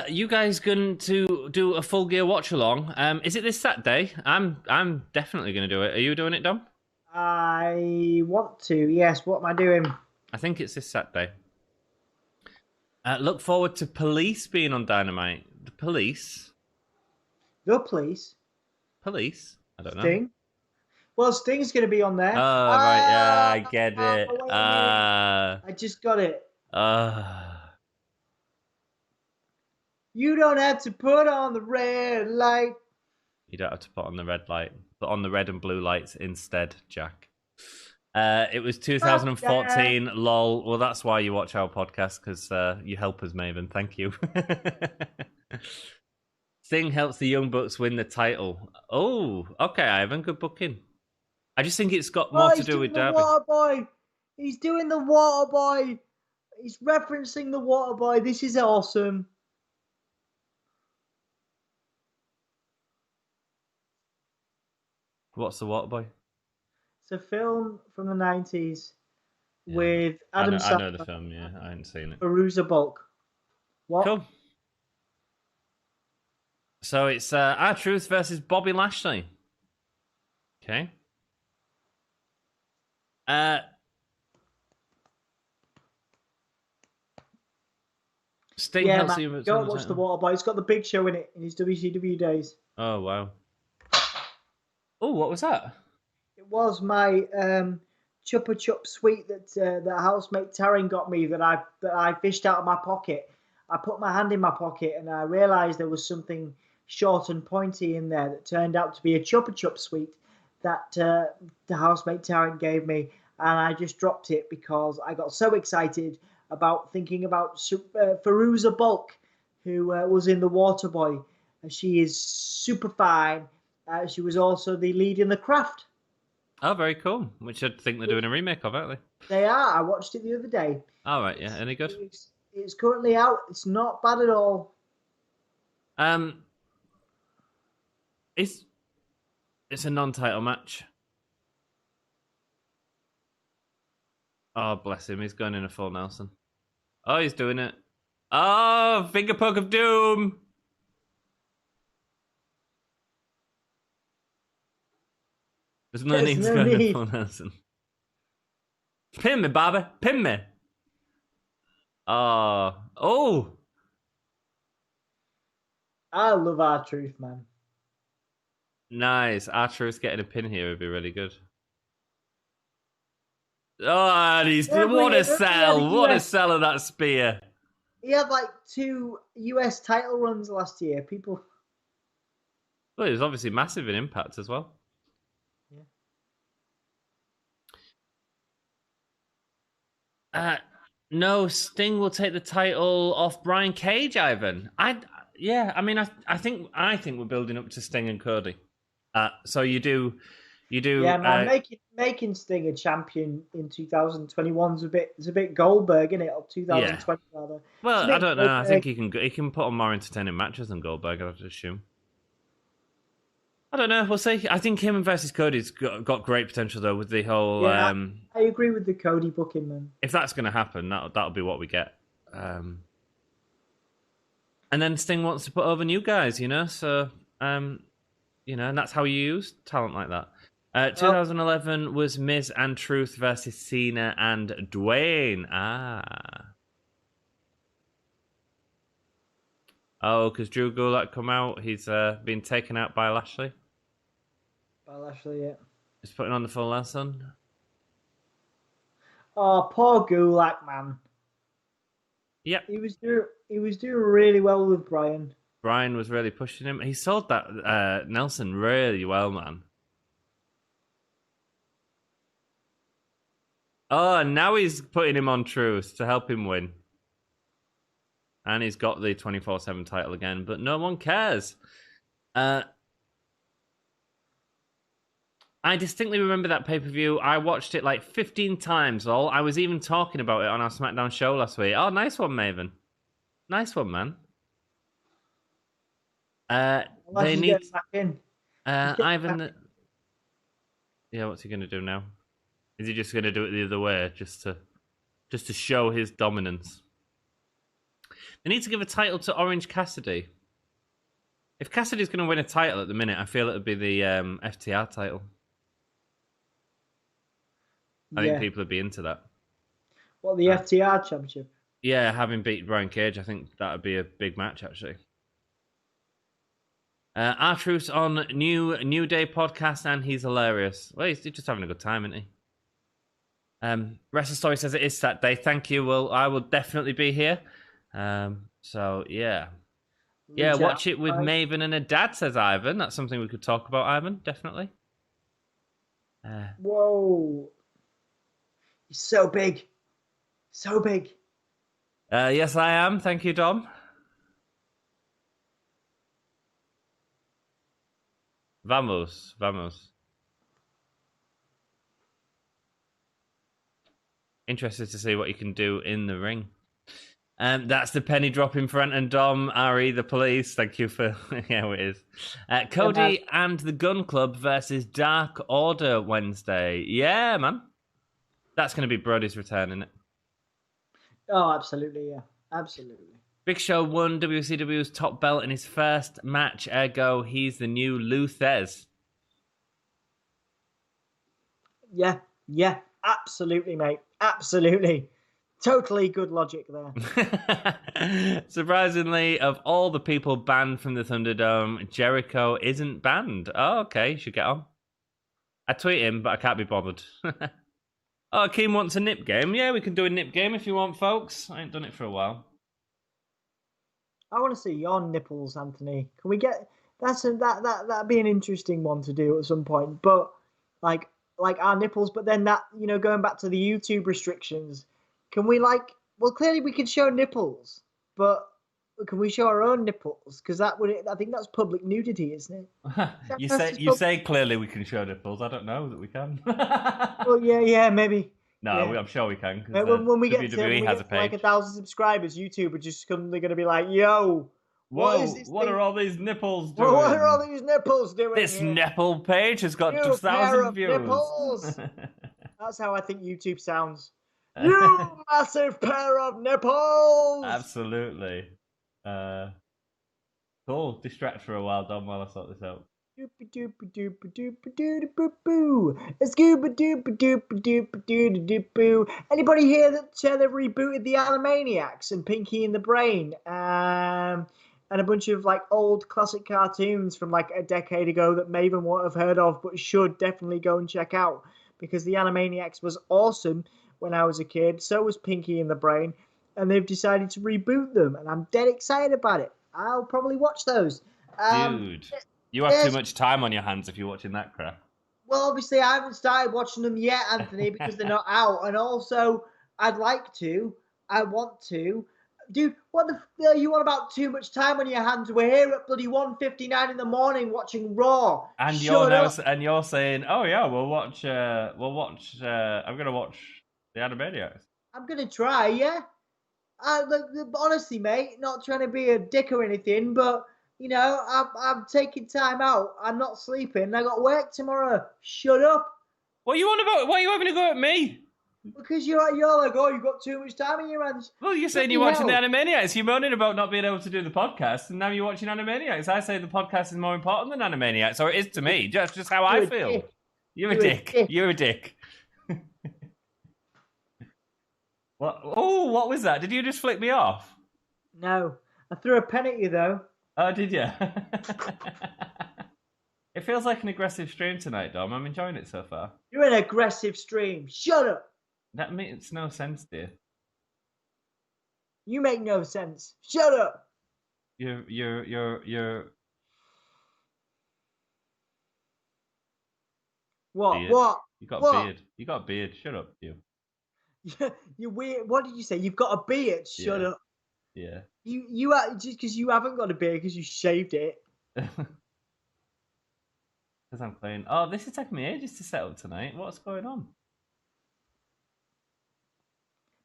You guys going to do a Full Gear watch along? Is it this Saturday? I'm definitely going to do it. Are you doing it, Dom? I want to. Yes. What am I doing? I think it's this Saturday. Look forward to Police being on Dynamite. The Police. The Police. Police. I don't know. Sting. Well, Sting's going to be on there. Oh right, yeah, I get it. I just got it. You don't have to put on the red light. You don't have to put on the red light. Put on the red and blue lights instead, Jack. It was 2014. Lol. Well, that's why you watch our podcast, because you help us, Maven. Thank you. Sting helps the Young Bucks win the title. Oh, okay, Ivan. Good booking. I just think it's got more to do with Darby. Water boy. He's doing the water boy. He's referencing the water boy. This is awesome. What's the Water Boy? It's a film from the 90s with I Adam know, I know the Sandler, film. Yeah, I haven't seen it. Veruza Bulk. What? Cool. So it's R-Truth versus Bobby Lashley. Okay. Sting Yeah, helps man. you. Go and watch The Waterboy. It's got the Big Show in it in his WCW days. Oh wow. Oh, what was that? It was my Chupa Chup sweet that housemate Taryn got me that I fished out of my pocket. I put my hand in my pocket and I realised there was something short and pointy in there that turned out to be a Chupa Chup sweet that the housemate Taryn gave me, and I just dropped it because I got so excited about thinking about Veruza Bulk, who was in The Waterboy. She is super fine. She was also the lead in The Craft. Oh, very cool. Which I think they're doing a remake of, aren't they? They are. I watched it the other day. All right, yeah. Any good? It's currently out. It's not bad at all. It's a non-title match. Oh, bless him. He's going in a full Nelson. Oh, he's doing it. Oh, finger poke of doom. There's no need to go in a full Nelson. Pin me, Bobby. Pin me. Oh. I love R-Truth, man. Nice. R-Truth getting a pin here would be really good. Oh, and what a sell. What a sell of that spear. He had like 2 US title runs last year. People. Well, it was obviously massive in Impact as well. Yeah. No, Sting will take the title off Brian Cage, Ivan. I think we're building up to Sting and Cody. So you do. Yeah, man, making Sting a champion in 2021 is a bit Goldberg, isn't it? Or 2020 rather. Well, I don't know. I think he can put on more entertaining matches than Goldberg, I'd assume. I don't know. We'll see. I think him versus Cody's got great potential though with the whole. Yeah, I agree with the Cody booking, man. If that's going to happen, that'll be what we get. And then Sting wants to put over new guys, so and that's how you use talent like that. 2011 was Miz and Truth versus Cena and Dwayne. Oh, because Drew Gulak come out. He's been taken out by Lashley. By Lashley, yeah. He's putting on the full lesson. Oh, poor Gulak, man. Yep. He was doing really well with Brian. Brian was really pushing him. He sold that Nelson really well, man. Oh, now he's putting him on Truth to help him win. And he's got the 24/7 title again, but no one cares. I distinctly remember that pay-per-view. I watched it like 15 times. I was even talking about it on our SmackDown show last week. Oh, nice one, Maven. Nice one, man. They need back in. Ivan. Yeah, what's he going to do now? Is he just going to do it the other way, just to show his dominance? They need to give a title to Orange Cassidy. If Cassidy's going to win a title at the minute, I feel it would be the FTR title. I think people would be into that. What, the FTR Championship? Yeah, having beat Brian Cage, I think that would be a big match, actually. R-Truth's on New Day podcast, and he's hilarious. Well, he's just having a good time, isn't he? Wrestling Story says it is Saturday. Thank you. Well, I will definitely be here. So, yeah. Yeah, watch it with Maven and her dad, says Ivan. That's something we could talk about, Ivan. Definitely. Whoa. He's so big. So big. Yes, I am. Thank you, Dom. Vamos. Interested to see what you can do in the ring. That's the penny dropping for Ant and Dom. Ari, the police. Thank you for... yeah, it is. Cody and the Gun Club versus Dark Order Wednesday. Yeah, man. That's going to be Brody's return, isn't it? Oh, absolutely, yeah. Absolutely. Big Show won WCW's top belt in his first match, ergo he's the new Lou Thez. Yeah, absolutely, mate. Absolutely. Totally good logic there. Surprisingly, of all the people banned from the Thunderdome, Jericho isn't banned. Oh, okay, you should get on. I tweet him, but I can't be bothered. Oh, Keem wants a nip game. Yeah, we can do a nip game if you want, folks. I ain't done it for a while. I want to see your nipples, Anthony. Can we get that'd be an interesting one to do at some point. But like our nipples, but then that, going back to the YouTube restrictions, can we clearly we can show nipples, but can we show our own nipples? Because I think that's public nudity, isn't it? You say clearly we can show nipples. I don't know that we can. Well, yeah, maybe. No, Yeah. I'm sure we can. When we get WWE has a page. like 1,000 subscribers, YouTube are just they're going to be like, "Yo, whoa! what are all these nipples doing? What are all these nipples doing? This here? nipple page has got You 1,000 views. Nipples. That's how I think YouTube sounds. You massive pair of nipples. Absolutely. Cool. Distract for a while, Dom, while I sort this out. Doopy doopy doopy doopy doopy boo boo. Scuba doopy doopy doopy doopy boo. Anybody here that they've rebooted the Animaniacs and Pinky in the Brain, and a bunch of old classic cartoons from a decade ago that Maven won't have heard of, but should definitely go and check out, because the Animaniacs was awesome when I was a kid. So was Pinky in the Brain, and they've decided to reboot them, and I'm dead excited about it. I'll probably watch those. Dude. You have too much time on your hands if you're watching that crap. Well, obviously, I haven't started watching them yet, Anthony, because they're not out. And also, I want to. Dude, what the hell you want about too much time on your hands? We're here at bloody 1:59 in the morning watching Raw. And you're saying, oh yeah, we'll watch. I'm gonna watch the Animaniacs. I'm gonna try, yeah. Honestly, mate, not trying to be a dick or anything, but I'm taking time out. I'm not sleeping. I got work tomorrow. Shut up. What are you on about? Why are you having a go at me? Because you're like, oh, you've got too much time in your hands. Well, you're saying you're watching the Animaniacs. You're moaning about not being able to do the podcast, and now you're watching Animaniacs. I say the podcast is more important than Animaniacs, or it is to me. That's just how I feel. You're a dick. You're a dick. What? Oh, what was that? Did you just flick me off? No. I threw a pen at you, though. Oh, did you? It feels like an aggressive stream tonight, Dom. I'm enjoying it so far. You're an aggressive stream. Shut up. That makes no sense, dear. You make no sense. Shut up. You're. What? Beard. What? You got what? a beard. You got a beard. Shut up, you. You're weird. What did you say? You've got a beard. Shut up. Yeah. You are just because you haven't got a beard because you shaved it. Because I'm clean. Oh, this is taking me ages to set up tonight. What's going on?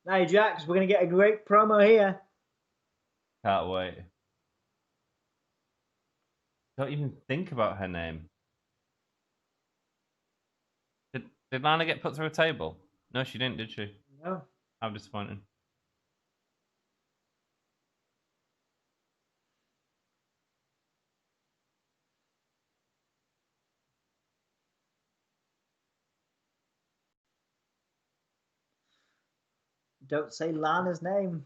Hey, Jax, we're gonna get a great promo here. Can't wait. Don't even think about her name. Did Lana get put through a table? No, she didn't, did she? No. How disappointing. Don't say Lana's name.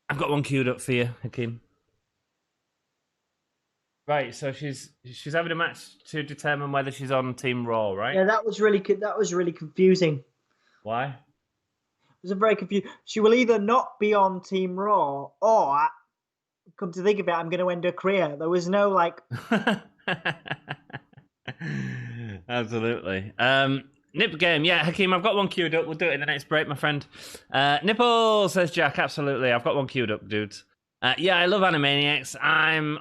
I've got one queued up for you, Hakeem. Right, so she's having a match to determine whether she's on Team Raw, right? Yeah, that was really confusing. Why? It was a very confusing. She will either not be on Team Raw, or, come to think of it, I'm going to end her career. There was no Absolutely. Nip game, yeah, Hakeem, I've got one queued up. We'll do it in the next break, my friend. Nipple, says Jack, absolutely. I've got one queued up, dude. Yeah, I love Animaniacs. I'm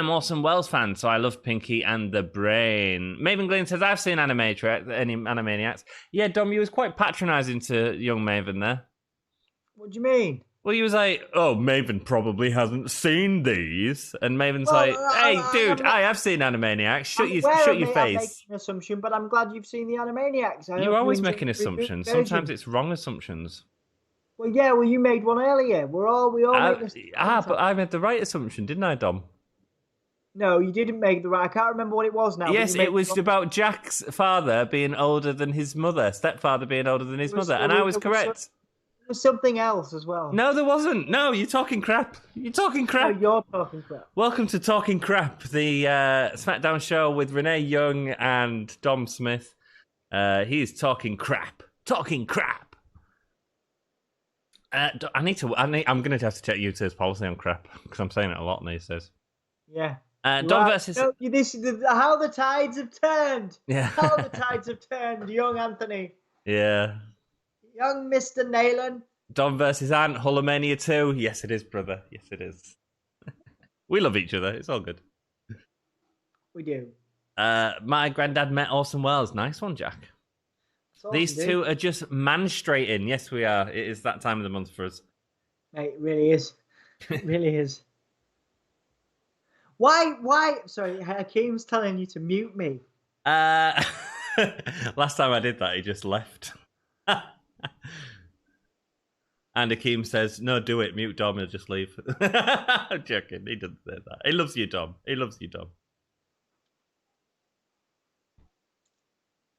Orson Welles fan, so I love Pinky and the Brain. Maven Glean says, I've seen Animaniacs. Yeah, Dom, you was quite patronising to young Maven there. What do you mean? Well, he was like, oh, Maven probably hasn't seen these. And Maven's like, hey, dude, I have seen Animaniacs. Shut your face. I'm making an assumption, but I'm glad you've seen the Animaniacs. You're always making assumptions. Sometimes it's wrong assumptions. Well, yeah, you made one earlier. we all make assumptions. But I made the right assumption, didn't I, Dom? No, you didn't make the right. I can't remember what it was now. Yes, it was about Jack's father being older than his mother, stepfather being older than his mother, and I was correct. There was something else as well. No, there wasn't. No, you're talking crap. You're talking crap. No, you're talking crap. Welcome to Talking Crap, the SmackDown show with Renee Young and Dom Smith. He's talking crap. Talking crap. I'm going to have to check YouTube's policy on crap because I'm saying it a lot these days. Yeah. Dom versus. No, this is how the tides have turned. Yeah. How the tides have turned, young Anthony. Yeah. Young Mr. Nayland. Dom versus Ant, Hulkamania 2. Yes, it is, brother. Yes, it is. We love each other. It's all good. We do. My granddad met Orson Welles. Nice one, Jack. These two are just man-straighting. Yes, we are. It is that time of the month for us. Mate, it really is. It really is. Why? Sorry, Hakeem's telling you to mute me. Last time I did that, he just left. And Hakeem says, no, do it. Mute Dom, he'll just leave. I'm joking. He doesn't say that. He loves you, Dom. He loves you, Dom.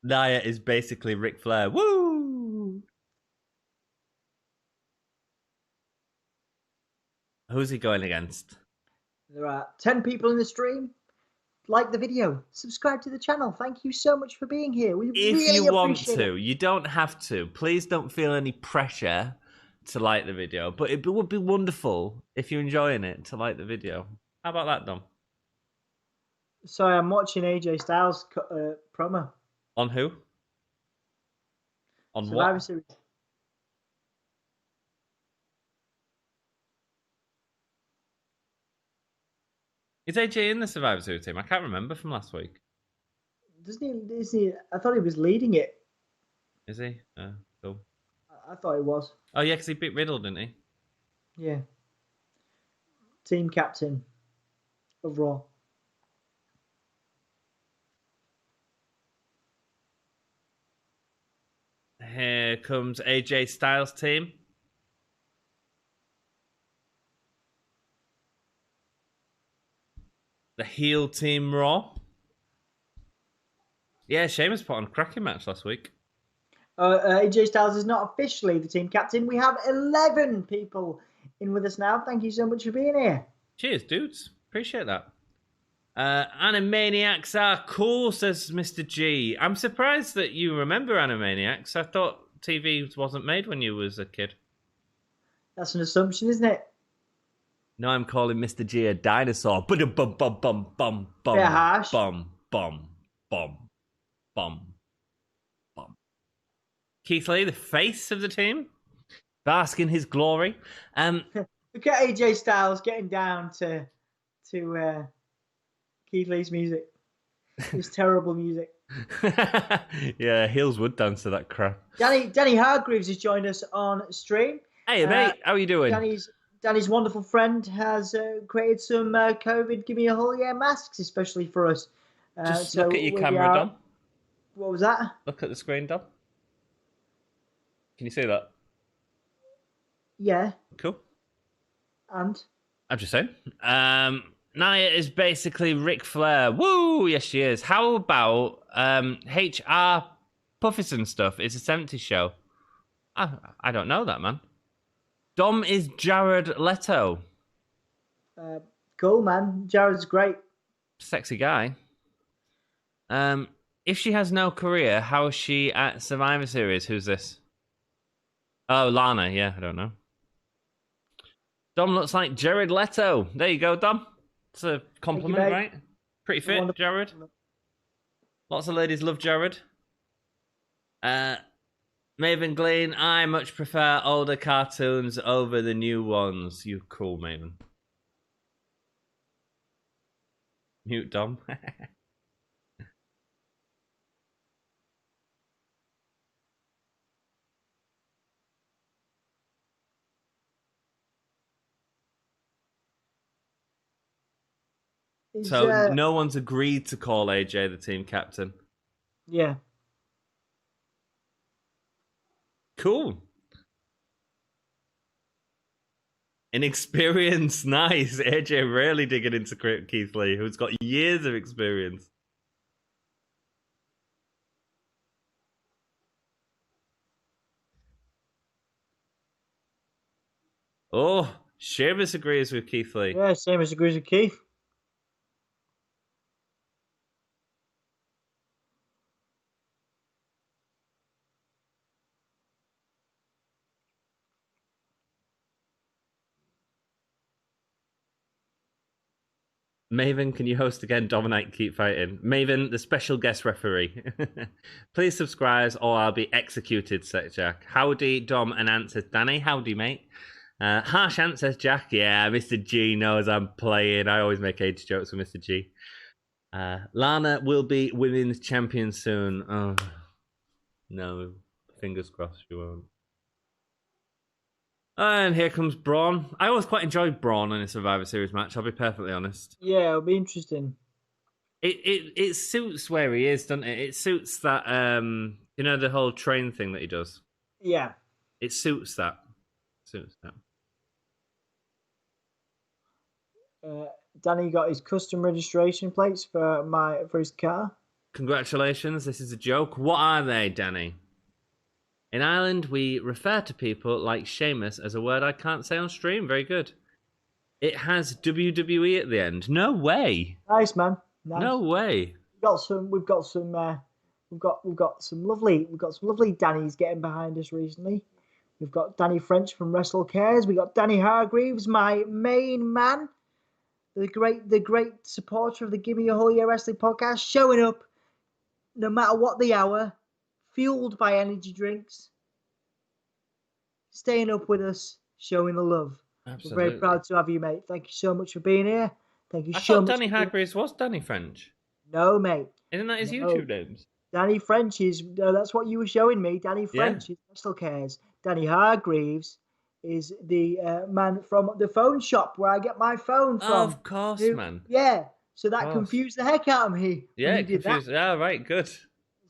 Nia is basically Ric Flair. Woo! Who's he going against? There are 10 people in the stream. Like the video. Subscribe to the channel. Thank you so much for being here. If you want to. You don't have to. Please don't feel any pressure to like the video. But it would be wonderful if you're enjoying it to like the video. How about that, Dom? Sorry, I'm watching AJ Styles promo. On who? On Survivor what? Series. Is AJ in the Survivor Series team? I can't remember from last week. Is he? I thought he was leading it. Is he? Cool. I thought he was. Oh, yeah, because he beat Riddle, didn't he? Yeah. Team captain of Raw. Here comes AJ Styles' team. The heel team Raw. Yeah, Sheamus put on a cracking match last week. AJ Styles is not officially the team captain. We have 11 people in with us now. Thank you so much for being here. Cheers, dudes. Appreciate that. Animaniacs are cool, says Mr. G. I'm surprised that you remember Animaniacs. I thought TV wasn't made when you was a kid. That's an assumption, isn't it? No, I'm calling Mr. G a dinosaur. Bum bum bum bum bum bum. Yeah, harsh. Bum bum bum bum bum. Keith Lee, the face of the team, bask in his glory. Look at AJ Styles getting down to Keith Lee's music. It's terrible music. Yeah, heels would dance to that crap. Danny Hargreaves has joined us on stream. Hey mate, how are you doing? Danny's wonderful friend has created some COVID Gimme a Whole Year masks, especially for us. Just look at your camera, Dom. What was that? Look at the screen, Dom. Can you see that? Yeah. Cool. And? I'm just saying. Nia is basically Ric Flair. Woo! Yes, she is. How about HR Puffison stuff? It's a 70s show. I don't know that, man. Dom is Jared Leto. Cool, man. Jared's great. Sexy guy. If she has no career, how is she at Survivor Series? Who's this? Oh, Lana. Yeah, I don't know. Dom looks like Jared Leto. There you go, Dom. It's a compliment, right? Pretty fit, wonderful. Jared. Lots of ladies love Jared. Maven Glean, I much prefer older cartoons over the new ones. You cool, Maven. Mute Dom. So no one's agreed to call AJ the team captain. Yeah. Cool. Inexperience, nice. AJ really digging into Keith Lee, who's got years of experience. Oh, Sheamus agrees with Keith Lee. Yeah, Sheamus agrees with Keith. Maven, can you host again? Dominate, keep fighting. Maven, the special guest referee. Please subscribe or I'll be executed, said Jack. Howdy, Dom, and answers Danny. Howdy, mate. Harsh answers Jack. Yeah, Mr. G knows I'm playing. I always make age jokes with Mr. G. Lana will be women's champion soon. Oh, no. Fingers crossed she won't. And here comes Braun. I always quite enjoyed Braun in a Survivor Series match, I'll be perfectly honest. Yeah, it'll be interesting. It suits where he is, doesn't it? It suits that, you know, the whole train thing that he does. Yeah. It suits that. Danny got his custom registration plates for his car. Congratulations, this is a joke. What are they, Danny? In Ireland, we refer to people like Sheamus as a word I can't say on stream. Very good. It has WWE at the end. No way. Nice, man. Nice. No way. We've got some lovely Dannys getting behind us recently. We've got Danny French from Wrestle Cares. We got Danny Hargreaves, my main man, the great supporter of the Gimme a Whole Year Wrestling podcast, showing up no matter what the hour, fueled by energy drinks, staying up with us, showing the love. Absolutely. We're very proud to have you, mate. Thank you so much for being here. Thank you I so thought much. Danny Hargreaves was Danny French. No, mate. Isn't that his YouTube names? Danny French is, that's what you were showing me. Danny French is Wrestle Cares. Danny Hargreaves is the man from the phone shop where I get my phone from. Of course, man. Yeah. So that confused the heck out of me. Yeah, it confused. Ah, right, good.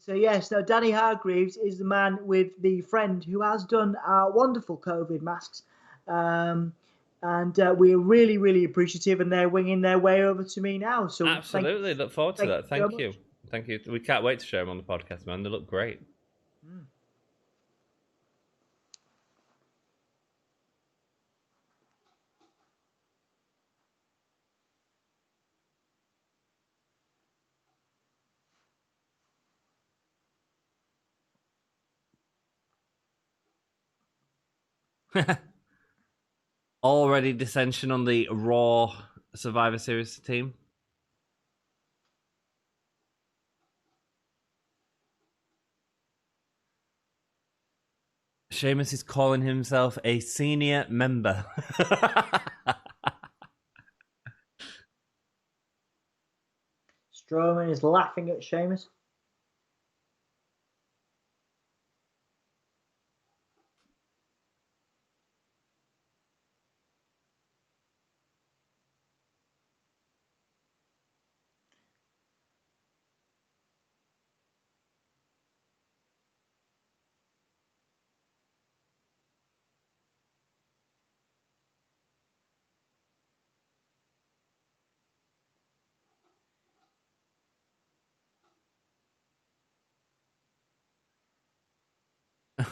So yes, now Danny Hargreaves is the man with the friend who has done our wonderful COVID masks. And we're really, really appreciative, and they're winging their way over to me now. So absolutely, look forward to that. Thank you. Thank you. We can't wait to share them on the podcast, man. They look great. Already dissension on the Raw Survivor Series team. Sheamus is calling himself a senior member. Strowman is laughing at Sheamus.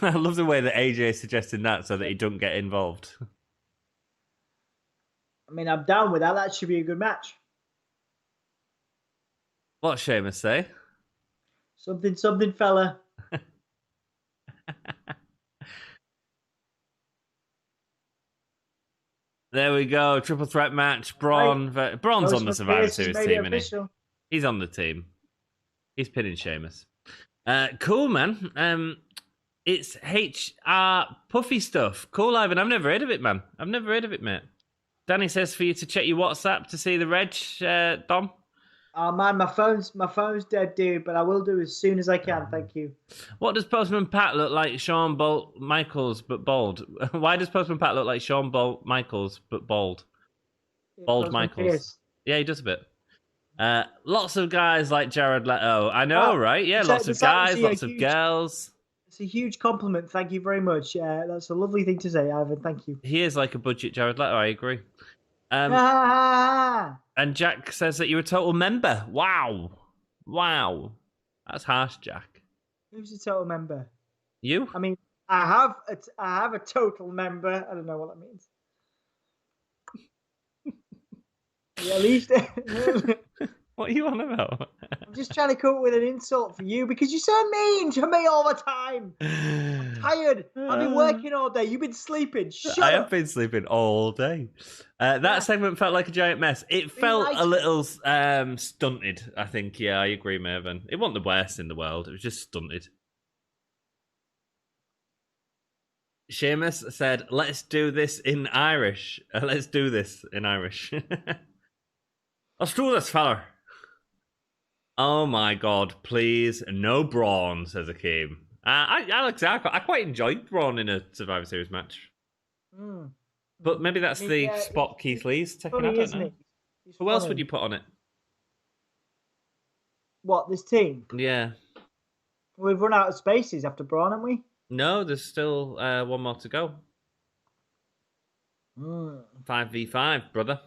I love the way that AJ is suggesting that so that he doesn't get involved. I mean, I'm down with that. That should be a good match. What's Sheamus say? Something, fella. There we go. Triple threat match. Braun's on the Survivor Series team, isn't he? He's on the team. He's pinning Sheamus. Cool, man. It's HR Puffy stuff. Cool, Ivan. I've never heard of it, man. I've never heard of it, mate. Danny says for you to check your WhatsApp to see the reg, Dom. Oh man, my phone's dead, dude. But I will do as soon as I can. Thank you. What does Postman Pat look like? Shawn Michaels, but bald. Why does Postman Pat look like Shawn Michaels, but bald? Bald Michaels. Pierce. Yeah, he does a bit. Lots of guys like Jared Leto. I know, right? Yeah, lots of guys, lots of girls. It's a huge compliment. Thank you very much. That's a lovely thing to say, Ivan. Thank you. He is like a budget Jared Leto. I agree. And Jack says that you're a total member. Wow, that's harsh, Jack. Who's a total member? You? I mean, I have a total member. I don't know what that means. Yeah, at least. What are you on about? I'm just trying to come up with an insult for you because you're so mean to me all the time. I'm tired. I've been working all day. You've been sleeping. Shut up. I have been sleeping all day. That segment felt like a giant mess. It felt a little stunted, I think. Yeah, I agree, Mervyn. It wasn't the worst in the world. It was just stunted. Seamus said, let's do this in Irish. Let's do this in Irish. Let's do this, fella. Oh my god, please, no brawn, says Akeem. I quite enjoyed brawn in a Survivor Series match. But maybe that's the spot Keith Lee's taking. I don't know. Who else would you put on it? What, this team? Yeah. We've run out of spaces after brawn, haven't we? No, there's still one more to go. 5v5, brother.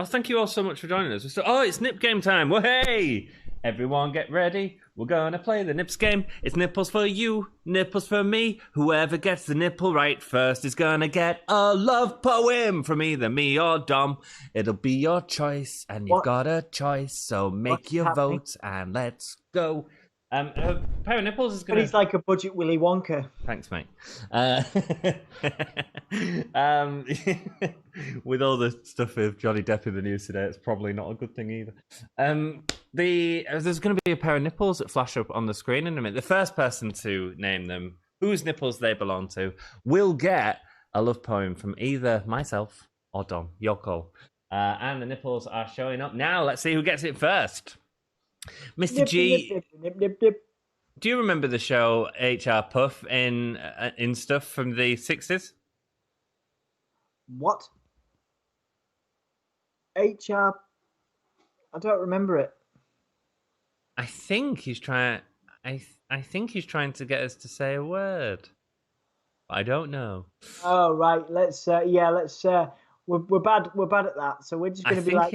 Oh, thank you all so much for joining us. Oh, it's nip game time. Well, hey! Everyone get ready. We're going to play the nips game. It's nipples for you, nipples for me. Whoever gets the nipple right first is going to get a love poem from either me or Dom. It'll be your choice, and you've got a choice. So make your votes, and let's go. A pair of nipples is going to... But he's like a budget Willy Wonka. Thanks, mate. With all the stuff with Johnny Depp in the news today, it's probably not a good thing either. There's going to be a pair of nipples that flash up on the screen in a minute. The first person to name them, whose nipples they belong to, will get a love poem from either myself or Dom. Your call. And the nipples are showing up now. Let's see who gets it first. Mr. G, do you remember the show HR Puff in stuff from the 60s? What? HR? I don't remember it. I think he's trying. I think he's trying to get us to say a word. I don't know. Oh right, let's. We're bad. We're bad at that. So we're just going to be like.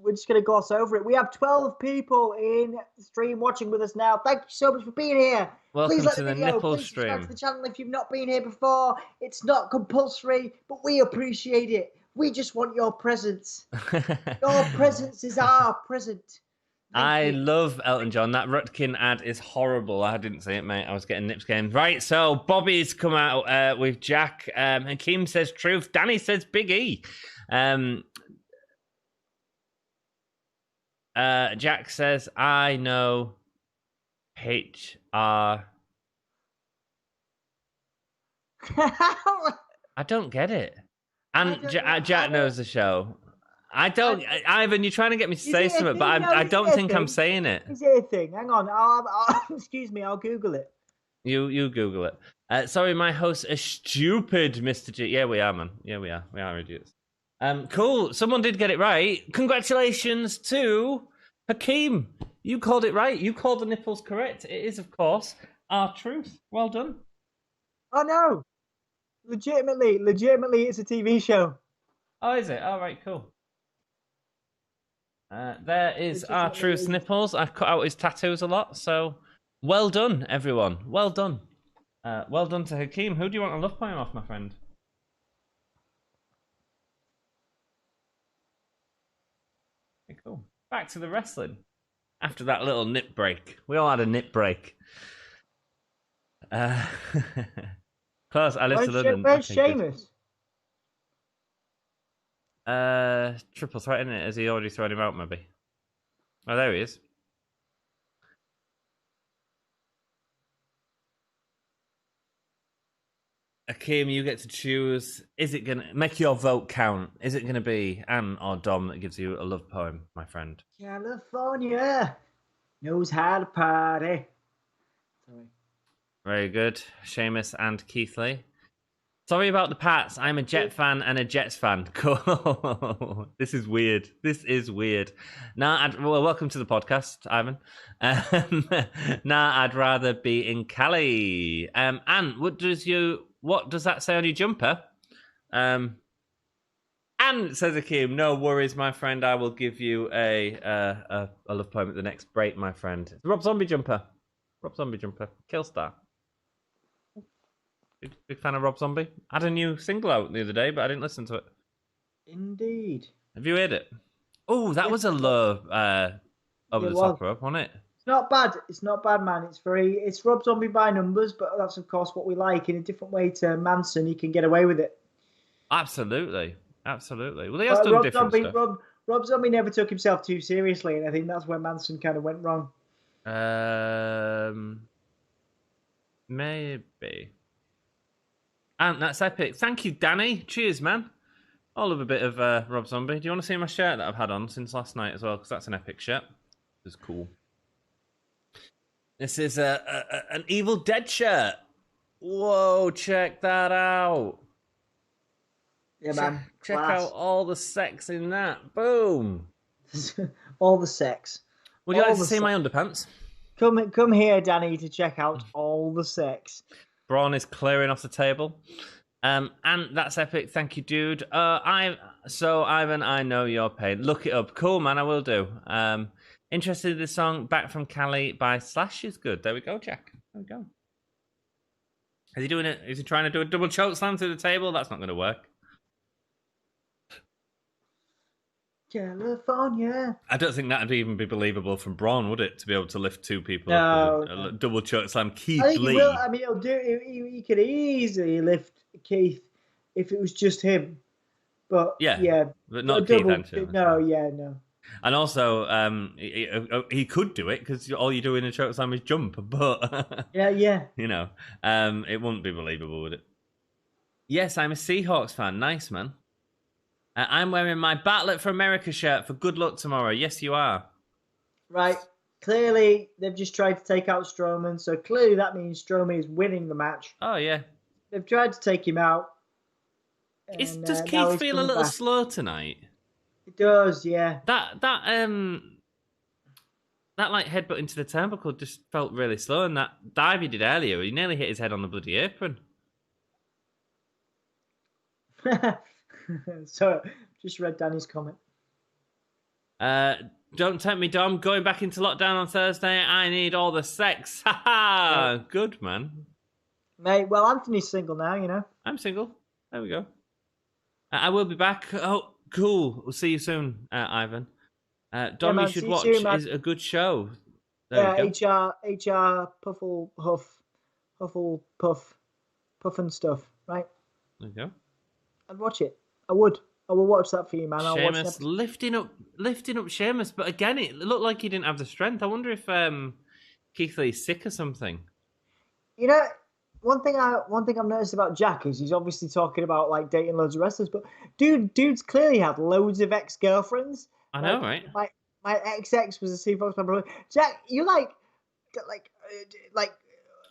We're just going to gloss over it. We have 12 people in the stream watching with us now. Thank you so much for being here. Welcome Please like to the the video. nipple Please stream. subscribe to the channel if you've not been here before. It's not compulsory, but we appreciate it. We just want your presence. Your presence is our present. I love Elton John. That Rutkin ad is horrible. I didn't see it, mate. I was getting nips games. Right, so Bobby's come out with Jack. Hakeem says truth. Danny says Big E. Jack says, I know HR. I don't get it. And Jack knows the show. I don't. Ivan, you're trying to get me to say something, but I don't think I'm saying it. Is it a thing? Hang on. Excuse me, I'll Google it. You Google it. Sorry, my hosts are stupid, Mr. G. Yeah, we are, man. Yeah, we are. We are idiots. Cool. Someone did get it right. Congratulations to Hakeem. You called it right. You called the nipples correct. It is, of course, our truth. Well done. Oh no! Legitimately, it's a TV show. Oh, is it? All right, cool. There is our truth nipples. I've cut out his tattoos a lot, so well done, everyone. Well done. Well done to Hakeem. Who do you want a love poem off, my friend? Okay, cool. Back to the wrestling. After that little nip break. We all had a nip break. Close, I lived to London. Where's Sheamus? Triple threat, isn't it? Has he already thrown him out, maybe? Oh, there he is. Akeem, you get to choose. Is it gonna make your vote count? Is it gonna be Anne or Dom that gives you a love poem, my friend? California knows how to party. Sorry. Very good, Seamus and Keithley. Sorry about the Pats. I'm a Jet fan and a Jets fan. Cool. This is weird. Well, welcome to the podcast, Ivan. I'd rather be in Cali. Anne, what does that say on your jumper? Anne, says Akeem, no worries, my friend. I will give you a love poem at the next break, my friend. It's Rob Zombie jumper. Killstar. Big fan of Rob Zombie. Had a new single out the other day, but I didn't listen to it. Indeed. Have you heard it? Oh, that was a low over the top rope, wasn't it? It's not bad. It's not bad, man. It's Rob Zombie by numbers, but that's of course what we like. In a different way to Manson, he can get away with it. Absolutely. Well, he has done different stuff. Rob Zombie never took himself too seriously, and I think that's where Manson kind of went wrong. Maybe. And that's epic. Thank you, Danny. Cheers, man. I love a bit of Rob Zombie. Do you want to see my shirt that I've had on since last night as well? Because that's an epic shirt. It's cool. This is an Evil Dead shirt. Whoa, check that out. Yeah, man. Check out all the sex in that. Boom. All the sex. Would you like to see my underpants? Come here, Danny, to check out all the sex. Braun is clearing off the table. And that's epic. Thank you, dude. Ivan, I know your pain. Look it up. Cool, man. I will do. Interested in this song, Back from Cali by Slash is good. There we go, Jack. There we go. Is he doing it? Is he trying to do a double choke slam through the table? That's not going to work. California. I don't think that'd even be believable from Braun, would it? To be able to lift two people up with a double choke slam. Keith Lee. He will. I mean, he could easily lift Keith if it was just him. But but not Keith Hanshaw. No. And also, he could do it because all you do in a choke slam is jump. But yeah, you know, it wouldn't be believable, would it? Yes, I'm a Seahawks fan. Nice, man. I'm wearing my Battle for America shirt for good luck tomorrow. Yes, you are. Right. Clearly, they've just tried to take out Strowman. So clearly that means Strowman is winning the match. Oh, yeah. They've tried to take him out. Does Keith feel a little slow tonight? It does, yeah. That like headbutt into the turnbuckle just felt really slow. And that dive he did earlier, he nearly hit his head on the bloody apron. So, just read Danny's comment. Don't tempt me, Dom. Going back into lockdown on Thursday. I need all the sex. Ha ha! Good, man. Mate, well, Anthony's single now, you know. I'm single. There we go. I will be back. Oh, cool. We'll see you soon, Ivan. Dom, you should watch. It's a good show. There HR, Puffle, Puff and stuff, right? There you go. I'd watch it. I will watch that for you, man. I'll watch Sheamus lifting up Sheamus, but again, it looked like he didn't have the strength. I wonder if Keith Lee's sick or something. You know, one thing I've noticed about Jack is he's obviously talking about like dating loads of wrestlers, but dude's clearly had loads of ex-girlfriends. I know, right? My ex was a Seahawks member. Jack, you like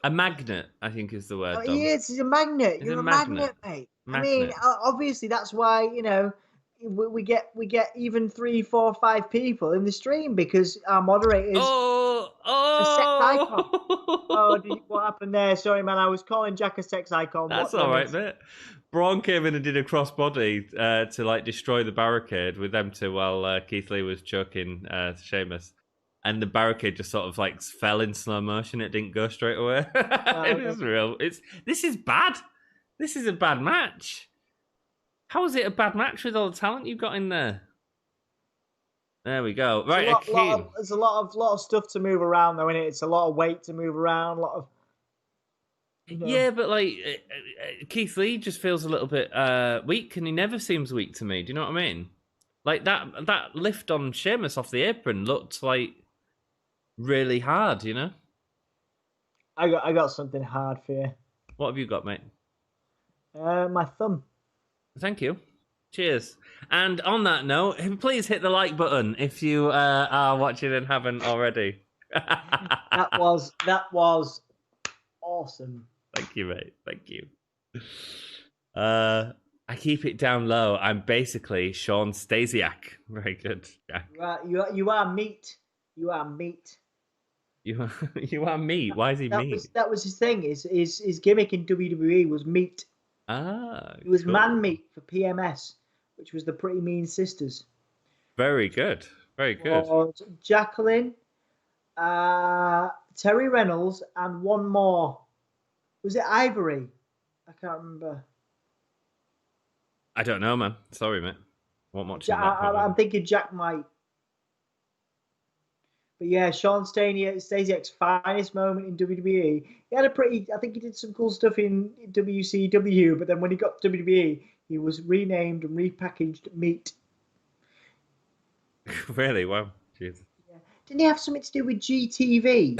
a magnet, I think is the word. Oh, he is. He's a magnet. You're a magnet, mate. I mean, obviously that's why, you know, we get even 3, 4, 5 people in the stream because our moderators a sex icon. What happened there? Sorry, man. I was calling Jack a sex icon. That's all right, mate. Braun came in and did a crossbody to like destroy the barricade with them two while Keith Lee was choking Sheamus. And the barricade just sort of like fell in slow motion. It didn't go straight away. It was real. This is bad. This is a bad match. How is it a bad match with all the talent you've got in there? There we go. Right, there's a lot of stuff to move around, though, innit? It's a lot of weight to move around. A lot of. You know. Yeah, but like Keith Lee just feels a little bit weak, and he never seems weak to me. Do you know what I mean? Like that lift on Sheamus off the apron looked like really hard, you know. I got something hard for you. What have you got, mate? My thumb. Thank you. Cheers. And on that note, please hit the like button if you are watching and haven't already. That was awesome. Thank you, mate. Thank you. I keep it down low. I'm basically Sean Stasiak. Very good, Jack. You are meat. You are meat. You are meat. Why is he meat? That was his thing. His gimmick in WWE was meat. Ah, It was cool. man meat for PMS, which was the Pretty Mean Sisters. Very good. Very good. Jacqueline, Terry Reynolds, and one more. Was it Ivory? I can't remember. I don't know, man. Sorry, mate. Won't watch that. I'm thinking Jack might. But yeah, Sean Stasiak's finest moment in WWE. He had I think he did some cool stuff in WCW, but then when he got to WWE, he was renamed and repackaged meat. Really? Wow. Jeez. Yeah. Didn't he have something to do with GTV?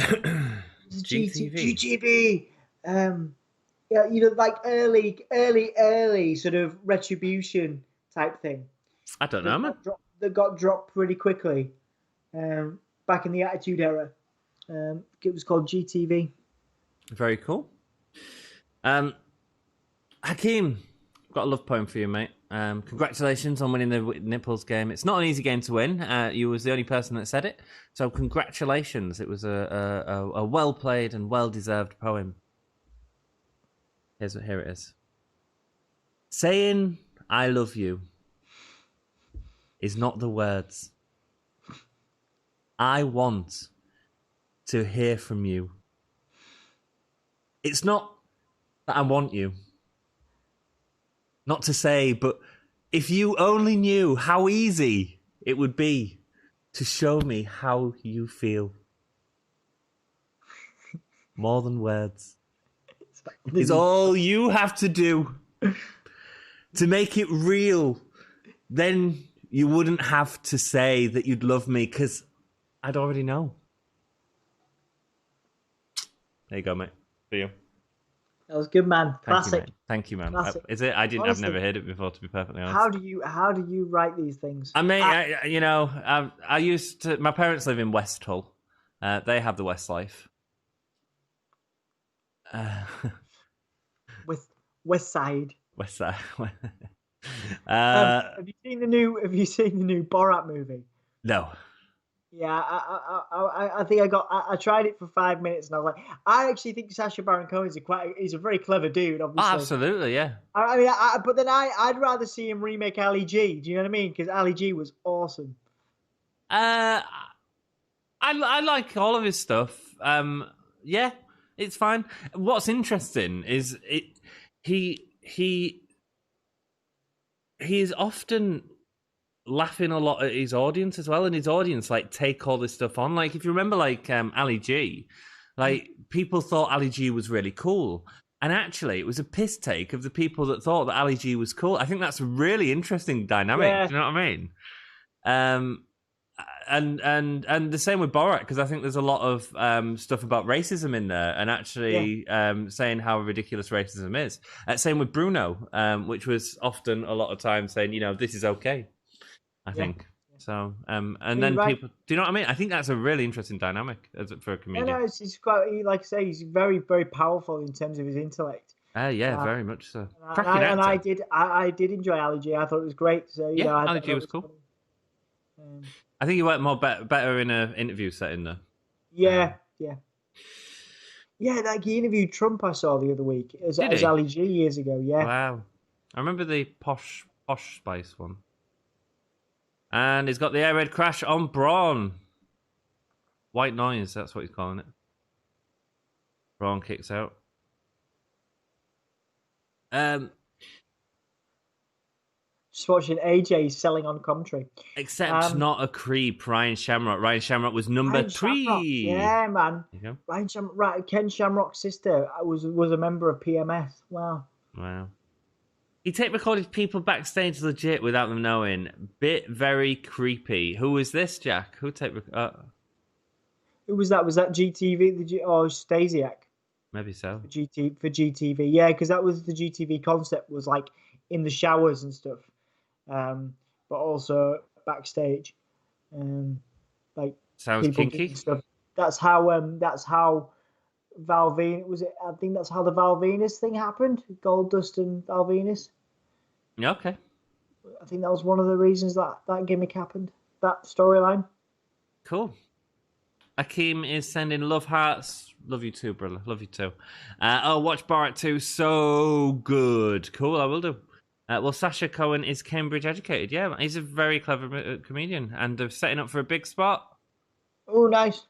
GTV. Yeah, like early sort of retribution type thing. I don't know, man. That got dropped pretty quickly. Back in the Attitude Era. It was called GTV. Very cool. Hakeem, got a love poem for you, mate. Congratulations on winning the Nipples game. It's not an easy game to win. You was the only person that said it. So congratulations. It was a well-played and well-deserved poem. Here it is. Saying I love you is not the words. I want to hear from you. It's not that I want you. Not to say, but if you only knew how easy it would be to show me how you feel. More than words. Is all you have to do to make it real. Then you wouldn't have to say that you'd love me, because I'd already know. There you go, mate. For you. That was good, man. Classic. Thank you, man. Classic. Is it? I've Honestly, never heard it before, to be perfectly honest. How do you write these things? I mean, I used to. My parents live in West Hull. They have the West Life. With West Side. West Side. Have you seen the new Borat movie? No. Yeah, I think I tried it for 5 minutes and I was like, I actually think Sacha Baron Cohen is a very clever dude. Obviously, Absolutely, yeah. I mean, but then I'd rather see him remake Ali G. Do you know what I mean? Because Ali G was awesome. I like all of his stuff. Yeah, it's fine. What's interesting is he is often laughing a lot at his audience as well, and his audience like take all this stuff on. Like if you remember, like Ali G, like people thought Ali G was really cool, and actually it was a piss take of the people that thought that Ali G was cool. I think that's a really interesting dynamic. Yeah. Do you know what I mean? And the same with Borat, because I think there's a lot of stuff about racism in there, and actually saying how ridiculous racism is. Same with Bruno, which was often a lot of times saying, this is okay. I think so. And then people, do you know what I mean? I think that's a really interesting dynamic for a comedian. Yeah, no, it's quite, like I say, he's very, very powerful in terms of his intellect. Very much so. And I did enjoy Ali G. I thought it was great. So Ali G was cool. I think he worked better in an interview setting though. Yeah. Like he interviewed Trump. I saw the other week as Ali G years ago. Yeah. Wow. I remember the posh Spice one. And he's got the air raid crash on Braun. White noise, that's what he's calling it. Braun kicks out. Just watching AJ selling on commentary. Except not a creep, Ryan Shamrock. Ryan Shamrock was number 3. Yeah, man. Ryan Shamrock, Ken Shamrock's sister was a member of PMS. Wow. He tape recorded people backstage legit without them knowing. Bit very creepy. Who was this, Jack? Who tape recorded? Who was that? Was that GTV? Or Stasiak? Maybe so. for GTV. Yeah, because that was the GTV concept, was like in the showers and stuff, but also backstage, like Sounds people kinky. doing stuff. That's how Val Venus was it. I think that's how the Val Venus thing happened. Goldust and Val Venus. Yeah, okay. I think that was one of the reasons that gimmick happened. That storyline. Cool. Akeem is sending love hearts. Love you too, brother. Love you too. Watch Borat 2. So good. Cool, I will do. Well, Sacha Cohen is Cambridge educated. Yeah, he's a very clever comedian. And they're setting up for a big spot. Oh, nice.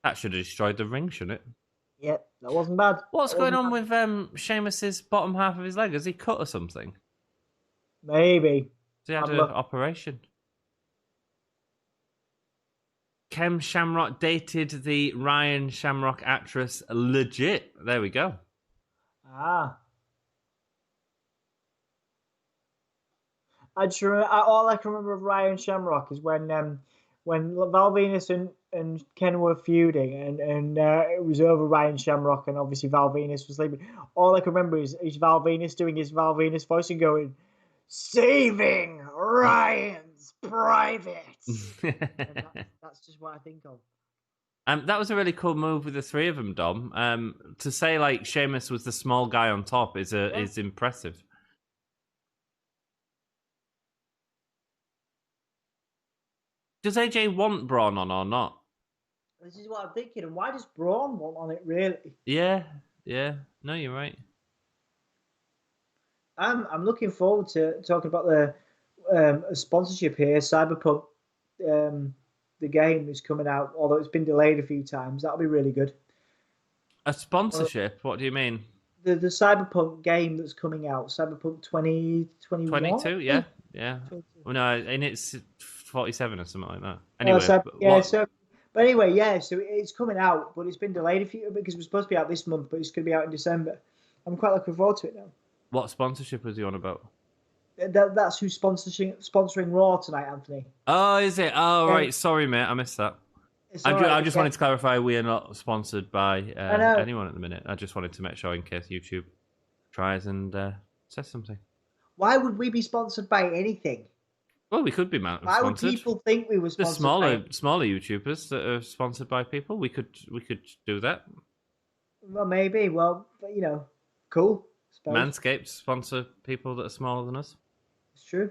That should have destroyed the ring, shouldn't it? Yep, that wasn't bad. What's going on with Sheamus's bottom half of his leg? Has he cut or something? Maybe. He had an operation. Kem Shamrock dated the Ryan Shamrock actress legit. There we go. Ah. All I can remember of Ryan Shamrock is when Val Venus and Ken were feuding, and it was over Ryan Shamrock, and obviously Val Venus was leaving. All I can remember is Val Venus doing his Val Venus voice and going, "Saving Ryan's privates." That's just what I think of. That was a really cool move with the three of them, Dom. To say like Sheamus was the small guy on top is impressive. Does AJ want Braun on or not? This is what I'm thinking. And why does Braun want on it, really? Yeah. No, you're right. I'm looking forward to talking about the sponsorship here. Cyberpunk, the game is coming out, although it's been delayed a few times. That'll be really good. A sponsorship? What do you mean? The Cyberpunk game that's coming out, Cyberpunk 2021? 22, yeah. 22. Well, no, and it's 47 or something like that. Anyway, but anyway, yeah. So it's coming out, but it's been delayed a few because it was supposed to be out this month, but it's going to be out in December. I'm quite looking forward to it now. What sponsorship was he on about? That's who's sponsoring Raw tonight, Anthony. Oh, is it? Oh, yeah. Right. Sorry, mate. I missed that. I just wanted to clarify we are not sponsored by anyone at the minute. I just wanted to make sure in case YouTube tries and says something. Why would we be sponsored by anything? Well, we could be sponsored. Why would people think we were sponsored? The smaller YouTubers that are sponsored by people, we could do that. Well, maybe. Well, cool. Manscaped sponsor people that are smaller than us. It's true.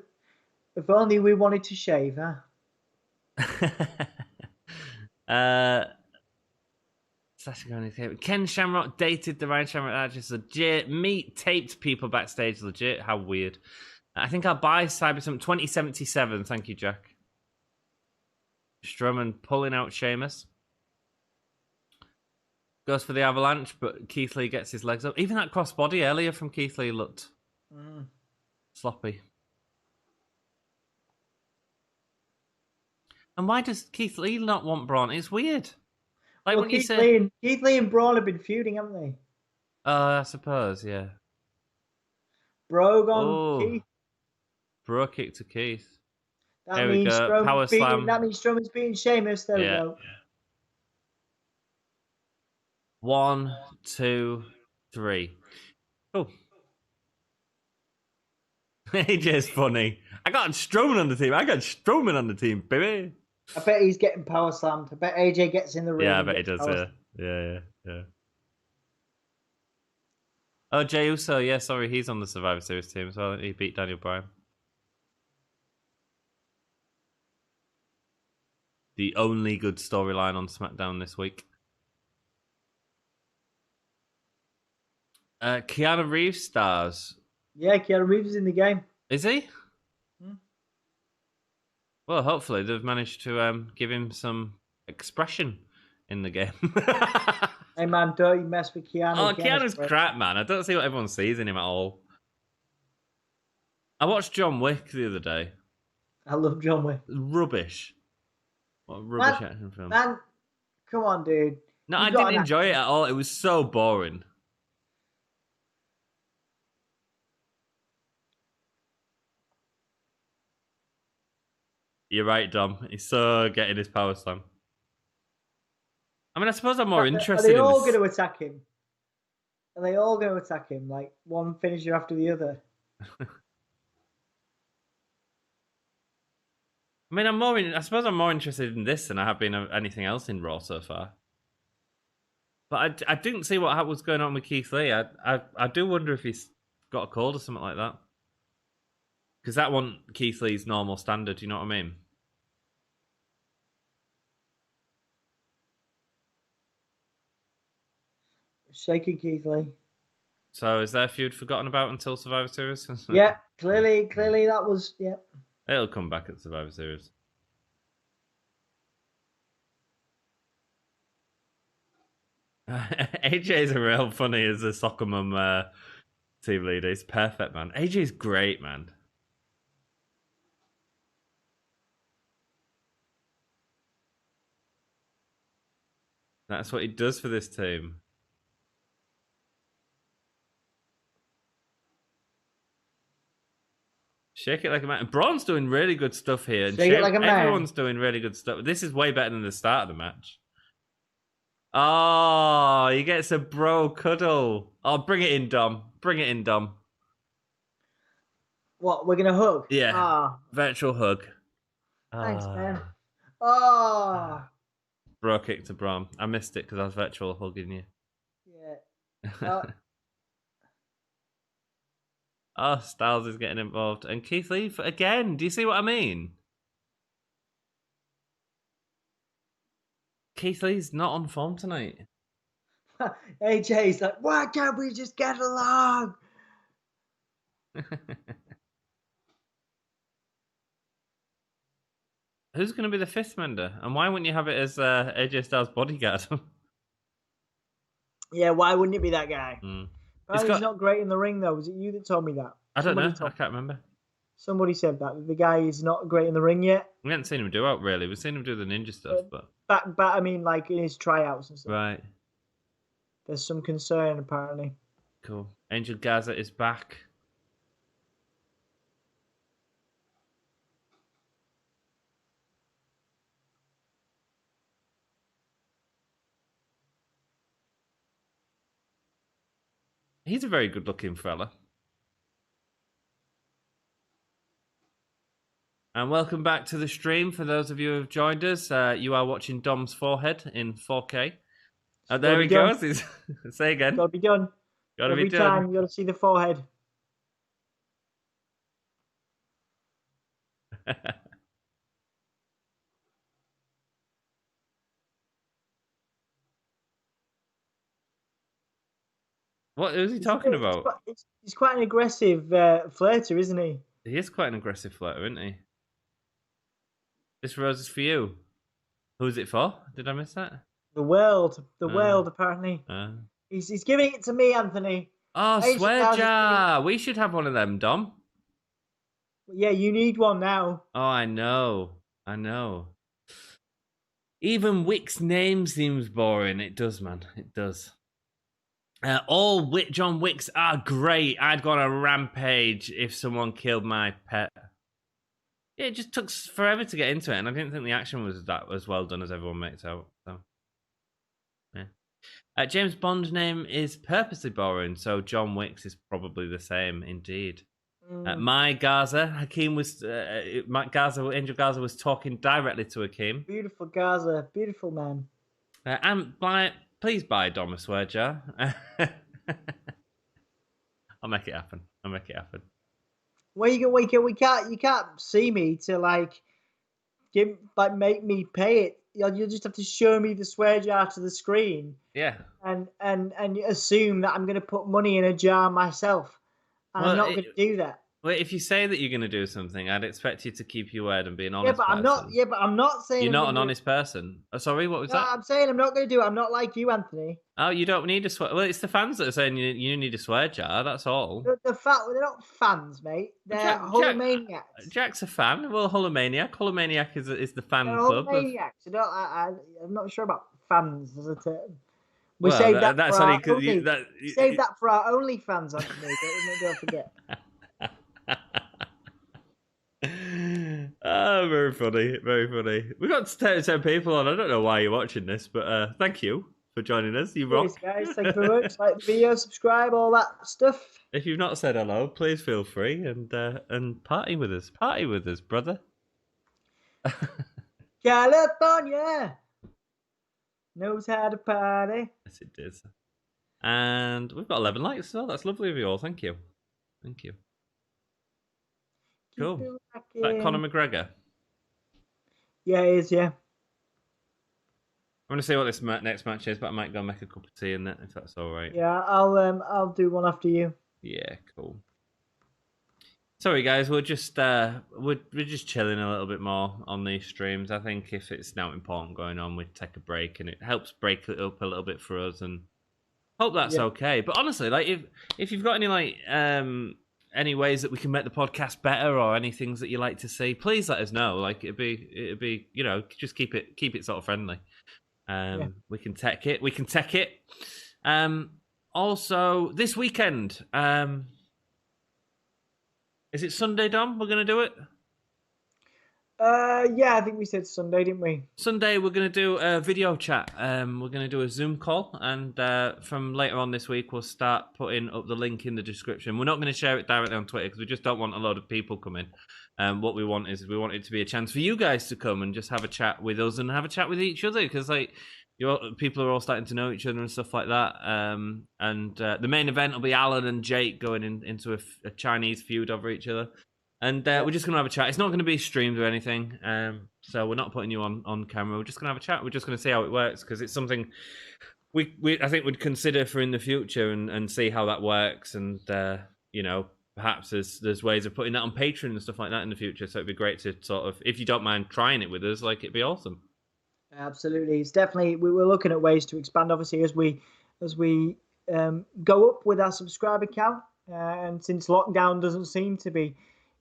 If only we wanted to shave, huh? Ken Shamrock dated the Ryan Shamrock actress legit. Meat taped people backstage legit. How weird. I think I'll buy Cybersum 2077. Thank you, Jack. Strowman pulling out Sheamus. Goes for the avalanche, but Keith Lee gets his legs up. Even that crossbody earlier from Keith Lee looked sloppy. And why does Keith Lee not want Braun? It's weird. Like when Keith Lee and Braun have been feuding, haven't they? I suppose, yeah. Brogue on Keith. Bro kick to Keith. There we go. Power slam. That means Strowman's beating Sheamus. There we go. 1, 2, 3. Oh. AJ's funny. I got Strowman on the team. Baby. I bet he's getting power slammed. I bet AJ gets in the ring. Yeah, I bet he does. Yeah. Oh, Jey Uso. Yeah, sorry, he's on the Survivor Series team as well. He beat Daniel Bryan. The only good storyline on SmackDown this week. Keanu Reeves stars. Yeah, Keanu Reeves is in the game. Is he? Well, hopefully they've managed to give him some expression in the game. Hey man, don't you mess with Keanu. Oh, Keanu's crap, man. I don't see what everyone sees in him at all. I watched John Wick the other day. I love John Wick. Rubbish. What a rubbish action film. Man, come on, dude. No, I didn't enjoy it at all. It was so boring. You're right, Dom. He's so getting his power slam. I mean, I suppose I'm more interested in Are they all going to attack him? Are they all going to attack him? Like one finisher after the other? I mean, I suppose I'm more interested in this than I have been of anything else in Raw so far. But I didn't see what was going on with Keith Lee. I do wonder if he's got a cold or something like that. Because that wasn't Keith Lee's normal standard, you know what I mean? Shaky Keith Lee. So is their feud forgotten about until Survivor Series? Yeah, clearly that was, yeah. It'll come back at Survivor Series. AJ's a real funny as a soccer mum team leader. He's perfect, man. AJ's great, man. That's what he does for this team. Shake it like a man. Braun's doing really good stuff here. And Shake it like a man. Everyone's doing really good stuff. This is way better than the start of the match. Oh, he gets a bro cuddle. Oh, bring it in, Dom. Bring it in, Dom. What, we're going to hug? Yeah. Ah. Virtual hug. Thanks, man. Oh. Bro kick to Braun. I missed it because I was virtual hugging you. Yeah. Oh, Styles is getting involved. And Keith Lee, again, do you see what I mean? Keith Lee's not on form tonight. AJ's like, why can't we just get along? Who's going to be the fifth member? And why wouldn't you have it as AJ Styles' bodyguard? Yeah, why wouldn't it be that guy? Mm. He's not great in the ring, though. Was it you that told me that? I don't know. I can't remember. Somebody said that. The guy is not great in the ring yet. We haven't seen him do out, really. We've seen him do the ninja stuff, but I mean, like in his tryouts and stuff. Right. There's some concern, apparently. Cool. Angel Gaza is back. He's a very good-looking fella. And welcome back to the stream. For those of you who have joined us, you are watching Dom's forehead in 4K. There he goes. He's... Say again. Gotta be done. Every time you gotta see the forehead. What is he talking about? He's quite an aggressive flirter, isn't he? He is quite an aggressive flirter, isn't he? This rose is for you. Who's it for? Did I miss that? The world. The world, apparently. He's giving it to me, Anthony. Oh, swear jar. We should have one of them, Dom. Yeah, you need one now. Oh, I know. Even Wick's name seems boring. It does, man. It does. All John Wicks are great. I'd go on a rampage if someone killed my pet. It just took forever to get into it, and I didn't think the action was that as well done as everyone makes out. So, yeah. James Bond's name is purposely boring, so John Wicks is probably the same, indeed. My Gaza, Hakeem was Angel Gaza was talking directly to Hakeem. Beautiful Gaza, beautiful man. And please buy Dom a swear jar. I'll make it happen. Well, you can't see me to make me pay it. You'll just have to show me the swear jar to the screen. Yeah. And assume that I'm going to put money in a jar myself. And I'm not going to do that. Well, if you say that you're going to do something, I'd expect you to keep your word and be an honest person. I'm not saying... You're not an honest person. Sorry, what was that? I'm saying I'm not going to do it. I'm not like you, Anthony. Oh, you don't need a swear... Well, it's the fans that are saying you need a swear jar, that's all. They're not fans, mate. They're Hulomaniacs. Jack's a fan. Well, Hulomaniac. Hulomaniac is the fan club. Hulomaniacs. I'm not sure about fans as a term. Save that for our OnlyFans, Anthony. Don't forget. Oh, very funny. We've got 10 people on. I don't know why you're watching this, but thank you for joining us. You rock. Cheers, guys. Thank you very much. Like the video, subscribe, all that stuff. If you've not said hello, please feel free and party with us. Party with us, brother. California knows how to party. Yes, it is. And we've got 11 likes as well. That's lovely of you all. Thank you. Thank you. Cool. Is that Conor McGregor? Yeah, it is, yeah. I want to see what this next match is, but I might go make a cup of tea in it if that's all right. Yeah, I'll do one after you. Yeah, cool. Sorry, guys. We're just chilling a little bit more on these streams. I think if it's now important going on, we take a break, and it helps break it up a little bit for us. And hope that's okay. But honestly, like if you've got any ways that we can make the podcast better, or any things that you like to see, please let us know. Like it'd be just keep it sort of friendly. We can tech it. Also this weekend, is it Sunday, Dom? We're gonna do it. Yeah, I think we said Sunday, didn't we? Sunday, we're going to do a video chat. We're going to do a Zoom call, and from later on this week, we'll start putting up the link in the description. We're not going to share it directly on Twitter because we just don't want a lot of people coming. What we want it to be a chance for you guys to come and just have a chat with us and have a chat with each other, because people are all starting to know each other and stuff like that. And the main event will be Alan and Jake going into a Chinese feud over each other. And we're just going to have a chat. It's not going to be streamed or anything, so we're not putting you on camera. We're just going to have a chat. We're just going to see how it works, because it's something we I think would consider for in the future and see how that works. And perhaps there's ways of putting that on Patreon and stuff like that in the future. So it'd be great to sort of, if you don't mind trying it with us, like it'd be awesome. Absolutely, it's definitely we're looking at ways to expand. Obviously, as we go up with our subscriber count, and since lockdown doesn't seem to be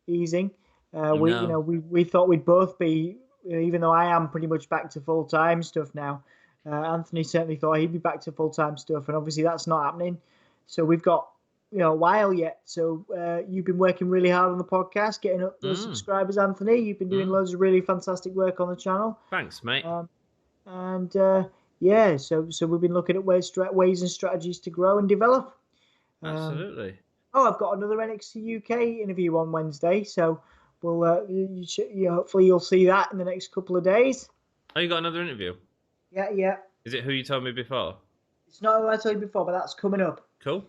easing. We thought we'd both be, even though I am pretty much back to full time stuff now. Anthony certainly thought he'd be back to full time stuff, and obviously that's not happening. So we've got a while yet. So you've been working really hard on the podcast, getting up those subscribers, Anthony. You've been doing loads of really fantastic work on the channel. Thanks, mate. So we've been looking at ways and strategies to grow and develop. Absolutely. I've got another NXT UK interview on Wednesday, so we'll hopefully you'll see that in the next couple of days. Oh, you got another interview? Yeah. Is it who you told me before? It's not who I told you before, but that's coming up. Cool.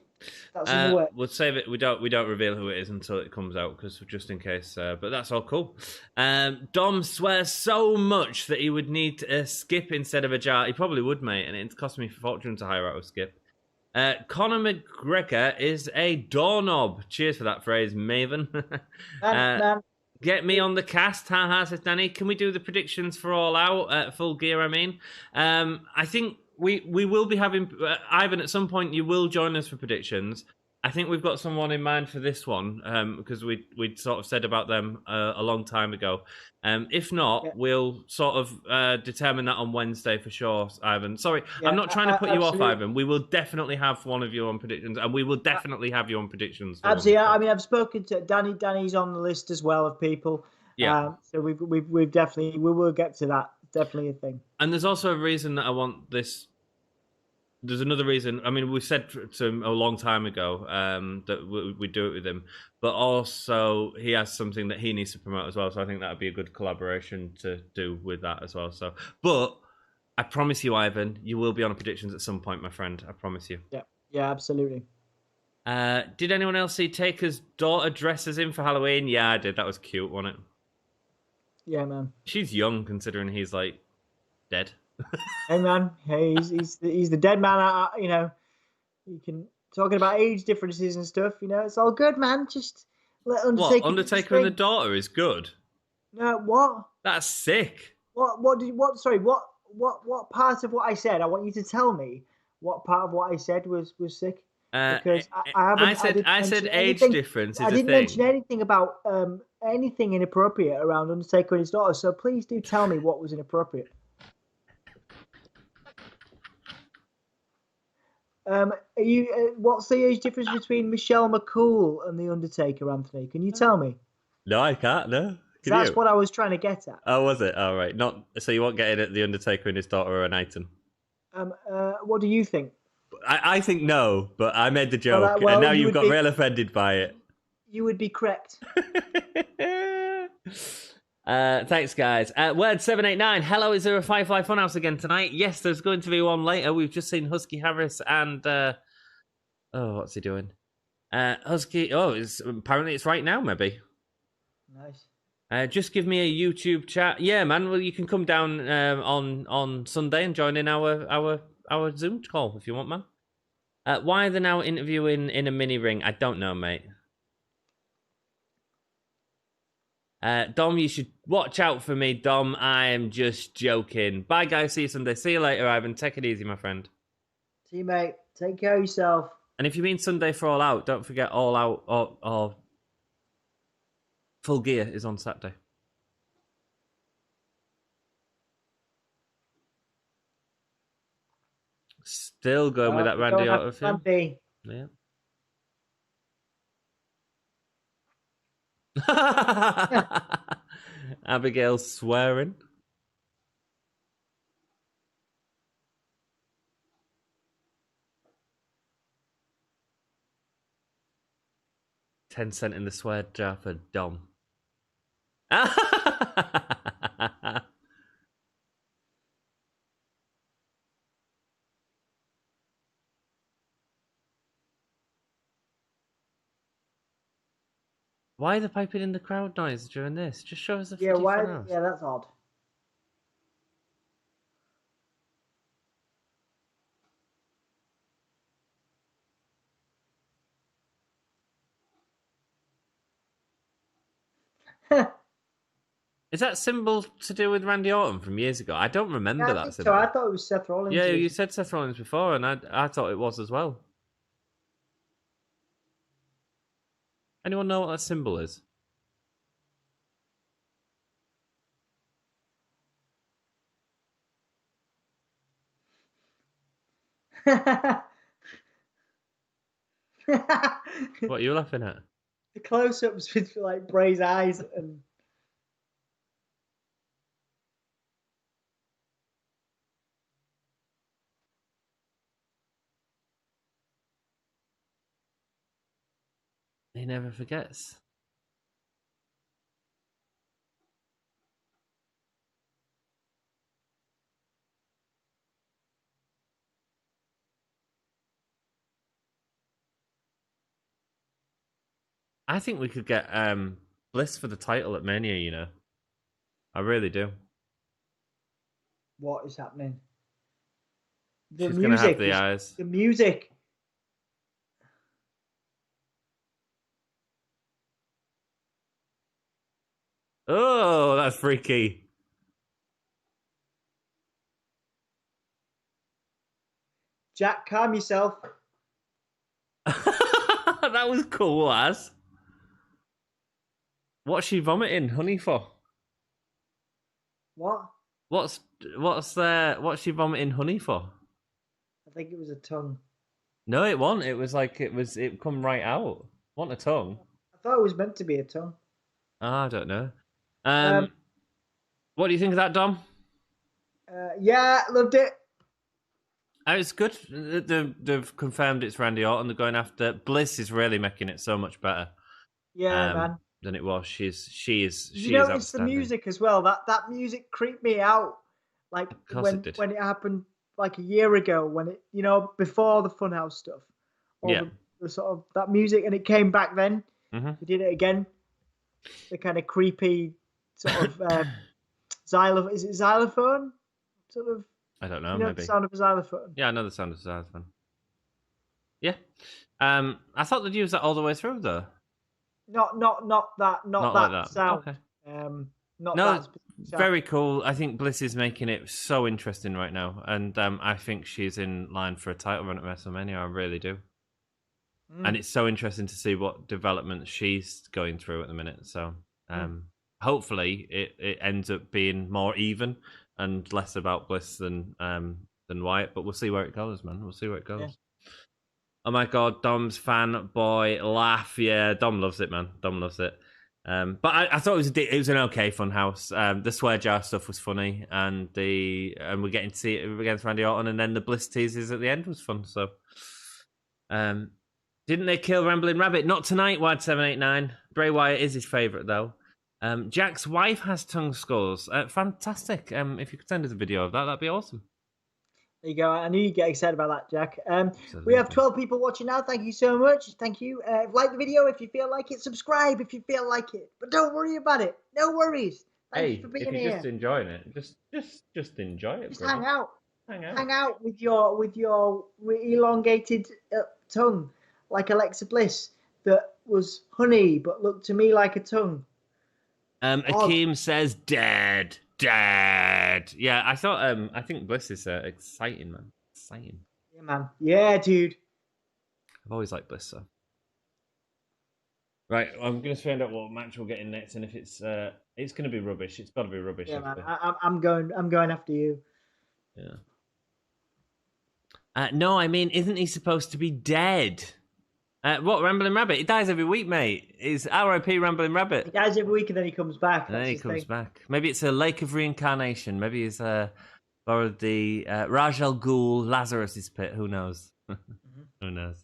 That's in the work. We'll save it. We don't reveal who it is until it comes out, because just in case. But that's all cool. Dom swears so much that he would need a skip instead of a jar. He probably would, mate, and it's cost me a fortune to hire out a skip. Conor McGregor is a doorknob. Cheers for that phrase, Maven. Man. Get me on the cast, haha, says Danny. Can we do the predictions for All Out? Full gear, I mean. I think we will be having... Ivan, at some point, you will join us for predictions. I think we've got someone in mind for this one, because we'd sort of said about them a long time ago. If not, we'll sort of determine that on Wednesday for sure, Ivan. Sorry, I'm not trying to put you off, Ivan. We will definitely have one of you on predictions, and we will definitely have you on predictions. Absolutely. I mean, I've spoken to Danny. Danny's on the list as well of people. Yeah. So we've definitely, we will get to that. Definitely a thing. And there's also a reason that I want this. There's another reason. I mean, we said to him a long time ago that we'd do it with him, but also he has something that he needs to promote as well. So I think that would be a good collaboration to do with that as well. So, but I promise you, Ivan, you will be on predictions at some point, my friend. I promise you. Yeah, absolutely. Did anyone else see Taker's daughter dresses in for Halloween? Yeah, I did. That was cute, wasn't it? Yeah, man. She's young considering he's like dead. Hey man, he's the dead man. You can talking about age differences and stuff. It's all good, man. Just let Undertaker. What, Undertaker and the daughter is good? No, what? That's sick. Sorry, what part of what I said? I want you to tell me what part of what I said was sick. Because I said age difference is a thing. I didn't mention anything about anything inappropriate around Undertaker and his daughter. So please do tell me what was inappropriate. What's the age difference between Michelle McCool and the Undertaker, Anthony? Can you tell me? No, I can't. No, that's what I was trying to get at. Oh, was it? All right. Not so you won't get it at the Undertaker and his daughter are an item. What do you think? I think no, but I made the joke, well, and now you you've would got be- real offended by it. You would be correct. Thanks, guys. Word789. Hello, is there a Firefly Funhouse again tonight? Yes, there's going to be one later. We've just seen Husky Harris and what's he doing? Husky. Apparently it's right now. Maybe. Nice. Just give me a YouTube chat. Yeah, man. Well, you can come down on Sunday and join in our Zoom call if you want, man. Why are they now interviewing in a mini ring? I don't know, mate. Dom, you should watch out for me, Dom. I am just joking. Bye, guys. See you Sunday. See you later, Ivan. Take it easy, my friend. See you, mate. Take care of yourself. And if you mean Sunday for All Out, don't forget All Out or Full Gear is on Saturday. Still going with that Randy Orton film. Mandy. Yeah. Abigail swearing. $10 in the swear jar for Dom. Why are they piping in the crowd noise during this? Just show us the Yeah, why? Funhouse. Yeah, that's odd. Is that symbol to do with Randy Orton from years ago? I don't remember that symbol. So I thought it was Seth Rollins. Yeah, you said Seth Rollins before, and I thought it was as well. Anyone know what that symbol is? What are you laughing at? The close-ups with like Bray's eyes and. He never forgets. I think we could get Bliss for the title at Mania, you know. I really do. What is happening? The She's music. gonna have the eyes. The music. Oh, that's freaky. Jack, calm yourself. That was cool, as. What's she vomiting honey for? What? What's she vomiting honey for? I think it was a tongue. No, it wasn't. It was like it come right out. Want a tongue? I thought it was meant to be a tongue. I don't know. What do you think of that, Dom? Yeah, loved it. It's good. They've confirmed it's Randy Orton. They're going after Bliss. Is really making it so much better. Yeah, man. Than it was. She is. You notice the music as well. That music creeped me out. Like when it happened like a year ago, when it before the Funhouse stuff. The sort of that music, and it came back then. Mm-hmm. They did it again. The kind of creepy sort of xylophone. Is it xylophone? Sort of. I don't know. You know maybe the sound of a xylophone. Yeah, I know the sound of a xylophone. Yeah. I thought they'd use that all the way through, though. Not that like that sound. Okay. That very cool. I think Bliss is making it so interesting right now, and I think she's in line for a title run at WrestleMania. I really do. And it's so interesting to see what development she's going through at the minute. So hopefully it ends up being more even and less about Bliss than Wyatt. But we'll see where it goes, man. We'll see where it goes. Yeah. Oh my God, Dom's fanboy laugh. Yeah, Dom loves it, man. Dom loves it. But I thought it was an okay fun house. The swear jar stuff was funny, and we're getting to see it against Randy Orton, and then the Bliss teases at the end was fun. So, didn't they kill Rambling Rabbit? Not tonight. Wide 789. Bray Wyatt is his favorite though. Jack's wife has tongue scores. Fantastic. If you could send us a video of that, that'd be awesome. There you go. I knew you'd get excited about that, Jack. We have 12 people watching now. Thank you so much. Thank you. Like the video if you feel like it. Subscribe if you feel like it. But don't worry about it. No worries. Thank you for being if you're here. just enjoying it, just enjoy it. Just brother. hang out. Hang out with your elongated tongue, like Alexa Bliss, that was honey but looked to me like a tongue. Akeem says dead. Yeah, I think Bliss is exciting, man. Exciting. Yeah, man. Yeah, dude. I've always liked Bliss, so. Right, I'm gonna find out what match we'll get in next, and if it's gonna be rubbish. It's gotta be rubbish. Yeah, man. I'm going after you. Yeah. No, I mean, isn't he supposed to be dead? What, Rambling Rabbit? He dies every week, mate. It's R.I.P. Rambling Rabbit. He dies every week and then he comes back. And then he comes back. Maybe it's a lake of reincarnation. Maybe he's borrowed the Raj Al Ghul Lazarus's pit. Who knows? Who knows?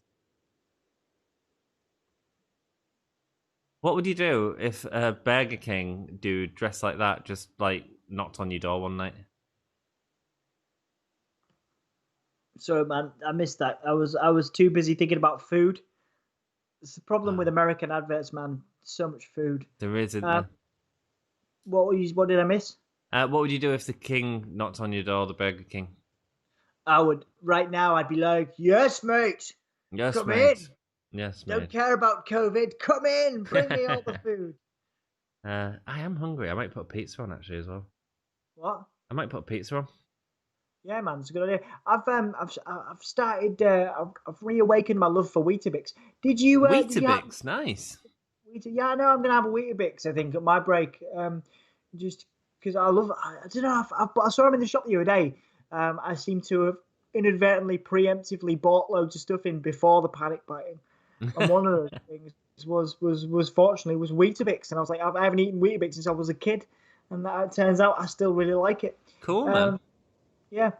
What would you do if a Burger King dude dressed like that just like knocked on your door one night? Sorry, man. I missed that. I was too busy thinking about food. It's the problem with American adverts, man. So much food. There is, isn't there? What did I miss? What would you do if the king knocked on your door, the Burger King? I would, right now, I'd be like, yes, mate. Yes, Come mate. in. Yes, Don't mate. care about COVID. Come in. Bring me all the food. I am hungry. I might put a pizza on, actually, as well. What? I might put a pizza on. Yeah, man, it's a good idea. I've started. I've reawakened my love for Weetabix. Did you? Weetabix, nice. Yeah, I know. I'm gonna have a Weetabix. I think at my break. Just because I love. I don't know. I saw them in the shop the other day. I seem to have inadvertently, preemptively bought loads of stuff in before the panic buying, and one of those things was fortunately Weetabix, and I was like, I haven't eaten Weetabix since I was a kid, and it turns out I still really like it. Cool, man. Yeah.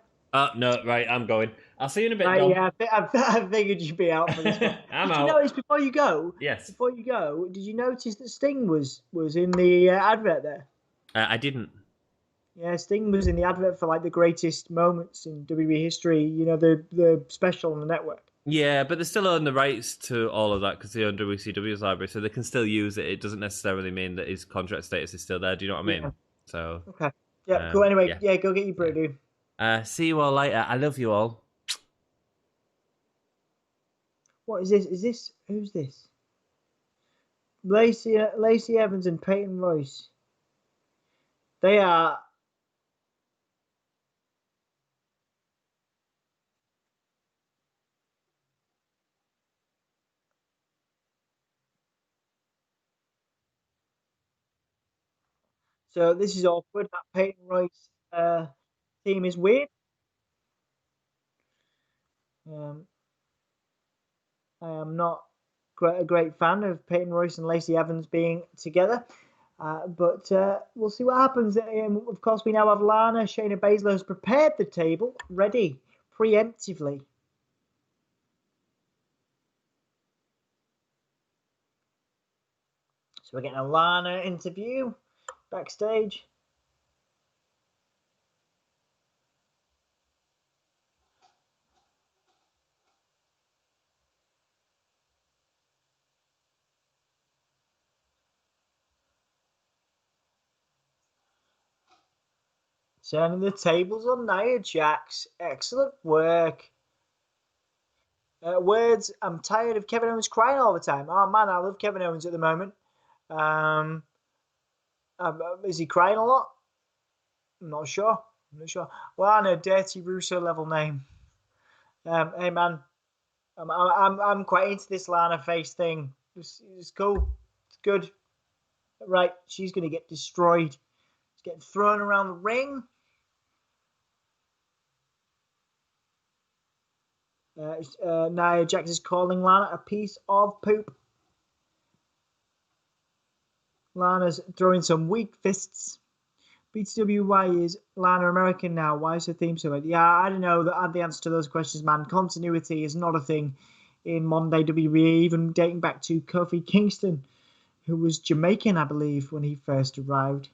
No, right, I'm going. I'll see you in a bit, Dom. Yeah, I figured you'd be out for this one. I'm did out. You notice before you go? Yes. Before you go, did you notice that Sting was in the advert there? I didn't. Yeah, Sting was in the advert for like the greatest moments in WWE history. You know, the special on the network. Yeah, but they still own the rights to all of that because they own WCW's library, so they can still use it. It doesn't necessarily mean that his contract status is still there. Do you know what I mean? Yeah. So. Okay. Yeah. Cool. Anyway, yeah, go get your brew, dude. See you all later. I love you all. What is this? Who's this? Lacey Evans and Peyton Royce. They are. So this is awkward. That Peyton Royce team is weird. I am not a great fan of Peyton Royce and Lacey Evans being together. But we'll see what happens. Of course, we now have Lana. Shayna Baszler has prepared the table, ready, preemptively. So we're getting a Lana interview backstage. Turning the tables on Nia Jax. Excellent work. Words, I'm tired of Kevin Owens crying all the time. Oh man, I love Kevin Owens at the moment. Is he crying a lot? I'm not sure. Lana, dirty Russo level name. Hey man, I'm quite into this Lana face thing. It's cool. It's good. Right, she's gonna get destroyed. She's getting thrown around the ring. Nia Jax is calling Lana a piece of poop. Lana's throwing some weak fists. BTW, why is Lana American now? Why is her theme so late? Yeah, I don't know. I had the answer to those questions, man. Continuity is not a thing in modern day WWE, even dating back to Kofi Kingston, who was Jamaican, I believe, when he first arrived.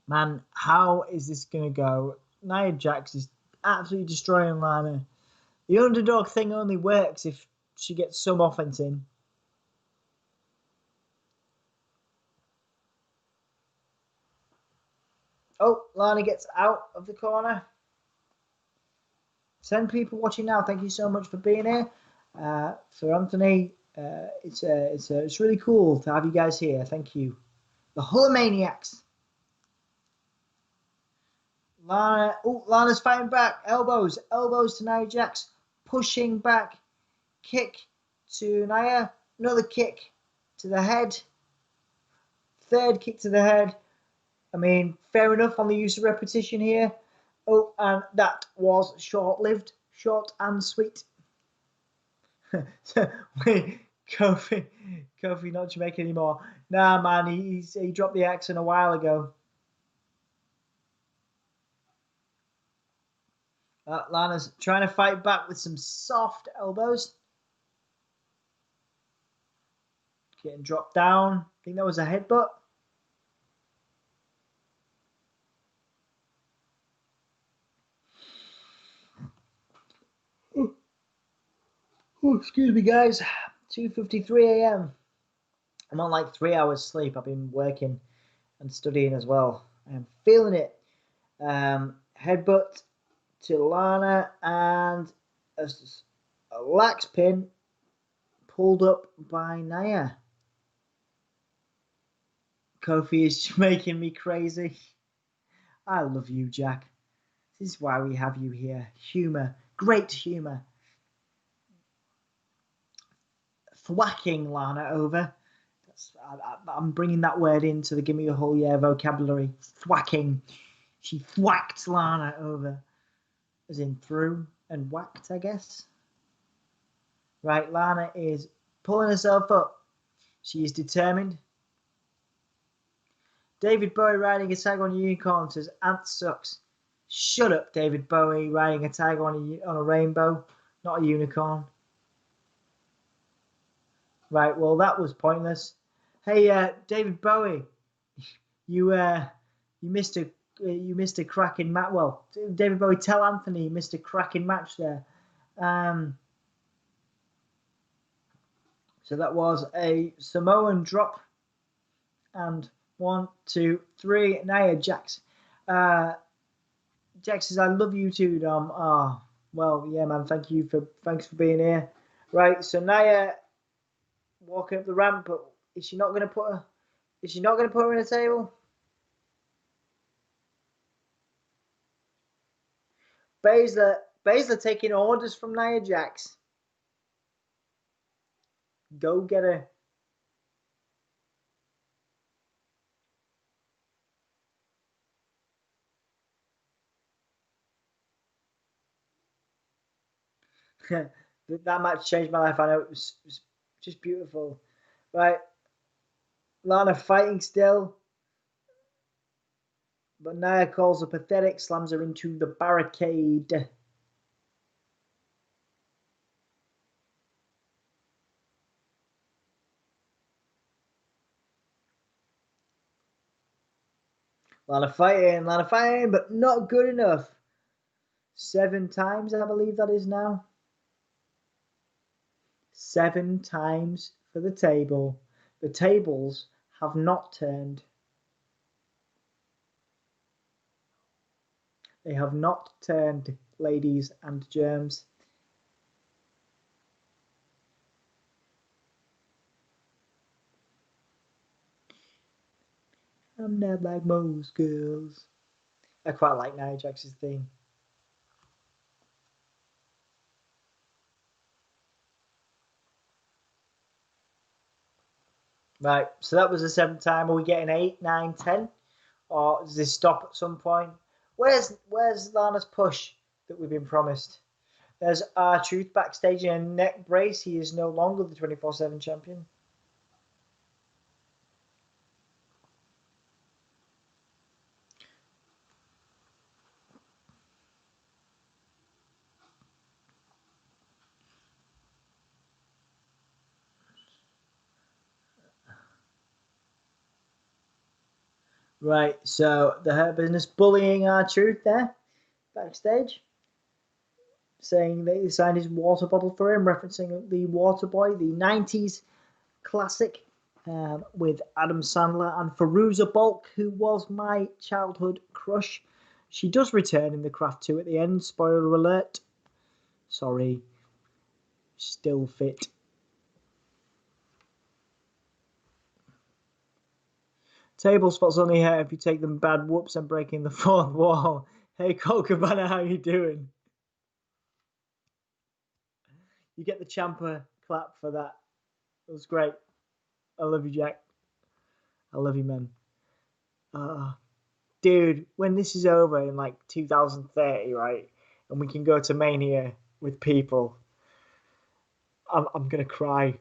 Man, how is this going to go? Nia Jax is absolutely destroying Lana. The underdog thing only works if she gets some offense in. Oh, Lana gets out of the corner. 10 people watching now. Thank you so much for being here. For Anthony, it's really cool to have you guys here. Thank you. The Hulkamaniacs. Lana's fighting back. Elbows to Nia Jax. Pushing back. Kick to Nia. Another kick to the head. Third kick to the head. I mean, fair enough on the use of repetition here. Oh, and that was short-lived. Short and sweet. Wait, Kofi not Jamaican anymore. Nah, man, he dropped the accent a while ago. Lana's trying to fight back with some soft elbows. Getting dropped down. I think that was a headbutt. Oh, excuse me, guys. 2:53 a.m. I'm on like 3 hours sleep. I've been working and studying as well. I'm feeling it. Headbutt to Lana and a lax pin pulled up by Nia. Kofi is making me crazy. I love you, Jack. This is why we have you here. Humor. Great humor. Thwacking Lana over. I'm bringing that word into the Gimme a Whole Year vocabulary. Thwacking. She thwacked Lana over. As in through and whacked, I guess. Right, Lana is pulling herself up. She is determined. David Bowie riding a tiger on a unicorn says, Ant sucks. Shut up, David Bowie riding a tiger on a rainbow, not a unicorn. Right, well, that was pointless. Hey, David Bowie, you missed a cracking match. Well, David Bowie, tell Anthony you missed a cracking match there. So that was a Samoan drop. And 1, 2, 3. Nia Jax. Jax says, I love you too, Dom. Well, yeah, man. Thanks for being here. Right, so Nia walking up the ramp, but is she not going to put her in a table? Baszler taking orders from Nia Jax. Go get her. That match changed my life. I know it was just beautiful. Right. Lana fighting still. But Nia calls her pathetic, slams her into the barricade. Lana fighting, but not good enough. 7 times, I believe that is now. 7 times for the table. The tables have not turned. They have not turned, ladies and germs. I'm not like most girls. I quite like Nia Jax's theme. Right, so that was the 7th time. Are we getting 8, 9, 10? Or does this stop at some point? Where's Lana's push that we've been promised? There's R-Truth backstage in a neck brace. He is no longer the 24/7 champion. Right, so the Hurt Business bullying R-Truth there, backstage, saying that he signed his water bottle for him, referencing the Water Boy, the 90s classic with Adam Sandler and Fairuza Balk, who was my childhood crush. She does return in the Craft 2 at the end, spoiler alert. Sorry, still fit. Table spots only hurt if you take them bad whoops and breaking the fourth wall. Hey, Colt Cabana, how you doing? You get the Ciampa clap for that. It was great. I love you, Jack. I love you, man. Dude, when this is over in like 2030, right, and we can go to Mania with people, I'm gonna cry.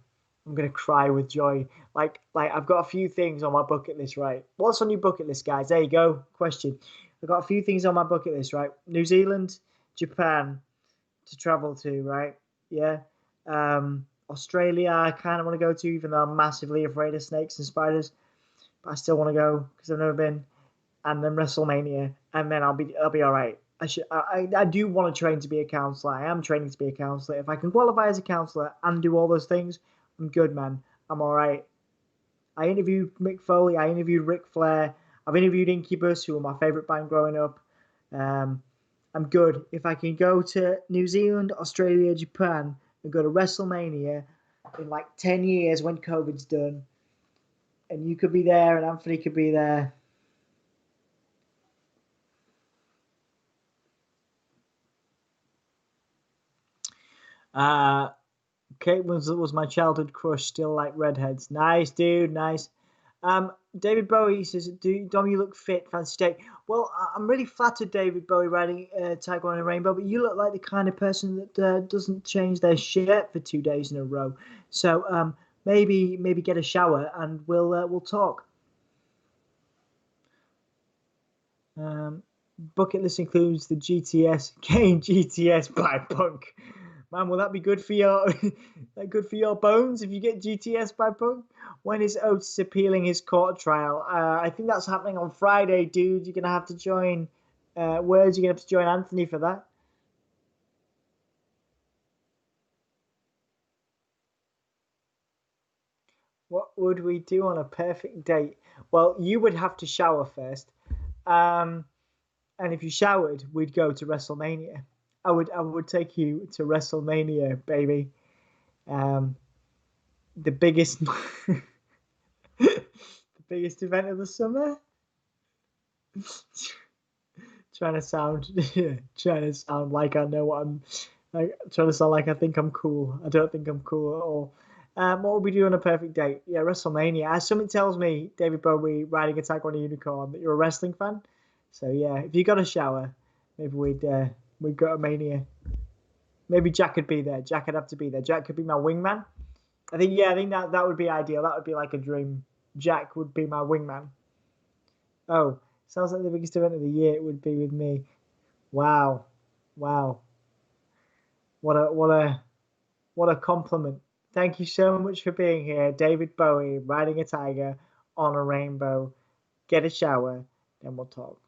I'm gonna cry with joy. Like I've got a few things on my bucket list, right? What's on your bucket list, guys? There you go. Question. I've got a few things on my bucket list, right? New Zealand, Japan to travel to, right? Yeah. Australia, I kind of want to go to, even though I'm massively afraid of snakes and spiders. But I still want to go because I've never been. And then WrestleMania, and then I'll be all right. I do want to train to be a counselor. I am training to be a counselor. If I can qualify as a counselor and do all those things, I'm good, man. I'm all right. I interviewed Mick Foley. I interviewed Ric Flair. I've interviewed Incubus, who were my favorite band growing up. I'm good. If I can go to New Zealand, Australia, Japan, and go to WrestleMania in like 10 years when COVID's done, and you could be there and Anthony could be there. Kate was my childhood crush, still like redheads. Nice, dude, nice. David Bowie says, Dom, you look fit, fancy steak. Well, I'm really flattered, David Bowie, riding Tiger on a Rainbow, but you look like the kind of person that doesn't change their shirt for 2 days in a row. So maybe get a shower and we'll talk. Bucket list includes the GTS, getting GTS by Punk. Man, will that be good for your bones if you get GTS by Punk? When is Otis appealing his court trial? I think that's happening on Friday, dude. You're gonna have to join. Words, you're gonna have to join Anthony for that. What would we do on a perfect date? Well, you would have to shower first. And if you showered, we'd go to WrestleMania. I would take you to WrestleMania, baby. The biggest the biggest event of the summer. trying to sound like I know what I'm like, trying to sound like I think I'm cool. I don't think I'm cool at all. What would we do on a perfect date? Yeah, WrestleMania. Something tells me, David Bowie riding a Tiger on a Unicorn, that you're a wrestling fan. So yeah, if you got a shower, maybe we'd go to Mania. Maybe Jack could be there. Jack would have to be there. Jack could be my wingman. I think that would be ideal. That would be like a dream. Jack would be my wingman. Oh, sounds like the biggest event of the year. It would be with me. Wow. What a compliment. Thank you so much for being here, David Bowie, riding a tiger on a rainbow. Get a shower, then we'll talk.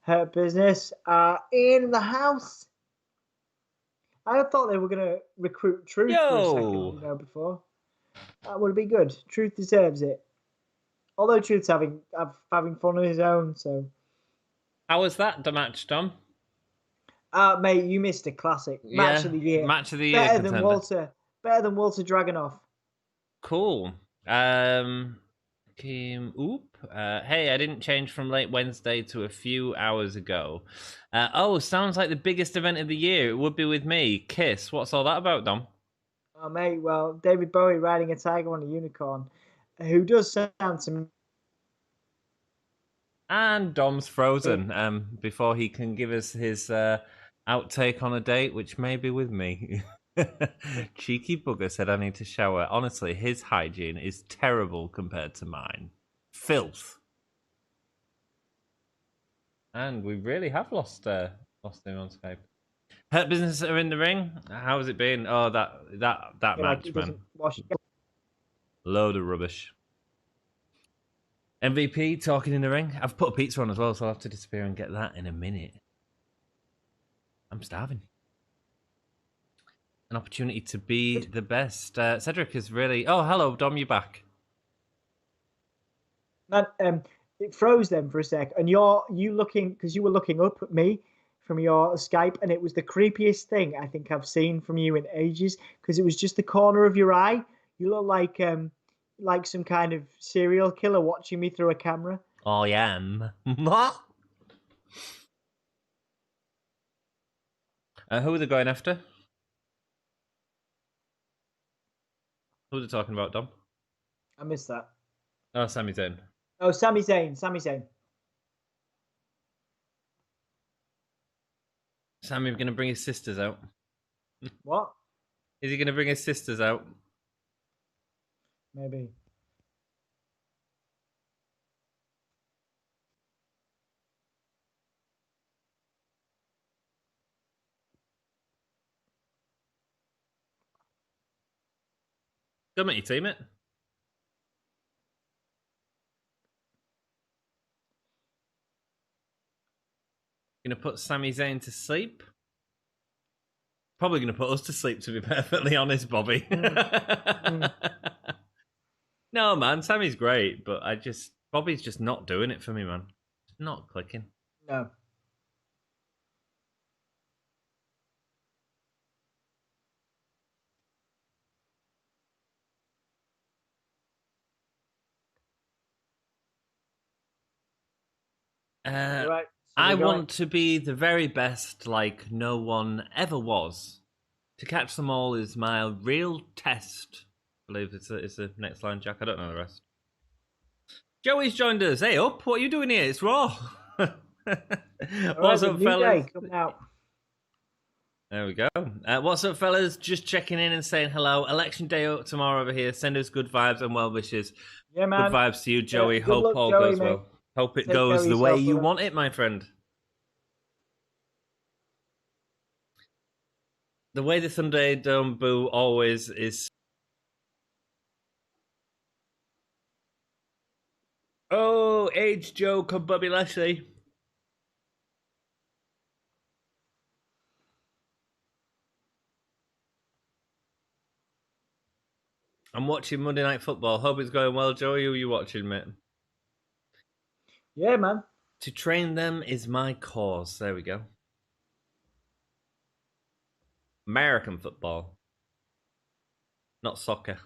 Hurt Business are in the house. I thought they were going to recruit Truth for a second, before. That would be good. Truth deserves it. Although Truth's having fun on his own, so. How was that, the match, Dom? Mate, you missed a classic. Match of the year. Match of the year. Better than Walter Dragunov. Cool. Hey, I didn't change from late Wednesday to a few hours ago. Sounds like the biggest event of the year. It would be with me. Kiss. What's all that about, Dom? Oh, mate, well, David Bowie riding a tiger on a unicorn, who does sound to me. And Dom's frozen before he can give us his outtake on a date, which may be with me. Cheeky bugger said I need to shower. Honestly, his hygiene is terrible compared to mine. Filth. And we really have lost him on Skype. Hurt Business are in the ring. How has it been? Oh, that match, man. Load of rubbish. MVP talking in the ring. I've put a pizza on as well, so I'll have to disappear and get that in a minute. I'm starving. An opportunity to be the best. Cedric is really... Oh, hello, Dom, you back. Man, it froze them for a sec, and you looking, because you were looking up at me from your Skype, and it was the creepiest thing I think I've seen from you in ages, because it was just the corner of your eye. You look like some kind of serial killer watching me through a camera. I am. Who are they going after? Who are they talking about, Dom? I missed that. Oh, Sami Zayn. Oh, Sami Zayn. Sami Zayn. Sami going to bring his sisters out. What? Is he going to bring his sisters out? Maybe. Don't make you team it. Going to put Sami Zayn to sleep? Probably going to put us to sleep, to be perfectly honest, Bobby. No, man, Sammy's great, but Bobby's just not doing it for me, man. It's not clicking. No. Right. So I want to be the very best, like no one ever was. To catch them all is my real test. I believe it's the next line, Jack. I don't know the rest. Joey's joined us. Hey, up! What are you doing here? It's Raw. What's up, fellas? There we go. What's up, fellas? Just checking in and saying hello. Election day tomorrow over here. Send us good vibes and well wishes. Yeah, man. Good vibes to you, Joey. Yeah, Hope luck, all Joey, goes mate. well. Hope it Take goes care the of way yourself, you brother. want it, my friend. The way the Sunday Dome boo always is. Oh, age joke on Bobby Lashley. I'm watching Monday Night Football. Hope it's going well, Joey. Who are you watching, mate? Yeah, man. To train them is my cause. There we go. American football. Not soccer.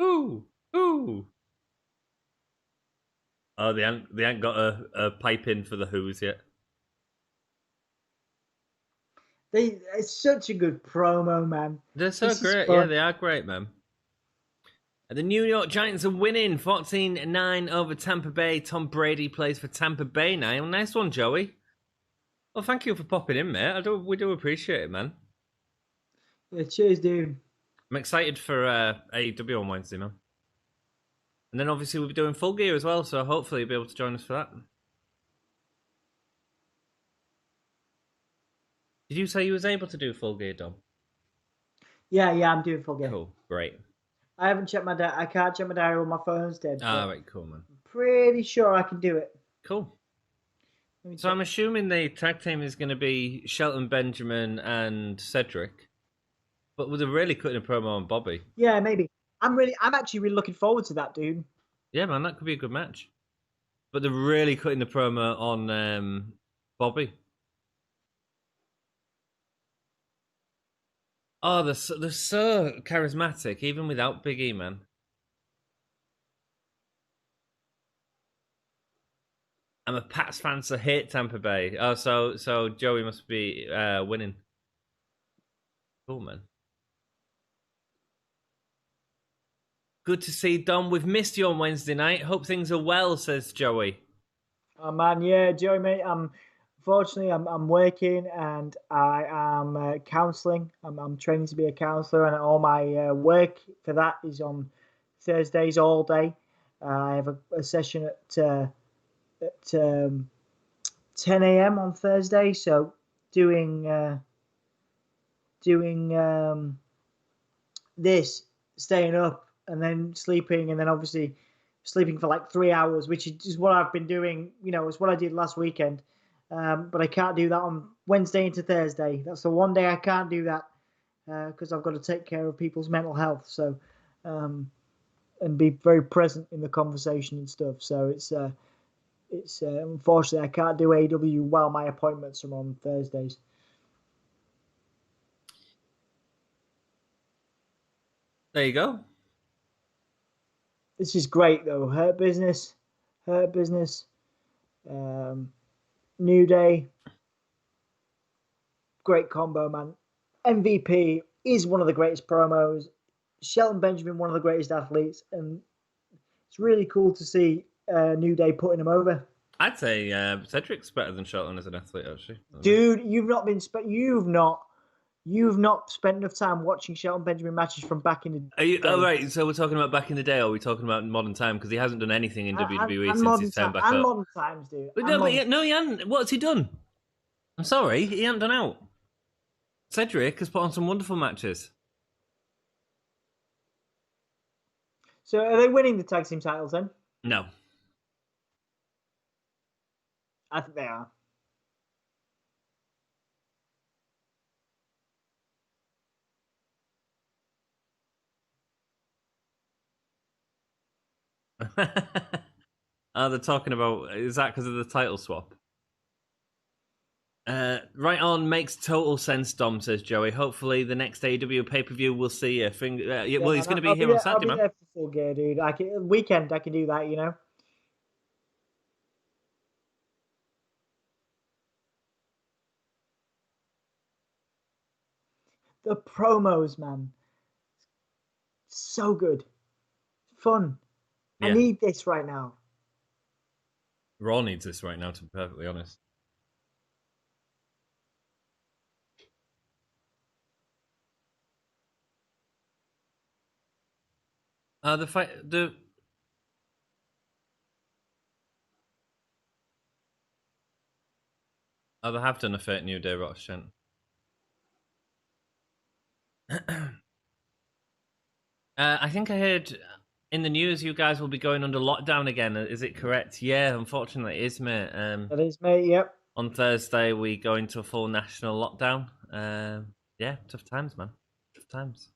Ooh. Ooh. Oh, they ain't got a pipe in for the Who's yet. It's such a good promo, man. They're so This is great. fun. Yeah, they are great, man. The New York Giants are winning 14-9 over Tampa Bay. Tom Brady plays for Tampa Bay now. Nice one, Joey. Well, thank you for popping in, mate. We do appreciate it, man. Yeah, cheers, dude. I'm excited for AEW on Wednesday, man. And then obviously we'll be doing Full Gear as well, so hopefully you'll be able to join us for that. Did you say you was able to do Full Gear, Dom? Yeah, I'm doing full game. Cool, great. I haven't checked my diary. I can't check my diary when my phone's dead. Ah, right, cool, man. I'm pretty sure I can do it. Cool. So I'm assuming the tag team is going to be Shelton, Benjamin, and Cedric. But they're really cutting a promo on Bobby. Yeah, maybe. I'm actually really looking forward to that, dude. Yeah, man, that could be a good match. But they're really cutting the promo on Bobby. Oh, they're so charismatic, even without Big E, man. I'm a Pats fan, so hate Tampa Bay. Oh, so Joey must be winning. Cool, man. Good to see Dom. We've missed you on Wednesday night. Hope things are well, says Joey. Oh man, yeah, Joey, mate. Unfortunately, I'm working and I am counselling. I'm training to be a counsellor, and all my work for that is on Thursdays all day. I have a session at 10 a.m. on Thursday. So doing this, staying up, and then sleeping, and then obviously sleeping for like 3 hours, which is what I've been doing. It's what I did last weekend. But I can't do that on Wednesday into Thursday. That's the one day I can't do that because I've got to take care of people's mental health. So, and be very present in the conversation and stuff. So it's unfortunately I can't do AW while my appointments are on Thursdays. There you go. This is great though. Hurt Business. New Day. Great combo, man. MVP is one of the greatest promos. Shelton Benjamin, one of the greatest athletes, and it's really cool to see New Day putting him over. I'd say Cedric's better than Shelton as an athlete, actually. Dude, you've not spent enough time watching Shelton Benjamin matches from back in the day. Oh, right. So we're talking about back in the day, or are we talking about modern time? Because he hasn't done anything in WWE since he's turned back up. Modern times, dude. No, he hasn't. What's he done? I'm sorry, he hasn't done out. Cedric has put on some wonderful matches. So are they winning the tag team titles then? No. I think they are. They're talking about, is that because of the title swap? Right on, makes total sense, Dom, says Joey. Hopefully the next AEW pay-per-view we'll see you. Well, he's going to be here on Saturday, man. I'll be there for full gear, dude. Weekend, I can do that, The promos, man. So good. Fun. Yeah. I need this right now. Raw needs this right now, to be perfectly honest. They have done a fake New Day Ross, I think I heard in the news you guys will be going under lockdown again. Is it correct? Yeah, unfortunately it is, mate. It is, mate, yep. On Thursday we go into a full national lockdown. Yeah, tough times, man. Tough times.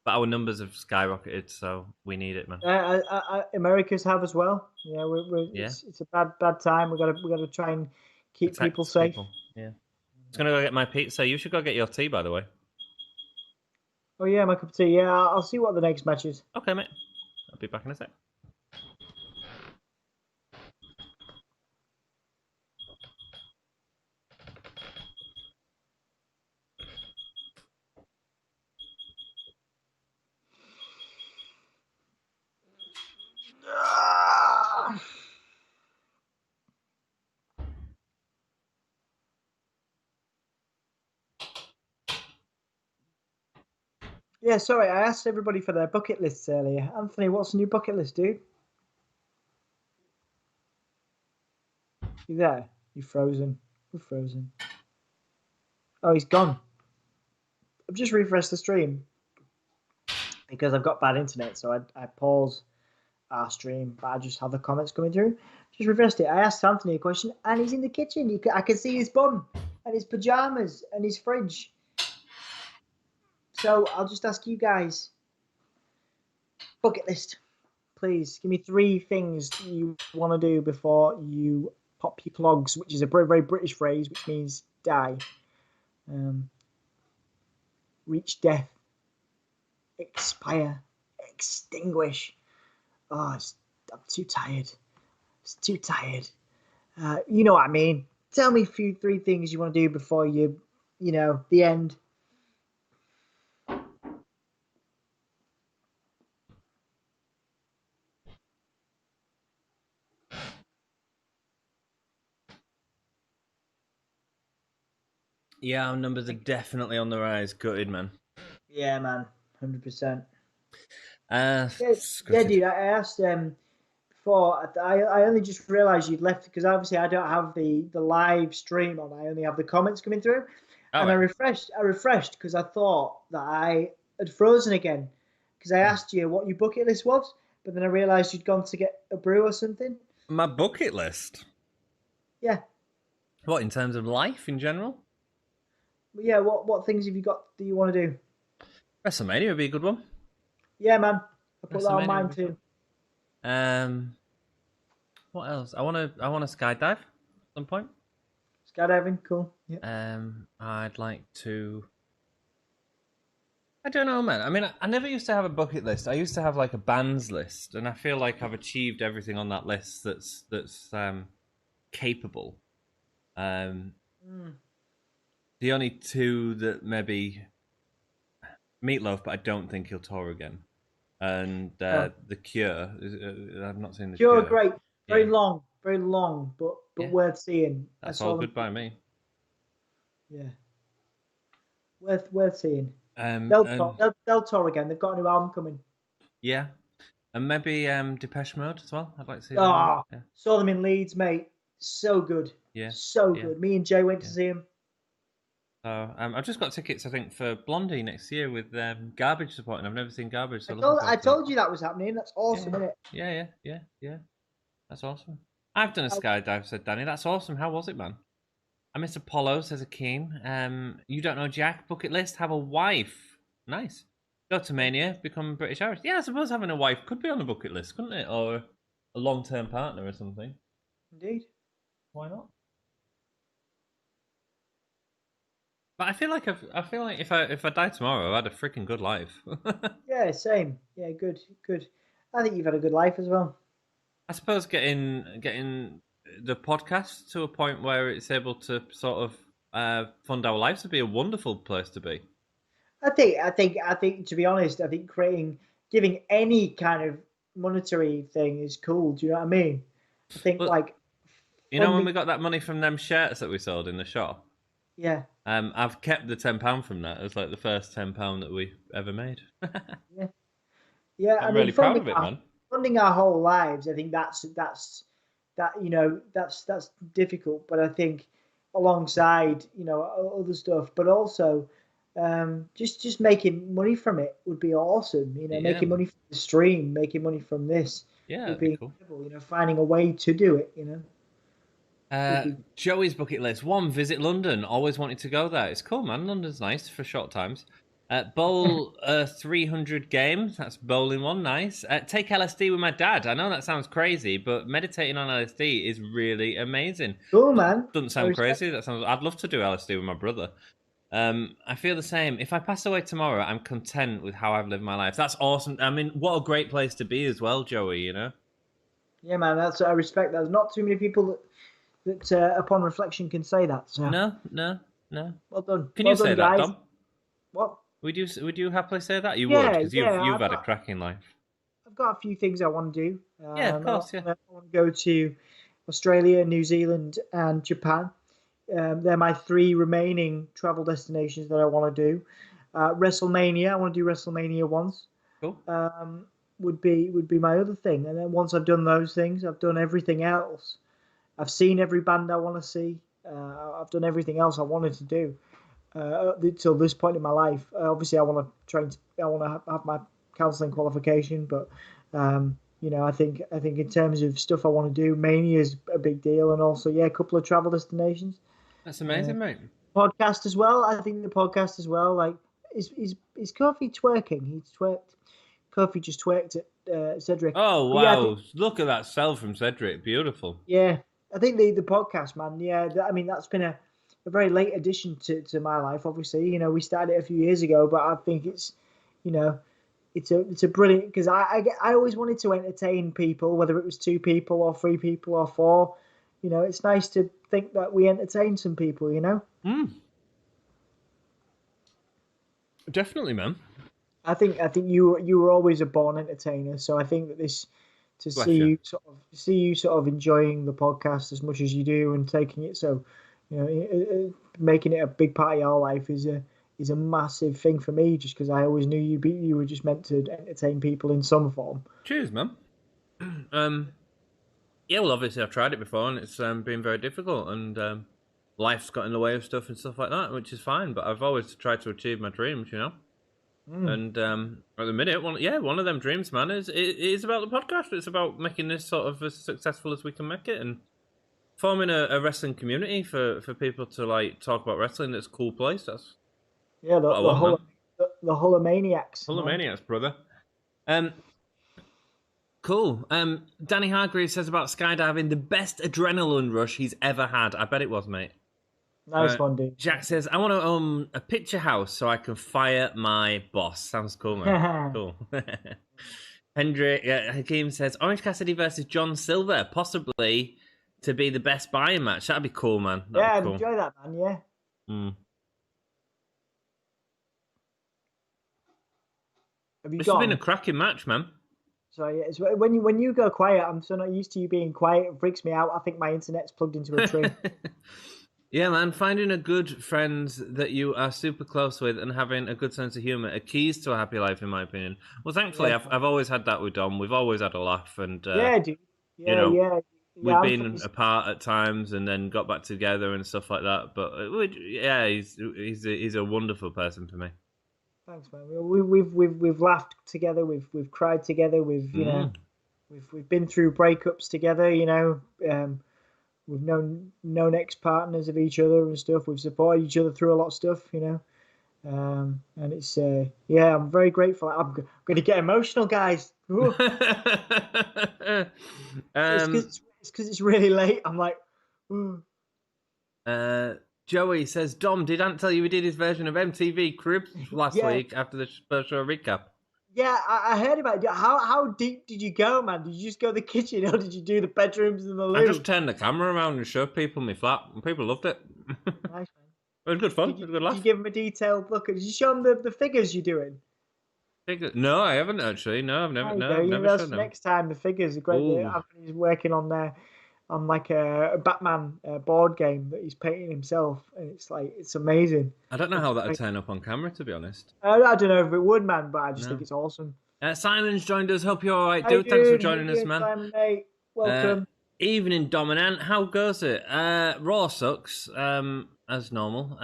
But our numbers have skyrocketed, so we need it, man. America's have as well. Yeah, it's a bad time. We gotta try and keep people safe. Yeah. I was gonna go get my pizza. You should go get your tea, by the way. Oh yeah, my cup of tea. Yeah, I'll see what the next match is. Okay, mate. I'll be back in a sec. Yeah, sorry, I asked everybody for their bucket lists earlier. Anthony, what's the new bucket list, dude? You there? You frozen? You're frozen. Oh, he's gone. I've just refreshed the stream because I've got bad internet, so I pause our stream, but I just have the comments coming through. Just refreshed it. I asked Anthony a question, and he's in the kitchen. I can see his bum and his pajamas and his fridge. So I'll just ask you guys, bucket list, please. Give me 3 things you want to do before you pop your clogs, which is a very, very British phrase, which means die. Reach death. Expire. Extinguish. Oh, I'm too tired. It's too tired. You know what I mean. Tell me 3 things you want to do before the end. Yeah, our numbers are definitely on the rise. Gutted, man. Yeah, man. 100%. Yeah, dude, I asked before. I only just realised you'd left because obviously I don't have the live stream on. I only have the comments coming through, and I refreshed because I thought that I had frozen again because I asked you what your bucket list was, but then I realised you'd gone to get a brew or something. My bucket list. Yeah. What, in terms of life in general? Yeah. What things have you got that you want to do? WrestleMania would be a good one. Yeah, man. I put that on mine too. What else? I want to skydive at some point. Skydiving, cool. Yeah. I'd like to. I don't know, man. I mean, I never used to have a bucket list. I used to have like a bands list, and I feel like I've achieved everything on that list that's capable. The only two that maybe Meatloaf, but I don't think he'll tour again. And The Cure. I've not seen The Cure. Cure, great. Very long, but worth seeing. That's all good by me. Yeah. Worth seeing. They'll tour again. They've got a new album coming. Yeah. And maybe Depeche Mode as well. I'd like to see them. Oh, yeah. Saw them in Leeds, mate. So good. Yeah. So good. Me and Jay went to see them. So I've just got tickets, I think, for Blondie next year with Garbage supporting. I've never seen Garbage. So I told you that was happening. That's awesome, isn't it? Yeah. That's awesome. I've done a skydive, said Danny. That's awesome. How was it, man? I miss Apollo, says Akeem. You don't know Jack? Bucket list? Have a wife. Nice. Go to Mania, become British Irish. Yeah, I suppose having a wife could be on the bucket list, couldn't it? Or a long-term partner or something. Indeed. Why not? But I feel like if I die tomorrow, I've had a freaking good life. Yeah, same. Yeah, good. I think you've had a good life as well. I suppose getting the podcast to a point where it's able to sort of fund our lives would be a wonderful place to be. I think to be honest, I think giving any kind of monetary thing is cool. Do you know what I mean? I think when we got that money from them shirts that we sold in the shop. Yeah. I've kept the £10 from that as like the first £10 that we ever made. Yeah. I'm really proud of it, man. Funding our whole lives, I think that's difficult. But I think alongside other stuff, but also just making money from it would be awesome. Making money from the stream, making money from this would be incredible. Cool. Finding a way to do it. Joey's bucket list: 1, visit London. Always wanted to go there. It's cool, man. London's nice for short times. Bowl 300 games. That's bowling one. Nice. Take LSD with my dad. I know that sounds crazy, but meditating on LSD is really amazing. Cool, man. Doesn't sound crazy. I'd love to do LSD with my brother. I feel the same. If I pass away tomorrow, I'm content with how I've lived my life. That's awesome. I mean, what a great place to be as well, Joey. Yeah, man. I respect that. There's not too many people that upon reflection can say that. So. No. Well done. Can you say that, guys. Dom? What? Would you happily say that? You would, because you've had a cracking life. I've got a few things I want to do. Yeah, of course, I want to go to Australia, New Zealand, and Japan. They're my 3 remaining travel destinations that I want to do. WrestleMania, I want to do WrestleMania once. Cool. Would be my other thing. And then once I've done those things, I've done everything else. I've seen every band I want to see. I've done everything else I wanted to do. Till this point in my life, obviously, I want to have my counselling qualification, but I think in terms of stuff I want to do, Mania is a big deal, and also a couple of travel destinations. That's amazing, mate. Podcast as well. I think the podcast as well. Like, is Kofi twerking? He's twerked. Kofi just twerked at Cedric. Oh wow! Look at that sell from Cedric. Beautiful. Yeah, I think the podcast, man. Yeah, that's been a very late addition to my life. Obviously, we started it a few years ago, but I think it's a brilliant, because I always wanted to entertain people, whether it was 2 people or 3 people or 4. It's nice to think that we entertain some people. Definitely, man. I think you were always a born entertainer, so I think that see you sort of enjoying the podcast as much as you do and taking it so. Making it a big part of your life is a massive thing for me, just because I always knew you were just meant to entertain people in some form. Cheers, man. Yeah, well, obviously I've tried it before, and it's been very difficult, and life's got in the way of stuff and stuff like that, which is fine. But I've always tried to achieve my dreams, you know. And at the minute, one of them dreams, man, is about the podcast. It's about making this sort of as successful as we can make it, and forming a wrestling community for people to like talk about wrestling. That's a cool place. That's the Hulomaniacs. Hulomaniacs, brother. Cool. Danny Hargreaves says about skydiving, the best adrenaline rush he's ever had. I bet it was, mate. Nice one, dude. Jack says, I want to own a picture house so I can fire my boss. Sounds cool, man. Cool. Hakeem says, Orange Cassidy versus John Silver, possibly to be the best buy-in match. That'd be cool, man. I'd enjoy that, man, yeah. This has been a cracking match, man. So yeah, it's, when you go quiet, I'm so not used to you being quiet. It freaks me out. I think my internet's plugged into a tree. Yeah, man, finding a good friend that you are super close with and having a good sense of humour are keys to a happy life, in my opinion. Well, thankfully, I've always had that with Dom. We've always had a laugh, and yeah, dude. Yeah, you know, yeah. we've been apart at times and then got back together and stuff like that. But yeah, he's a wonderful person for me. Thanks, man. We've laughed together. We've cried together. We've been through breakups together. You know, we've known ex-partners of each other and stuff. We've supported each other through a lot of stuff. You know, and it's I'm very grateful. I'm going to get emotional, guys. It's because it's really late. I'm like, ooh. Joey says, Dom, did Ant tell you he did his version of MTV Cribs last week after the first show recap? Yeah, I heard about it. How deep did you go, man? Did you just go to the kitchen or did you do the bedrooms and the loo? I just turned the camera around and showed people my flat, and people loved it. Nice, man. It was good fun. It was a good laugh. Did you give them a detailed look? Did you show them the figures you're doing? No, I haven't actually. No, I've never. Never shown them. Next time, the figures are great. Anthony's working on like a Batman board game that he's painting himself, and it's amazing. I don't know how that would turn up on camera, to be honest. I don't know if it would, man, but I just think it's awesome. Simon's joined us. Hope you're all right, dude. Thanks for joining us, man. Simon, mate. Welcome. Evening, Dominant. How goes it? Raw sucks, as normal.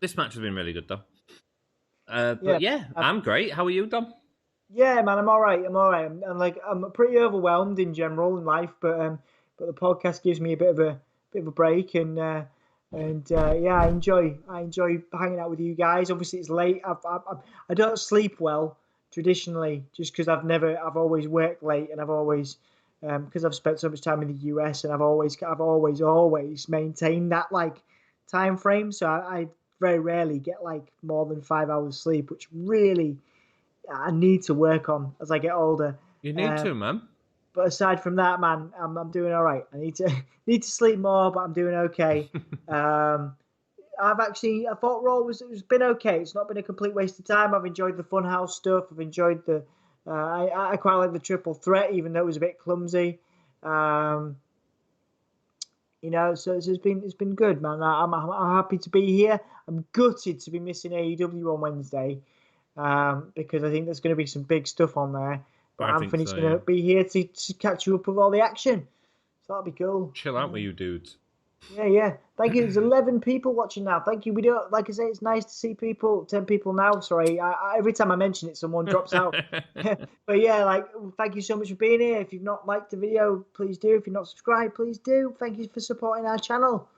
This match has been really good, though. But I'm great. How are you, Dom? Yeah, man, I'm all right. I'm pretty overwhelmed in general in life, but the podcast gives me a bit of a break, and I enjoy hanging out with you guys. Obviously, it's late. I don't sleep well traditionally, just because I've always worked late, and I've always because I've spent so much time in the US, and I've always maintained that like time frame. So I very rarely get like more than 5 hours sleep, which really I need to work on as I get older. You need to, man. But aside from that, man, I'm doing all right. I need to sleep more, but I'm doing okay. I thought Raw it's been okay. It's not been a complete waste of time. I've enjoyed the Funhouse stuff. I've enjoyed I quite like the triple threat, even though it was a bit clumsy. So it's been good, man. I'm happy to be here. I'm gutted to be missing AEW on Wednesday, because I think there's going to be some big stuff on there. But Anthony's going to be here to catch you up with all the action. So that'll be cool. Chill out with you dudes. Yeah. Thank you. There's 11 people watching now. Thank you. We don't, like I say, it's nice to see people. 10 people now. Sorry, every time I mention it, someone drops out. But yeah, thank you so much for being here. If you've not liked the video, please do. If you're not subscribed, please do. Thank you for supporting our channel.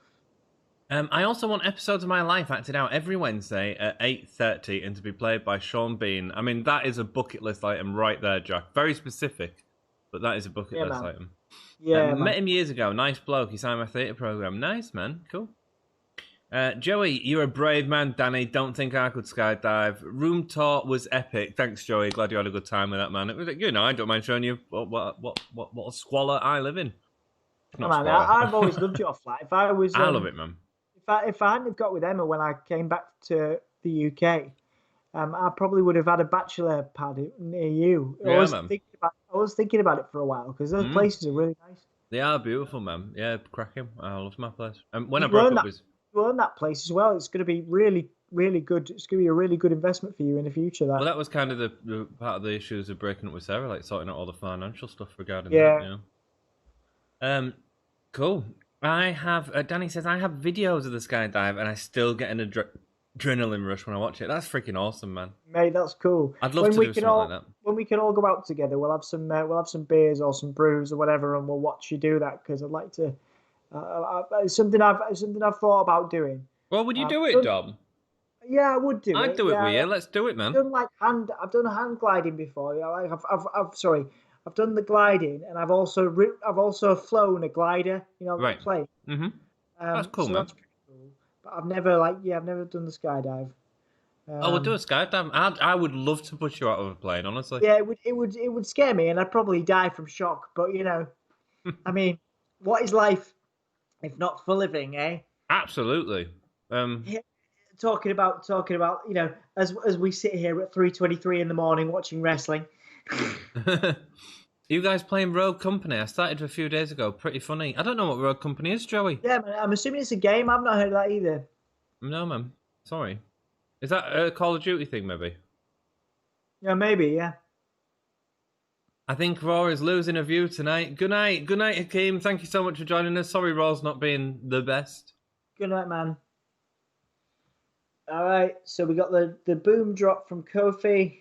I also want episodes of my life acted out every Wednesday at 8:30 and to be played by Sean Bean. I mean, that is a bucket list item right there, Jack. Very specific, but that is a bucket list item. Yeah, met him years ago. Nice bloke. He signed my theatre program. Nice, man. Cool. Joey, you're a brave man. Danny, don't think I could skydive. Room tour was epic. Thanks, Joey. Glad you had a good time with that, man. It was like, I don't mind showing you what squalor I live in. Man, I've always loved your flat. If I was, I love it, man. If I hadn't have got with Emma when I came back to the UK, I probably would have had a bachelor pad near you. Yeah, I was thinking about it for a while because those places are really nice. They are beautiful, man. Yeah, cracking. I love my place. When I broke up with you own that place as well. It's going to be really, really good. It's going to be a really good investment for you in the future. Well, that was kind of the part of the issues of breaking up with Sarah, like sorting out all the financial stuff regarding that. You know? Cool. I have. Danny says I have videos of the skydive, and I still get an adrenaline rush when I watch it. That's freaking awesome, man. Mate, that's cool. I'd love to do something like that. When we can all go out together, we'll have some beers or some brews or whatever, and we'll watch you do that because I'd like to. It's something I've thought about doing. Well, would you do it, Dom? Yeah, I would do it. I'd do it with you. Let's do it, man. I've done hand gliding before. Yeah, like I've done the gliding, and I've also flown a glider. You know, right. plane. Mm-hmm. That's cool, man. That's pretty cool. But I've never done the skydive. We'll do a skydive. I would love to push you out of a plane, honestly. Yeah, it would scare me, and I'd probably die from shock. But you know, I mean, what is life if not for living, eh? Absolutely. Yeah. Talking about, you know, as we sit here at 3:23 in the morning watching wrestling. You guys playing Rogue Company? I started a few days ago. Pretty funny. I don't know what Rogue Company is, Joey. Yeah, man, I'm assuming it's a game. I've not heard of that either. No, man. Sorry. Is that a Call of Duty thing, maybe? Yeah, maybe, yeah. I think Raw is losing a view tonight. Good night. Good night, Hakeem. Thank you so much for joining us. Sorry Raw's not being the best. Good night, man. All right, so we got the boom drop from Kofi.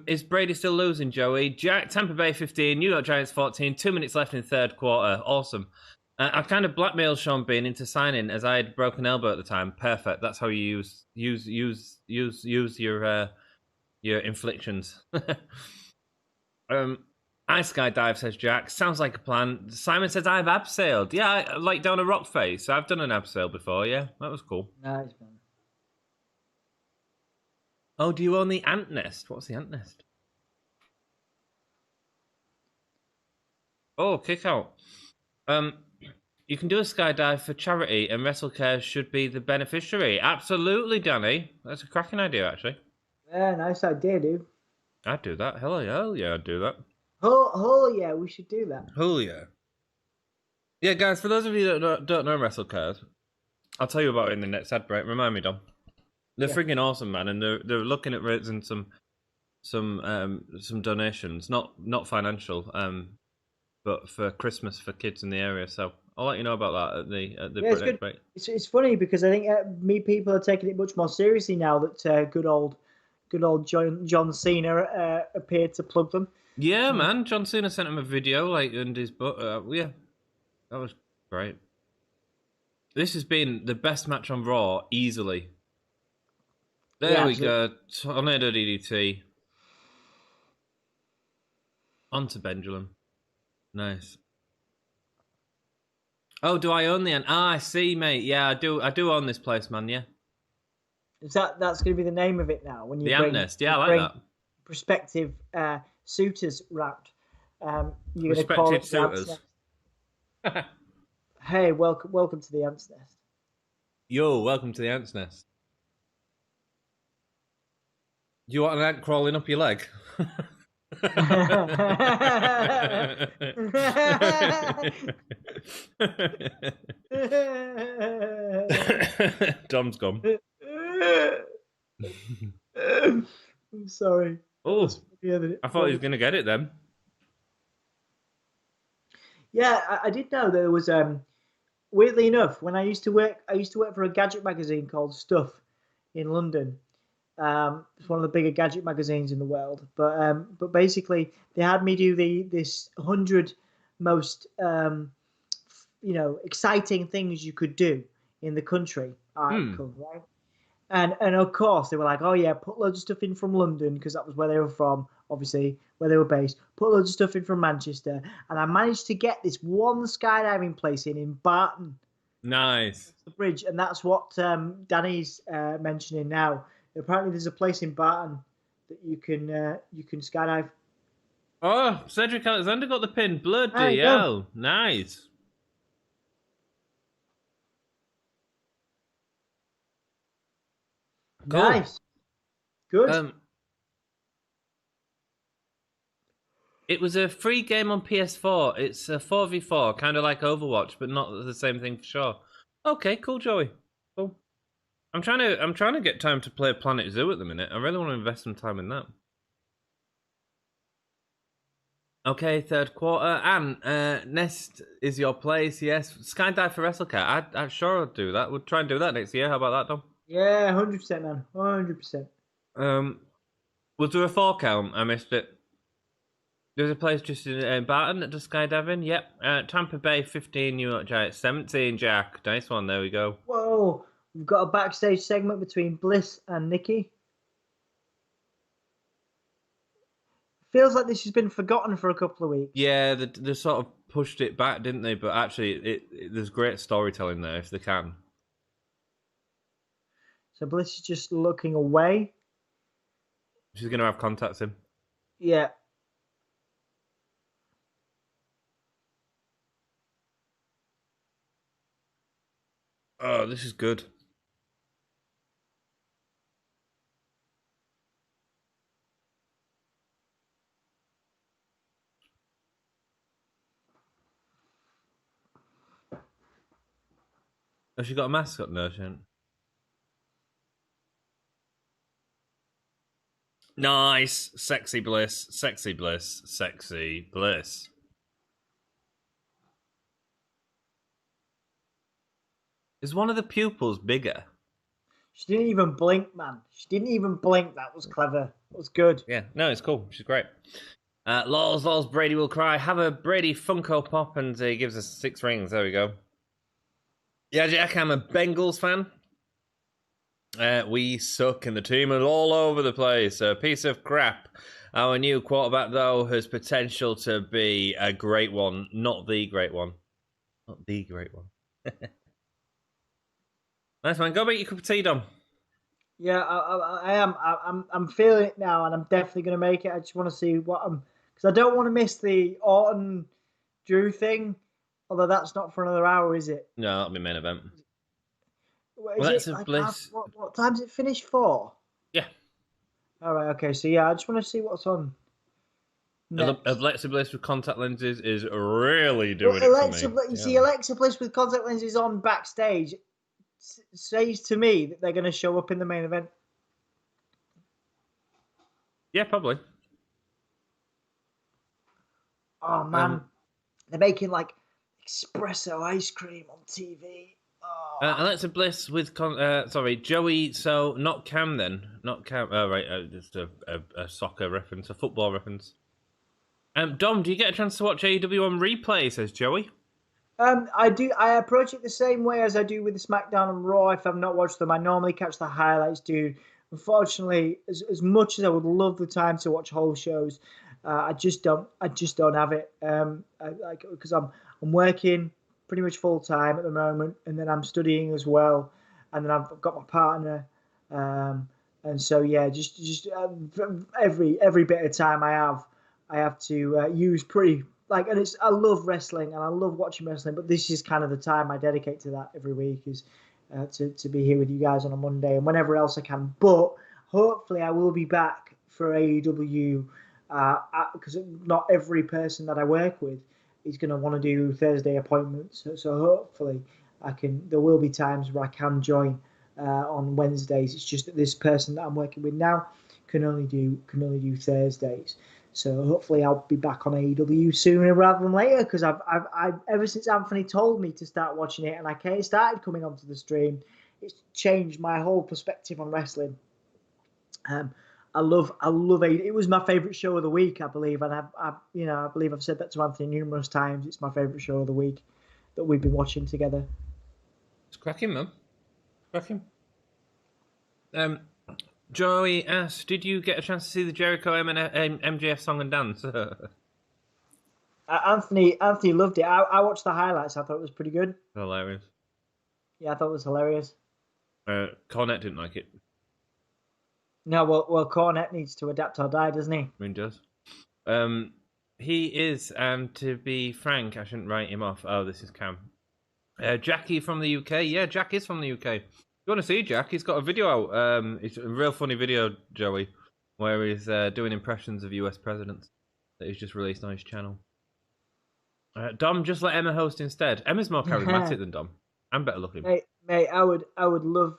Is Brady still losing, Joey? Tampa Bay 15, New York Giants 14, 2 minutes left in third quarter. Awesome. I kind of blackmailed Sean Bean into signing as I had broken elbow at the time. Perfect. That's how you use your inflictions. I skydive, says Jack. Sounds like a plan. Simon says I've abseiled. Yeah, like down a rock face. I've done an abseil before. Yeah, that was cool. Nice, man. Oh, do you own the ant nest? What's the ant nest? Oh, kick out. You can do a skydive for charity, and WrestleCare should be the beneficiary. Absolutely, Danny. That's a cracking idea, actually. Yeah, nice idea, dude. I'd do that. Hell yeah, I'd do that. Oh yeah, we should do that. Oh yeah. Yeah, guys, for those of you that don't know WrestleCare, I'll tell you about it in the next ad break. Remind me, Dom. They're freaking awesome, man, and they're looking at raising some donations, not financial, but for Christmas for kids in the area. So I'll let you know about that at the next break. It's funny because I think people are taking it much more seriously now that good old John Cena appeared to plug them. Yeah, man. John Cena sent him a video, and his yeah, that was great. This has been the best match on Raw, easily. There we go. Tornado DDT. Onto Pendulum. Nice. Oh, do I own the ant? I see, mate. Yeah, I do own this place, man. Yeah. Is that's going to be the name of it now? When you the ant nest. Yeah, I like that. Prospective suitors route. You're going to call it suitors. Hey, welcome to the Ants Nest. Yo, welcome to the Ants Nest. Do you want an ant crawling up your leg? Dom's gone. I'm sorry. Oh, I thought he was going to get it then. Yeah, I did know there was. Weirdly enough, when I used to work for a gadget magazine called Stuff in London. It's one of the bigger gadget magazines in the world. But basically, they had me do this 100 most exciting things you could do in the country article, right? And of course they were like, oh yeah, put loads of stuff in from London because that was where they were from, obviously where they were based. Put loads of stuff in from Manchester, and I managed to get this one skydiving place in Barton. Nice. The bridge, and that's what Danny's mentioning now. Apparently, there's a place in Barton that you can skydive. Oh, Cedric Alexander got the pin. Bloody hell! Nice. Cool. Nice. Good. It was a free game on PS4. It's a 4v4, kind of like Overwatch, but not the same thing for sure. Okay, cool, Joey. Cool. I'm trying to get time to play Planet Zoo at the minute. I really want to invest some time in that. Okay, third quarter. And Nest is your place, yes. Skydive for WrestleCat. I'd sure I'd do that. We'll try and do that next year. How about that, Dom? Yeah, 100%, man. 100%. Was there a 4 count? I missed it. There's a place just in Barton that does skydiving. Yep. Tampa Bay 15, New York Giants 17. Jack, nice one. There we go. Whoa, we've got a backstage segment between Bliss and Nikki. Feels like this has been forgotten for a couple of weeks. Yeah, they sort of pushed it back, didn't they? But actually, there's great storytelling there if they can. So Bliss is just looking away. She's going to have contacts him. Yeah. Oh, this is good. Has she got a mascot? No, she hasn't. Nice. Sexy Bliss. Sexy Bliss. Sexy Bliss. Is one of the pupils bigger? She didn't even blink, man. She didn't even blink. That was clever. That was good. Yeah, no, it's cool. She's great. Lols, Brady will cry. Have a Brady Funko Pop, and he gives us 6 rings. There we go. Yeah, Jack, I'm a Bengals fan. We suck, and the team is all over the place. A piece of crap. Our new quarterback, though, has potential to be a great one. Not the great one. Not the great one. Nice, man. Go make your cup of tea, Dom. Yeah, I am. I'm feeling it now, and I'm definitely going to make it. I just want to see what I'm, because I don't want to miss the Orton Drew thing. Although that's not for another hour, is it? No, that'll be main event. Is it Bliss. What time's it finish for? Yeah. All right. Okay. So yeah, I just want to see what's on. Alexa Bliss with contact lenses is really doing it for me. You see, Alexa Bliss with contact lenses on backstage says to me that they're going to show up in the main event. Yeah, probably. Oh man, they're making like espresso ice cream on TV. Oh. Alexa Bliss with Joey. So not Cam then, not Cam. Oh right, just a soccer reference, a football reference. Dom, do you get a chance to watch AEW on replay? Says Joey. I do. I approach it the same way as I do with the SmackDown and Raw. If I've not watched them, I normally catch the highlights, dude. Unfortunately, as much as I would love the time to watch whole shows, I just don't have it. Because I'm working pretty much full time at the moment, and then I'm studying as well, and then I've got my partner, and so yeah, just every bit of time I have to use pretty. And I love wrestling and I love watching wrestling, but this is kind of the time I dedicate to that every week is to be here with you guys on a Monday and whenever else I can. But hopefully I will be back for AEW because not every person that I work with is going to want to do Thursday appointments. So hopefully there will be times where I can join on Wednesdays. It's just that this person that I'm working with now can only do Thursdays. So hopefully I'll be back on AEW sooner rather than later because I've ever since Anthony told me to start watching it and I started coming onto the stream, it's changed my whole perspective on wrestling. I love it. It was my favorite show of the week, I believe, and I believe I've said that to Anthony numerous times. It's my favorite show of the week that we've been watching together. It's cracking, man. Cracking. Joey asked, did you get a chance to see the Jericho MJF song and dance? Anthony loved it. I watched the highlights. I thought it was pretty good. Hilarious. Yeah, I thought it was hilarious. Cornette didn't like it. No, well, Cornette needs to adapt or die, doesn't he? I mean, he does. He is, to be frank, I shouldn't write him off. Oh, this is Cam. Jackie from the UK. Yeah, Jack is from the UK. You want to see Jack? He's got a video out. It's a real funny video, Joey, where he's doing impressions of US presidents that he's just released on his channel. Dom, just let Emma host instead. Emma's more charismatic than Dom. I'm better looking. Mate, I would love.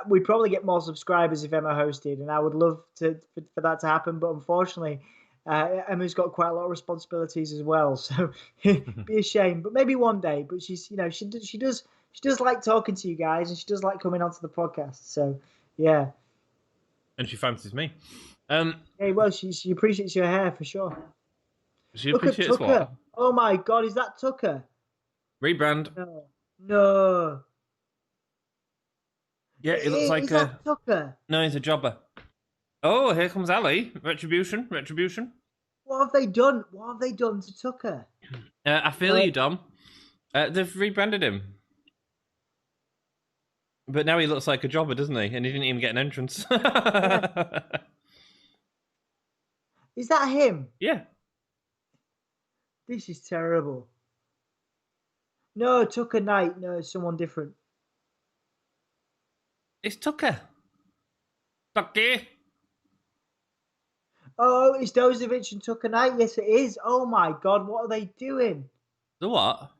We'd probably get more subscribers if Emma hosted, and I would love for that to happen. But unfortunately, Emma's got quite a lot of responsibilities as well, so it'd be a shame. But maybe one day. But she's, she does like talking to you guys, and she does like coming onto the podcast. So yeah. And she fancies me. Hey, well, she appreciates your hair for sure. She Look at appreciates Tucker. what? Oh my God, is that Tucker? Rebrand. No. Yeah, it looks like Is that Tucker? No, he's a jobber. Oh, here comes Ali. Retribution. What have they done? What have they done to Tucker? I feel you, Dom. They've rebranded him. But now he looks like a jobber, doesn't he? And he didn't even get an entrance. Yeah. Is that him? Yeah. This is terrible. No, Tucker Knight. No, it's someone different. It's Tucker. Tucker. Oh, it's Dozovich and Tucker Knight. Yes, it is. Oh my God, what are they doing? The what?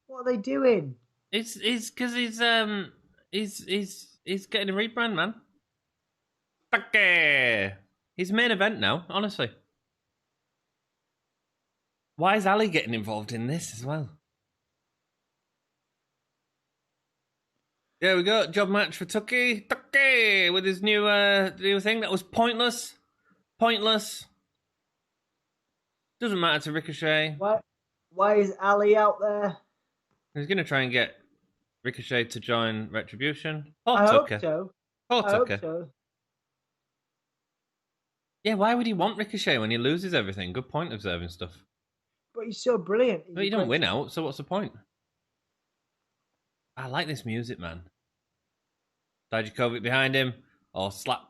What are they doing? It's because he's getting a rebrand, man. Tucker. He's main event now, honestly. Why is Ali getting involved in this as well? There we go. Job match for Tucky with his new thing that was pointless. Doesn't matter to Ricochet. Why is Ali out there? He's gonna try and get Ricochet to join Retribution. I hope so. Poor I hope Tucker. so. Yeah, why would he want Ricochet when he loses everything? Good point observing stuff. But he's so brilliant. But you don't win out, so what's the point? I like this music, man. Dijakovic behind him. Oh, slap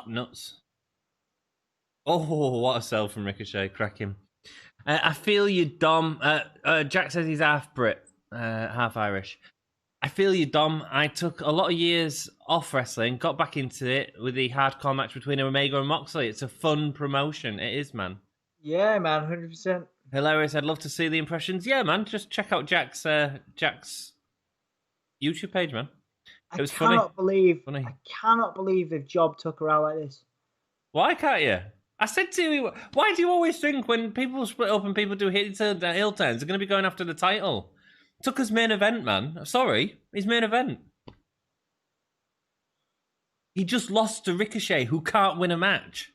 nuts. Oh, what a sell from Ricochet. Crack him. I feel you, Dom. Jack says he's half Brit, half Irish. I feel you, Dom. I took a lot of years off wrestling, got back into it with the hardcore match between Omega and Moxley. It's a fun promotion. It is, man. Yeah, man, 100%. Hilarious. I'd love to see the impressions. Yeah, man. Just check out Jack's YouTube page, man. It was funny. I cannot believe they've jobbed Tucker out like this. Why can't you? I said to you, why do you always think when people split up and people do heel turns, they're going to be going after the title? Tucker's main event, man. Sorry, his main event. He just lost to Ricochet, who can't win a match.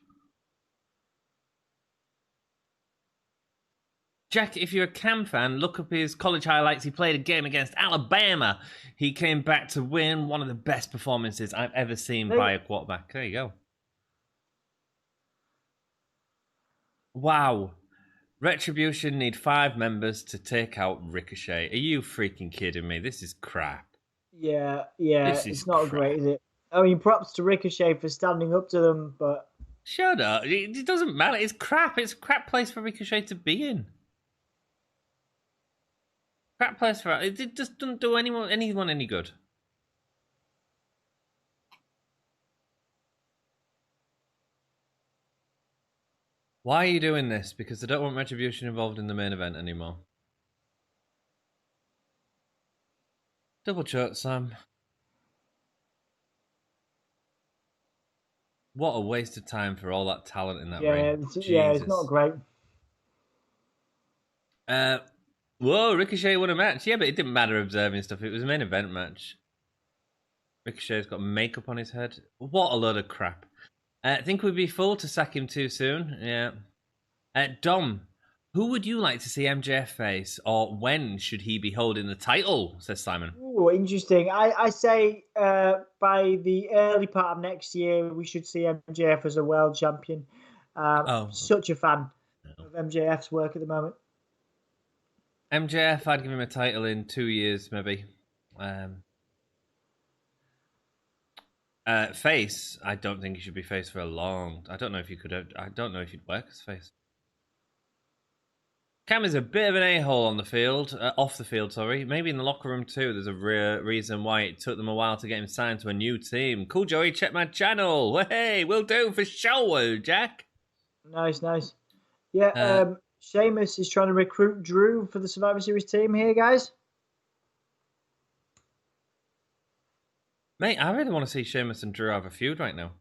Jack, if you're a Cam fan, look up his college highlights. He played a game against Alabama. He came back to win one of the best performances I've ever seen by a quarterback. There you go. Wow. Retribution need 5 members to take out Ricochet. Are you freaking kidding me? This is crap. Yeah. It's not great, is it? I mean, props to Ricochet for standing up to them, but... Shut up. It doesn't matter. It's crap. It's a crap place for Ricochet to be in. Crap place for it. It just doesn't do anyone any good. Why are you doing this? Because I don't want Retribution involved in the main event anymore. Double choke, Sam. What a waste of time for all that talent in that ring. Yeah, it's not great. Whoa, Ricochet won a match. Yeah, but it didn't matter observing stuff. It was a main event match. Ricochet's got makeup on his head. What a load of crap. I think we'd be full to sack him too soon. Yeah. Dom, who would you like to see MJF face, or when should he be holding the title? Says Simon. Ooh, interesting. I say by the early part of next year, we should see MJF as a world champion. Such a fan of MJF's work at the moment. MJF, I'd give him a title in 2 years, maybe. Face, I don't think he should be face for a long. I don't know if you could. I don't know if he'd work as face. Cam is a bit of an a-hole on the field, off the field, sorry. Maybe in the locker room too. There's a real reason why it took them a while to get him signed to a new team. Cool, Joey, check my channel. Hey, will do for sure, Jack. Nice. Yeah, Sheamus is trying to recruit Drew for the Survivor Series team here, guys. Mate, I really want to see Sheamus and Drew have a feud right now.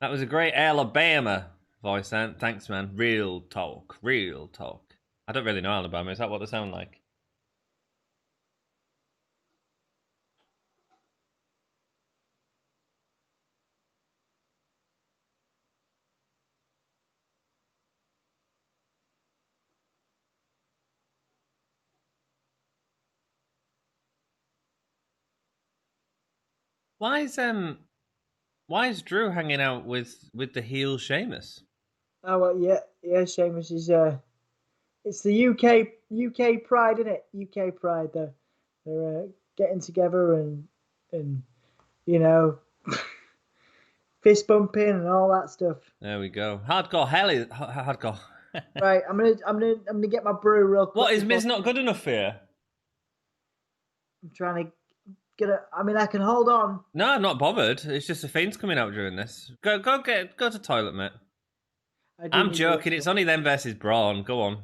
That was a great Alabama voice, then. Thanks, man. Real talk. Real talk. I don't really know Alabama. Is that what they sound like? Why is Drew hanging out with the heel Sheamus? Oh well, yeah. Sheamus is it's the UK pride, isn't it? UK pride. They're getting together and you know fist bumping and all that stuff. There we go. Hardcore hell hardcore. Right, I'm gonna get my brew real quick. What is Miz not good enough for you? I'm trying to get it. I mean, I can hold on. No, I'm not bothered. It's just the Fiend's coming out during this. Go to toilet, mate. I'm joking. It's only them versus Braun. Go on.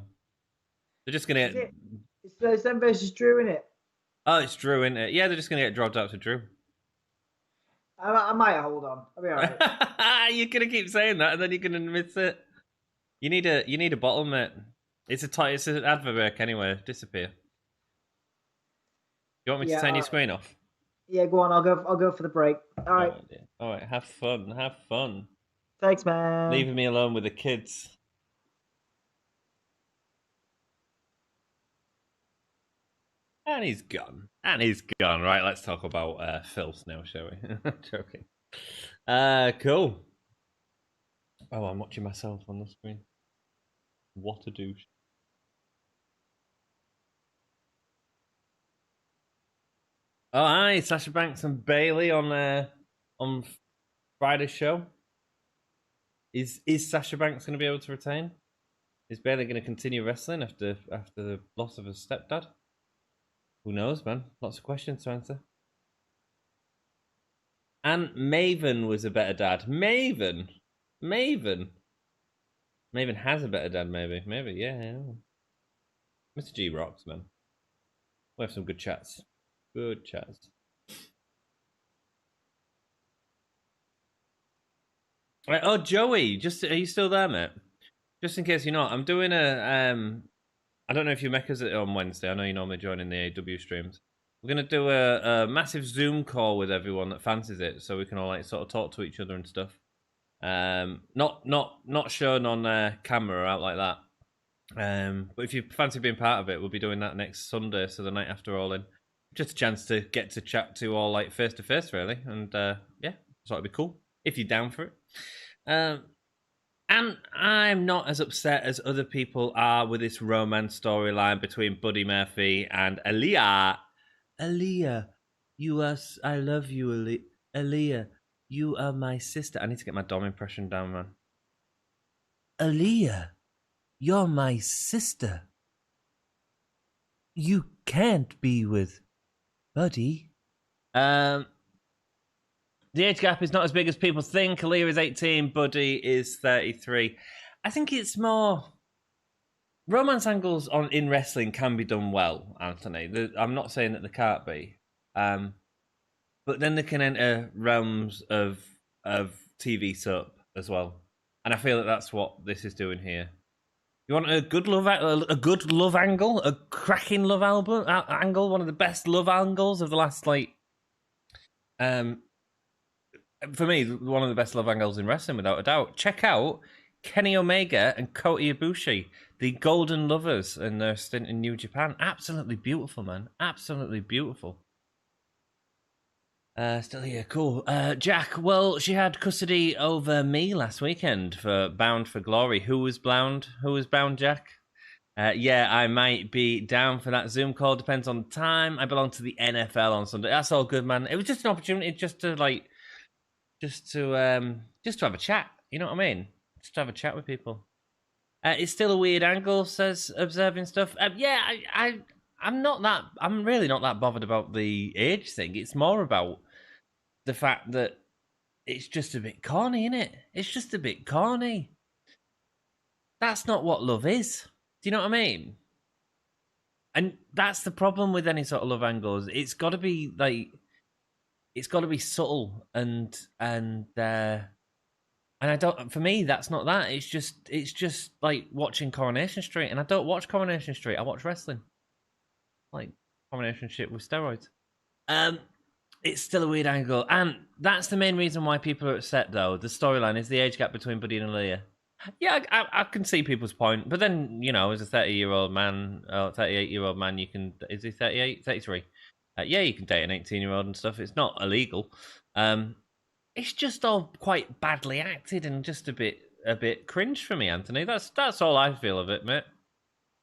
They're just gonna get. It's them versus Drew, isn't it? Oh, it's Drew, isn't it? Yeah, they're just gonna get dropped out to Drew. I might hold on. I'll be alright. You're gonna keep saying that, and then you're gonna miss it. You need a bottle, mate. It's an advert break anyway. Disappear. You want me to turn your screen off? Yeah, go on. I'll go for the break. All right. All right. Have fun. Have fun. Thanks, man. Leaving me alone with the kids. And he's gone. Right, let's talk about filth now, shall we? I'm joking. Cool. Oh, I'm watching myself on the screen. What a douche. Oh, hi, Sasha Banks and Bailey on Friday's show. Is Sasha Banks going to be able to retain? Is Bailey going to continue wrestling after the loss of her stepdad? Who knows, man? Lots of questions to answer. And Maven was a better dad. Maven has a better dad, maybe. Yeah. Mr. G rocks, man. We have some good chats. Good chats. Right, oh, Joey, are you still there, mate? Just in case you're not, I'm doing I don't know if you Mechas it on Wednesday. I know you normally join in the AW streams. We're gonna do a massive Zoom call with everyone that fancies it, so we can all like sort of talk to each other and stuff. Not shown on camera or out like that. But if you fancy being part of it, we'll be doing that next Sunday, so the night after All In. Just a chance to get to chat to all like face to face, really, and yeah, so it'd be cool if you're down for it. And I'm not as upset as other people are with this romance storyline between Buddy Murphy and Elias. Elias, I love you, Elias. You are my sister. I need to get my Dom impression down, man. Elias, you're my sister. You can't be with Buddy. The age gap is not as big as people think. Elias is 18, Buddy is 33. I think it's more romance angles in wrestling can be done well, Anthony. I'm not saying that they can't be, but then they can enter realms of TV soap as well, and I feel that that's what this is doing here. You want a good love angle, a cracking love angle, one of the best love angles of the last for me, one of the best love angles in wrestling, without a doubt. Check out Kenny Omega and Kota Ibushi, the Golden Lovers, in their stint in New Japan. Absolutely beautiful, man. Absolutely beautiful. Still here, cool. Jack, well, she had custody over me last weekend for Bound for Glory. Who was bound, Jack? Yeah, I might be down for that Zoom call. Depends on the time. I belong to the NFL on Sunday. That's all good, man. It was just an opportunity just to have a chat. You know what I mean? Just to have a chat with people. It's still a weird angle, says Observing Stuff. Yeah, I'm really not that bothered about the age thing. It's more about the fact that it's just a bit corny, isn't it? It's just a bit corny. That's not what love is. Do you know what I mean? And that's the problem with any sort of love angles. It's got to be subtle and And I don't. For me, that's not that. It's just like watching Coronation Street, and I don't watch Coronation Street. I watch wrestling, like Coronation Street with steroids. Um, it's still a weird angle, and that's the main reason why people are upset. Though the storyline is the age gap between Buddy and Aaliyah. Yeah, I can see people's point, but then as a 30-year-old man, 38-year-old man, you can is he 38, 33? Yeah, you can date an 18-year-old and stuff. It's not illegal. It's just all quite badly acted and just a bit cringe for me, Anthony. That's all I feel of it, mate.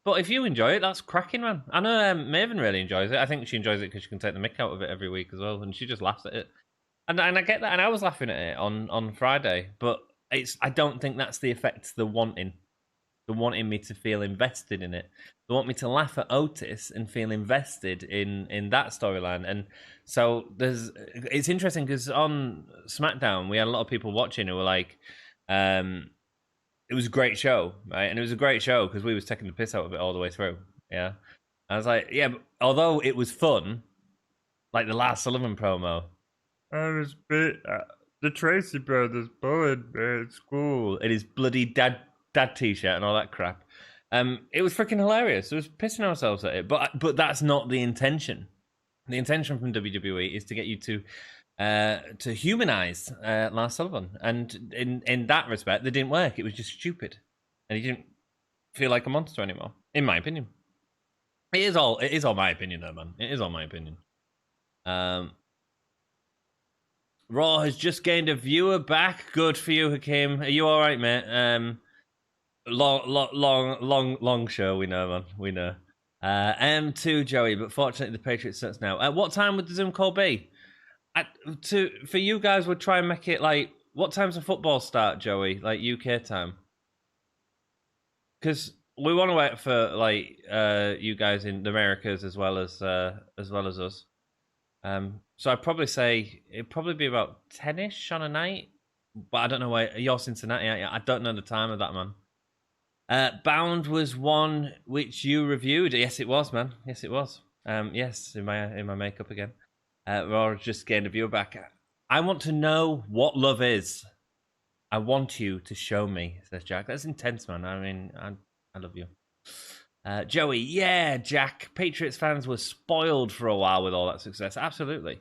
But if you enjoy it, that's cracking, man. I know Maven really enjoys it. I think she enjoys it because she can take the mick out of it every week as well, and she just laughs at it. And I get that, and I was laughing at it on Friday, but I don't think that's the effect they're wanting. They're wanting me to feel invested in it. They want me to laugh at Otis and feel invested in that storyline. And so it's interesting because on SmackDown we had a lot of people watching who were like, it was a great show, right? And it was a great show because we was taking the piss out of it all the way through. Yeah, I was like, yeah, but although it was fun, like the Lars Sullivan promo, I was bit the Tracy Brothers bullied me at school. It is bloody dad t-shirt and all that crap. It was freaking hilarious. It was pissing ourselves at it, but that's not the intention. The intention from WWE is to get you to humanize Lars Sullivan, and in that respect, they didn't work. It was just stupid, and he didn't feel like a monster anymore, in my opinion. It is all my opinion, though, man. It is all my opinion. Raw has just gained a viewer back. Good for you, Hakeem. Are you all right, mate? Long show. We know, man. We know. M2 Joey, but fortunately the Patriots starts now. At what time would the Zoom call be? For you guys, would try and make it like what time's the football start, Joey? Like UK time? Because we want to wait for like you guys in the Americas as well as us. So I'd probably say it'd probably be about 10ish on a night, but I don't know where you're Cincinnati. I don't know the time of that, man. Bound was one which you reviewed. Yes, it was, man. Yes, it was. Yes, in my makeup again. Raw just gained a viewer back. I want to know what love is. I want you to show me, says Jack. That's intense, man. I mean, I love you. Joey, yeah, Jack. Patriots fans were spoiled for a while with all that success. Absolutely.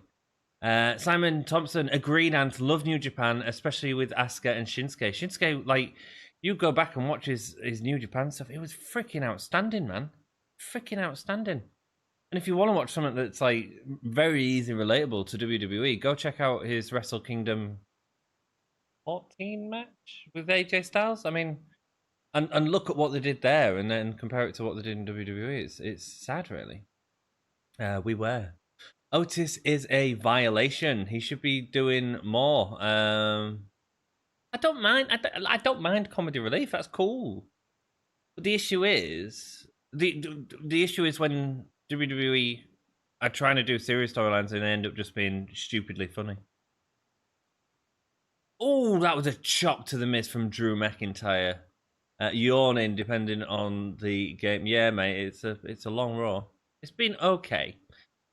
Simon Thompson agreed and love New Japan, especially with Asuka and Shinsuke. Shinsuke, like, you go back and watch his New Japan stuff. It was freaking outstanding, man. Freaking outstanding. And if you want to watch something that's like very easy relatable to WWE, go check out his Wrestle Kingdom 14 match with AJ Styles. I mean, and look at what they did there, and then compare it to what they did in WWE. It's sad, really. We were. Otis is a violation. He should be doing more. I don't mind. I don't mind comedy relief. That's cool. But the issue is the issue is when WWE are trying to do serious storylines and they end up just being stupidly funny. Oh, that was a chop to the miss from Drew McIntyre. Yawning, depending on the game. Yeah, mate, it's a long Raw. It's been okay.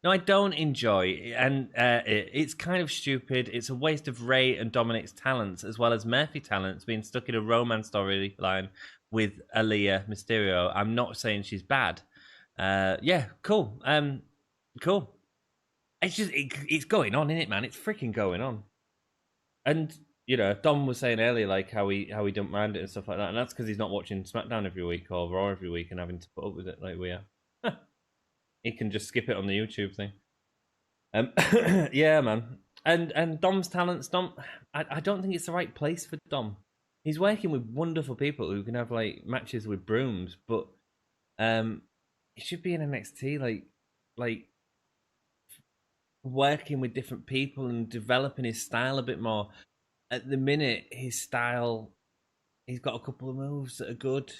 No, I don't enjoy it, and it's kind of stupid. It's a waste of Ray and Dominic's talents, as well as Murphy talents, being stuck in a romance storyline with Aaliyah Mysterio. I'm not saying she's bad. Yeah, cool. Cool. It's just it's going on, isn't it, man? It's freaking going on. And Dom was saying earlier, like how he don't mind it and stuff like that, and that's because he's not watching SmackDown every week or Raw every week and having to put up with it like we are. He can just skip it on the YouTube thing. Yeah, man. And Dom's talents, I don't think it's the right place for Dom. He's working with wonderful people who can have like matches with brooms, but he should be in NXT, like working with different people and developing his style a bit more. At the minute, his style, he's got a couple of moves that are good.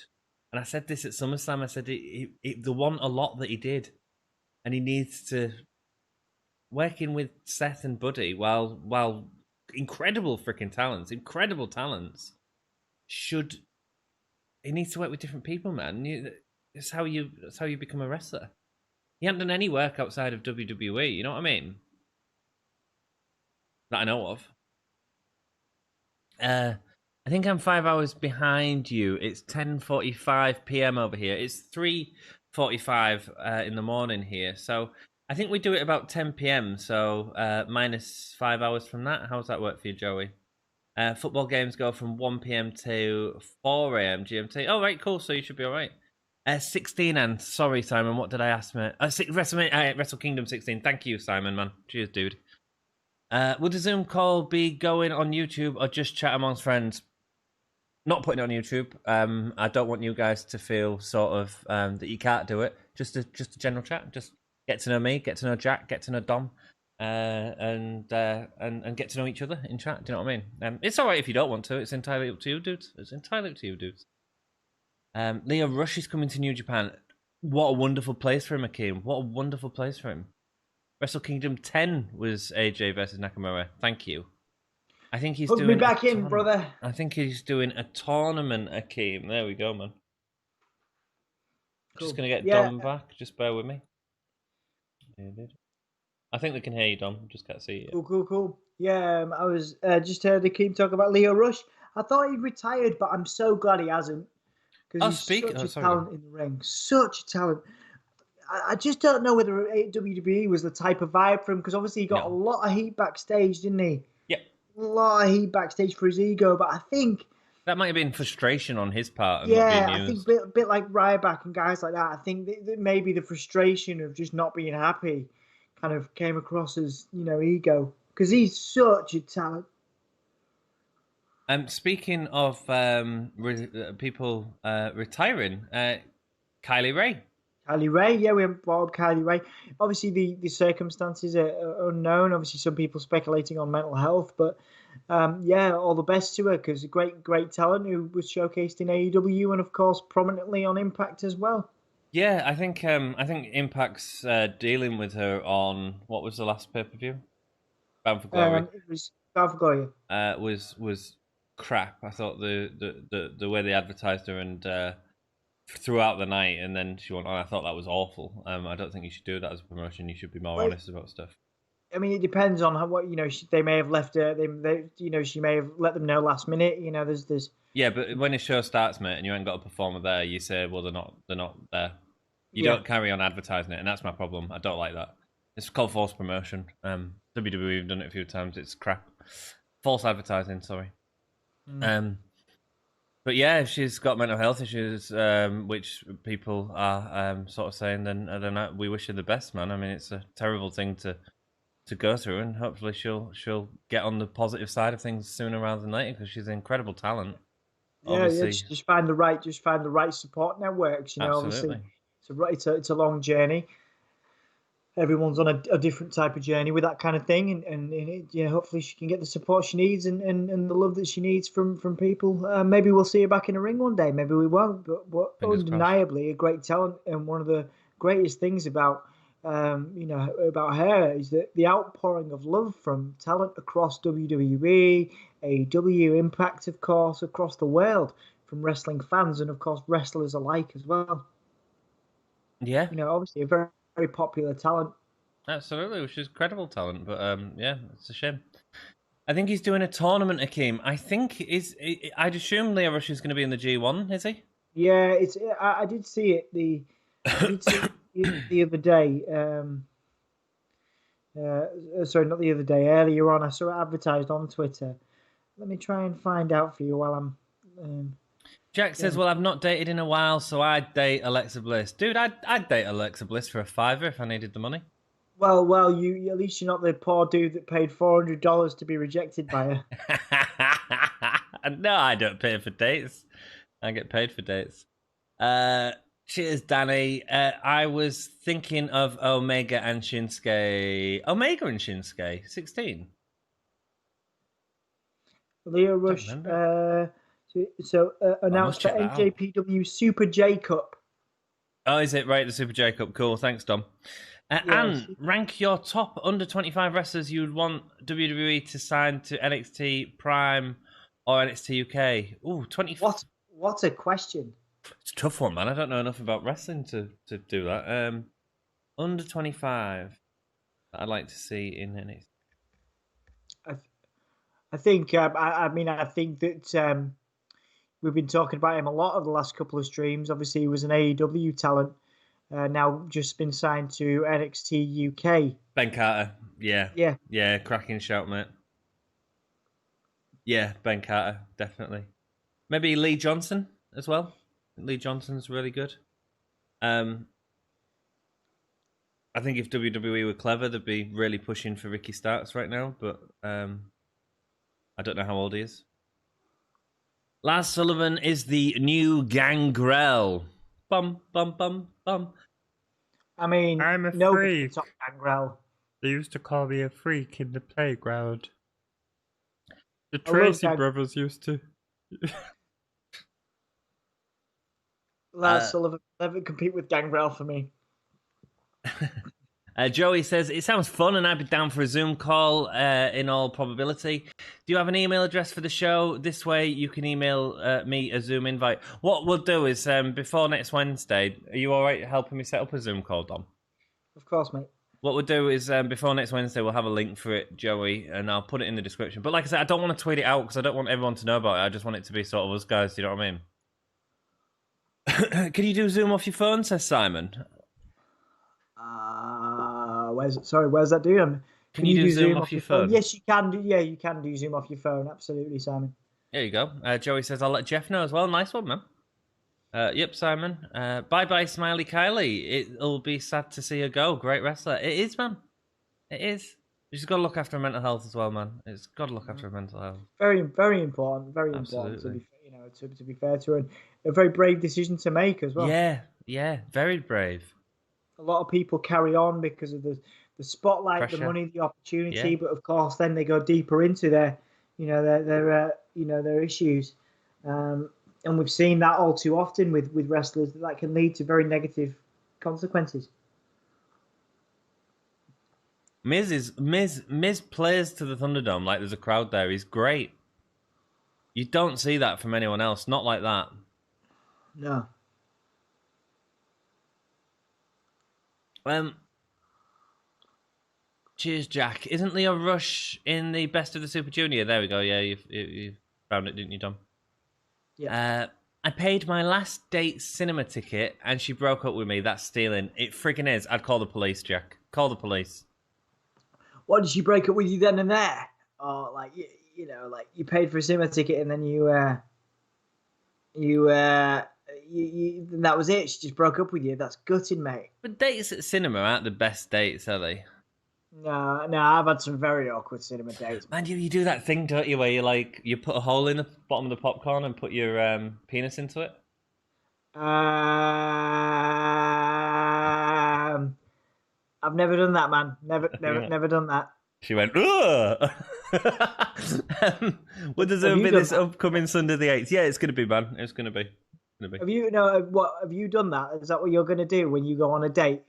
And I said this at SummerSlam. I said they want a lot that he did. And he needs to working with Seth and Buddy while incredible talents he needs to work with different people, man. It's how you become a wrestler. He hasn't done any work outside of WWE, you know what I mean? That I know of. I think I'm 5 hours behind you. It's 10:45 p.m. over here. It's 3:45 in the morning here. So I think we do it about 10 p.m. So minus 5 hours from that. How's that work for you, Joey? Football games go from 1 p.m. to 4 a.m. GMT. Oh, right, cool. So you should be all right. 16 and sorry, Simon. What did I ask, mate? Wrestle Kingdom 16. Thank you, Simon, man. Cheers, dude. Would the Zoom call be going on YouTube or just chat amongst friends? Not putting it on YouTube. I don't want you guys to feel sort of that you can't do it. Just a general chat. Just get to know me, get to know Jack, get to know Dom, and get to know each other in chat. Do you know what I mean? It's all right if you don't want to. It's entirely up to you, dudes. It's entirely up to you, dudes. Leo Rush is coming to New Japan. What a wonderful place for him, Akeem. What a wonderful place for him. Wrestle Kingdom 10 was AJ versus Nakamura. Thank you. I think he's doing. Put me back in, brother. I think he's doing a tournament, Akeem. There we go, man. Cool. Just gonna get Dom back. Just bear with me. I think they can hear you, Dom. Just can't see you. Cool. Yeah, I was just heard Akeem talk about Leo Rush. I thought he'd retired, but I'm so glad he hasn't. Because he's such a talent in the ring. Such a talent. I just don't know whether WWE was the type of vibe for him, because obviously he got a lot of heat backstage, didn't he? Yeah. A lot of heat backstage for his ego, but I think that might have been frustration on his part. I think a bit like Ryback and guys like that. I think that maybe the frustration of just not being happy kind of came across as, ego, because he's such a talent. Speaking of people retiring, Kylie Ray. Yeah, we have Bob Kylie Ray. Obviously, the circumstances are unknown. Obviously, some people speculating on mental health, but all the best to her, because a great talent who was showcased in AEW and, of course, prominently on Impact as well. Yeah, I think Impact's dealing with her on, what was the last pay-per-view? Bound for Glory. It was Bound for Glory. Was crap. I thought the way they advertised her and throughout the night, and then she went on. I thought that was awful. I don't think you should do that as a promotion. You should be more honest about stuff. I mean, it depends on what they may have left her. She may have let them know last minute. There's. Yeah, but when a show starts, mate, and you ain't got a performer there, you say, well, they're not there. You don't carry on advertising it, and that's my problem. I don't like that. It's called false promotion. WWE have done it a few times. It's crap. False advertising. Sorry. But yeah, if she's got mental health issues, which people are sort of saying, then we wish her the best, man. I mean, it's a terrible thing to go through, and hopefully she'll get on the positive side of things sooner rather than later, because she's an incredible talent. Yeah, just find the right support networks. Absolutely. Obviously, it's a long journey. Everyone's on a different type of journey with that kind of thing, and hopefully she can get the support she needs and the love that she needs from people. Maybe we'll see her back in a ring one day. Maybe we won't. But undeniably a great talent, and one of the greatest things about about her is that the outpouring of love from talent across WWE, AEW, Impact, of course, across the world, from wrestling fans and of course wrestlers alike as well. Yeah, obviously a very, very popular talent. Absolutely, which is credible talent, but it's a shame. I think he's doing a tournament, Akeem. I'd assume Leo Rush is going to be in the G1, is he? Yeah, I did see it. I did see it the other day. Sorry, not the other day. Earlier on, I saw it advertised on Twitter. Let me try and find out for you while I'm. Jack says, well, I've not dated in a while, so I'd date Alexa Bliss. Dude, I'd date Alexa Bliss for a $5 if I needed the money. Well, you at least you're not the poor dude that paid $400 to be rejected by her. No, I don't pay for dates. I get paid for dates. Cheers, Danny. I was thinking of Omega and Shinsuke. Omega and Shinsuke, 16. Leo Rush. Announced the NJPW Super J Cup. Oh, is it? Right, the Super J Cup. Cool, thanks, Dom. And rank your top under 25 wrestlers you'd want WWE to sign to NXT Prime or NXT UK. Ooh, 20. What a question. It's a tough one, man. I don't know enough about wrestling to do that. Under 25 that I'd like to see in NXT. I think. I mean, I think that we've been talking about him a lot over the last couple of streams. Obviously, he was an AEW talent. Now just been signed to NXT UK. Ben Carter. Yeah. Yeah, cracking shout, mate. Yeah, Ben Carter, definitely. Maybe Lee Johnson as well. Lee Johnson's really good. I think if WWE were clever, they'd be really pushing for Ricky Starks right now, but I don't know how old he is. Lars Sullivan is the new Gangrel. Bum, bum, bum, bum. I mean, I'm a nobody freak. can top Gangrel. They used to call me a freak in the playground. The I love Tracy Gang- brothers used to. Lars Sullivan never compete with Gangrel for me. Joey says, it sounds fun and I'd be down for a Zoom call in all probability. Do you have an email address for the show? This way you can email me a Zoom invite. What we'll do is, before next Wednesday, are you all right helping me set up a Zoom call, Dom? Of course, mate. What we'll do is, before next Wednesday, we'll have a link for it, Joey, and I'll put it in the description. But like I said, I don't want to tweet it out because I don't want everyone to know about it. I just want it to be sort of us guys, do you know what I mean? Can you do Zoom off your phone, says Simon? Where's that doing? Can you do Zoom off your phone? Yes, you can do. Yeah, you can do Zoom off your phone. Absolutely, Simon. There you go. Joey says, I'll let Jeff know as well. Nice one, man. Yep, Simon. Bye-bye, Smiley Kylie. It'll be sad to see her go. Great wrestler. It is, man. It is. She's got to look after her mental health as well, man. It's got to look after her mental health. Very, very important. Very important to be, to be fair to her, and a very brave decision to make as well. Yeah, very brave. A lot of people carry on because of the spotlight, Pressure. the money, the opportunity, Yeah. but of course, then they go deeper into their issues. And we've seen that all too often with wrestlers that can lead to very negative consequences. Miz plays to the Thunderdome like there's a crowd there. He's great. You don't see that from anyone else. Not like that. No. Cheers, Jack. Isn't Leo Rush in the Best of the Super Junior? There we go. Yeah, you found it, didn't you, Dom? Yeah. I paid my last date's cinema ticket and she broke up with me. That's stealing. It freaking is. I'd call the police, Jack. Call the police. What, did she break up with you then and there? Or like you paid for a cinema ticket and then you that was it. She just broke up with you. That's gutting, mate. But dates at cinema aren't the best dates, are they? No, I've had some very awkward cinema dates. Man, you do that thing, don't you, where you put a hole in the bottom of the popcorn and put your penis into it? I've never done that, man. Never done that. She went, ugh! Would the Zoom be this upcoming Sunday the 8th? Yeah, it's going to be, man. It's going to be. Have you done that? Is that what you're going to do when you go on a date?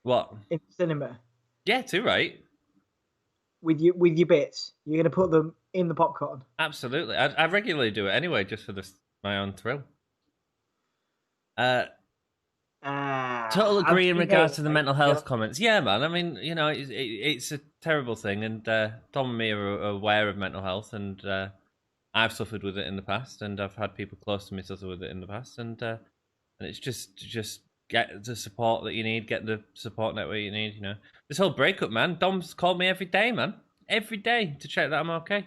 What? In cinema? Yeah, too right. With your bits, you're going to put them in the popcorn. Absolutely. I regularly do it anyway, just for my own thrill. Total agree in regards to the mental health comments. Yeah, man. I mean, it's a terrible thing, and Tom and me are aware of mental health, and I've suffered with it in the past, and I've had people close to me suffer with it in the past, and it's just get the support that you need, get the support network you need. This whole breakup, man. Dom's called me every day, man, every day to check that I'm okay,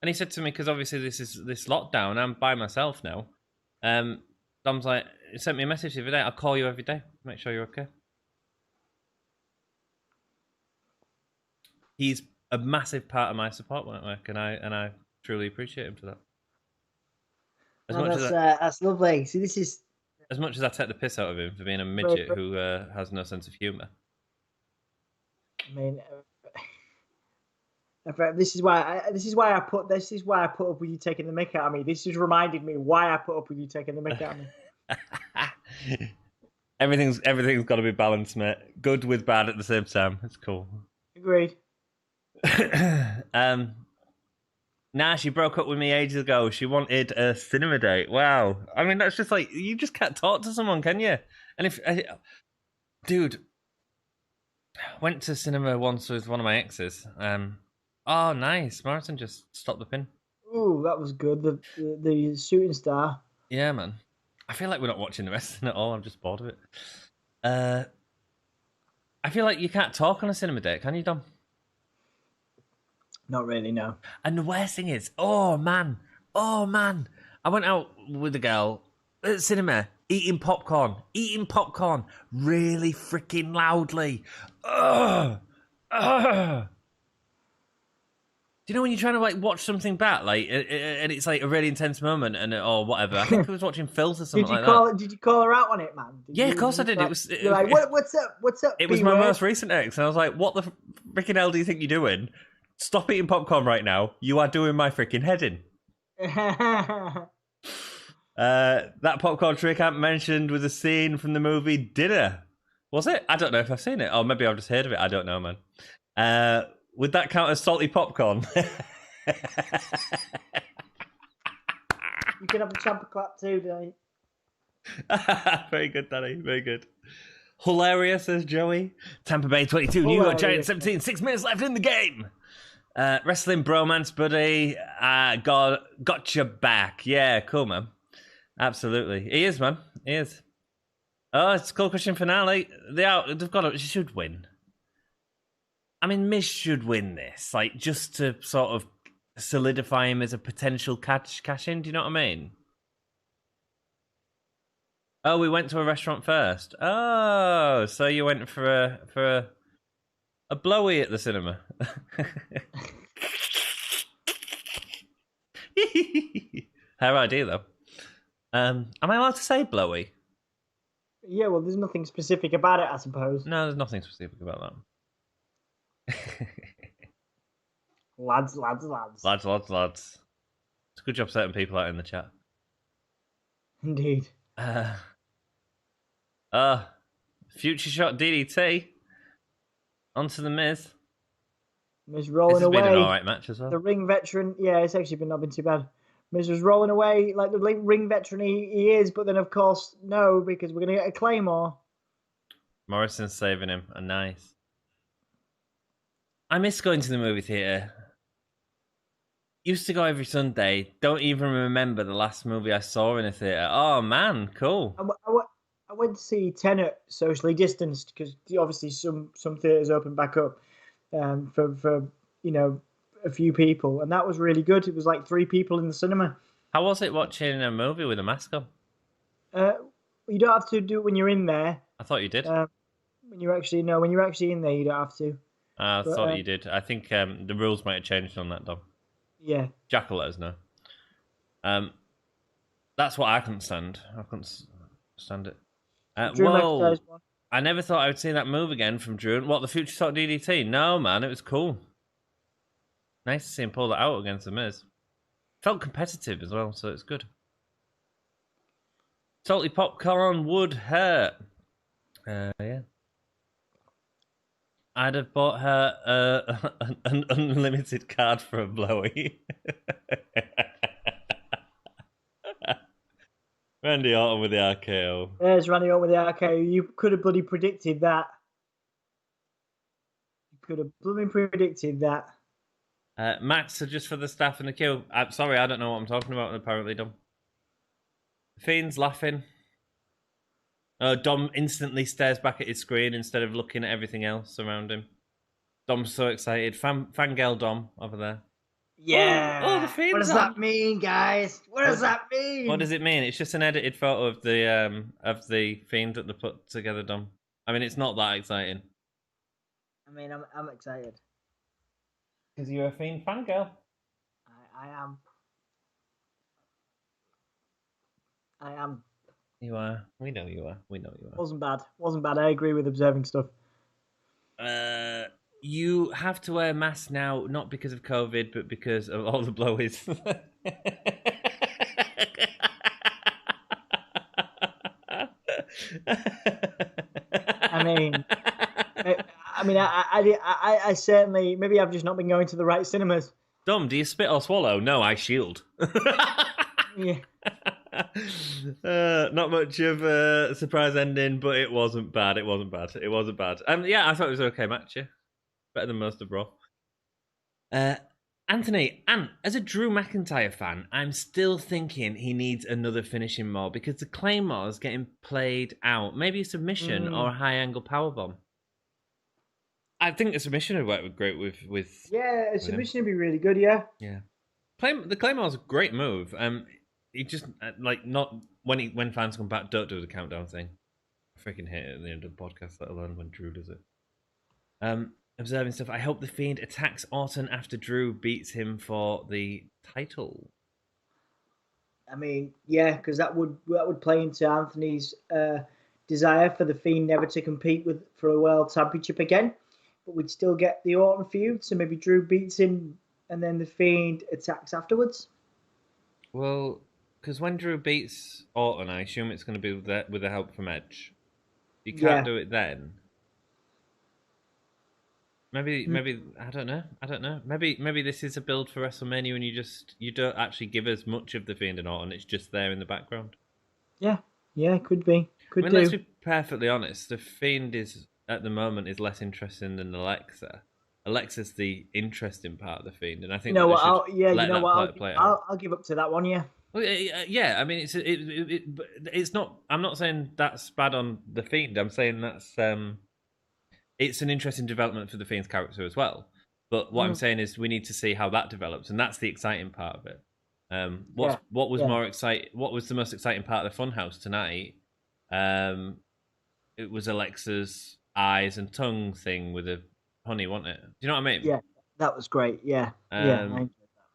and he said to me, because obviously this lockdown, I'm by myself now. Dom's like, he sent me a message the other day. I'll call you every day, make sure you're okay. He's a massive part of my support network, and I truly appreciate him for that. That's lovely. See, this is as much as I take the piss out of him for being a midget who has no sense of humour. I mean, this is why I put up with you taking the mick out of me. This has reminded me why I put up with you taking the mick out of me. Everything's got to be balanced, mate. Good with bad at the same time. It's cool. Agreed. Nah, she broke up with me ages ago. She wanted a cinema date. Wow. I mean, that's just like, you just can't talk to someone, can you? And dude, went to cinema once with one of my exes. Oh, nice. Morrison just stopped the pin. Ooh, that was good. The shooting star. Yeah, man. I feel like we're not watching the wrestling at all. I'm just bored of it. I feel like you can't talk on a cinema date, can you, Dom? Not really, no. And the worst thing is, oh man, I went out with a girl at cinema eating popcorn really freaking loudly. Ugh. Ugh. Do you know when you're trying to like watch something back, like, and it's like a really intense moment, and or whatever? I think I was watching Phil's or something like that. Did you call her out on it, man? Of course I did. Like, It was. You're like, what's up? What's up? It was my most recent ex, and I was like, "What the freaking hell do you think you're doing? Stop eating popcorn right now! You are doing my freaking head in." That popcorn trick I mentioned was a scene from the movie Dinner. Was it? I don't know if I've seen it. Or maybe I've just heard of it. I don't know, man. Would that count as salty popcorn? You can have a champer clap too, Danny. Very good, Danny. Very good. Hilarious, says Joey. Tampa Bay 22, New York Giants 17. 6 minutes left in the game. Wrestling bromance, buddy. Got your back. Yeah, cool, man. Absolutely. He is, man. He is. Oh, it's a cool question finale. They've got to, she should win. I mean, Miz should win this, like, just to sort of solidify him as a potential cash-in. Do you know what I mean? Oh, we went to a restaurant first. Oh, so you went for a blowy at the cinema. Her idea, though. Am I allowed to say blowy? Yeah, well, there's nothing specific about it, I suppose. No, there's nothing specific about that. Lads. It's a good job setting people out in the chat. Indeed. Future shot DDT. Onto the Miz. Miz rolling This has away. been an alright match as well. The ring veteran, yeah, it's actually not been too bad. Miz was rolling away like the ring veteran he is, but then of course no, because we're gonna get a Claymore. Morrison's saving him. Nice. I miss going to the movie theatre. Used to go every Sunday. Don't even remember the last movie I saw in a theatre. Oh man, cool. I went to see Tenet socially distanced because obviously some theatres open back up for a few people, and that was really good. It was like 3 people in the cinema. How was it watching a movie with a mask on? You don't have to do it when you're in there. I thought you did. When you're actually in there, you don't have to. I thought you did. I think the rules might have changed on that, Dom. Yeah. Jack will let us know. That's what I couldn't stand. I couldn't stand it. Whoa. I never thought I would see that move again from Drew. What, the Future Shot DDT? No, man, it was cool. Nice to see him pull that out against The Miz. Felt competitive as well, so it's good. Salty popcorn would hurt. Yeah. I'd have bought her an unlimited card for a blowy. Randy Orton with the RKO. There's Randy Orton with the RKO. You could have bloody predicted that. You could have bloody predicted that. Max, just for the staff in the queue. I'm sorry, I don't know what I'm talking about, apparently, Dom. Fiend's laughing. Dom instantly stares back at his screen instead of looking at everything else around him. Dom's so excited. Fangirl Dom over there. Yeah. Oh, the Fiend's What does that mean, guys? What does that mean? What does it mean? It's just an edited photo of the Fiend that they put together, Dom. I mean, it's not that exciting. I mean, I'm excited. Because you're a Fiend fangirl. I am. I am. You are. We know you are. We know you are. Wasn't bad. I agree with observing stuff. You have to wear a mask now, not because of COVID, but because of all the blowies. I certainly, maybe I've just not been going to the right cinemas. Dom, do you spit or swallow? No, I shield. Yeah. Not much of a surprise ending, but it wasn't bad. It wasn't bad. Yeah, I thought it was an okay match, yeah. Better than most of Raw. Anthony, as a Drew McIntyre fan, I'm still thinking he needs another finishing move because the Claymore's getting played out. Maybe a submission or a high angle powerbomb. I think a submission would work great with. Yeah, a with submission would be really good. Yeah. Yeah. The Claymore's a great move. He just not when fans come back, don't do the countdown thing. I freaking hate it at the end of the podcast, let alone when Drew does it. Observing stuff. I hope the Fiend attacks Orton after Drew beats him for the title. I mean, yeah, because that would play into Anthony's desire for the Fiend never to compete for a world championship again. But we'd still get the Orton feud, so maybe Drew beats him and then the Fiend attacks afterwards. Well, because when Drew beats Orton, I assume it's going to be with the help from Edge. You can't do it then. Maybe I don't know. Maybe this is a build for WrestleMania, and you don't actually give us much of the Fiend and Orton. It's just there in the background. Yeah, could be. Let's be perfectly honest. The Fiend is at the moment is less interesting than Alexa. Alexa's the interesting part of the Fiend, and I think I'll give up to that one. Yeah. Well, yeah. I mean, it's not. I'm not saying that's bad on the Fiend. I'm saying that's it's an interesting development for the Fiend's character as well. But what I'm saying is we need to see how that develops, and that's the exciting part of it. What was more exciting? What was the most exciting part of the Funhouse tonight? It was Alexa's eyes and tongue thing with a honey, wasn't it? Do you know what I mean? Yeah, that was great. Yeah, I enjoyed that.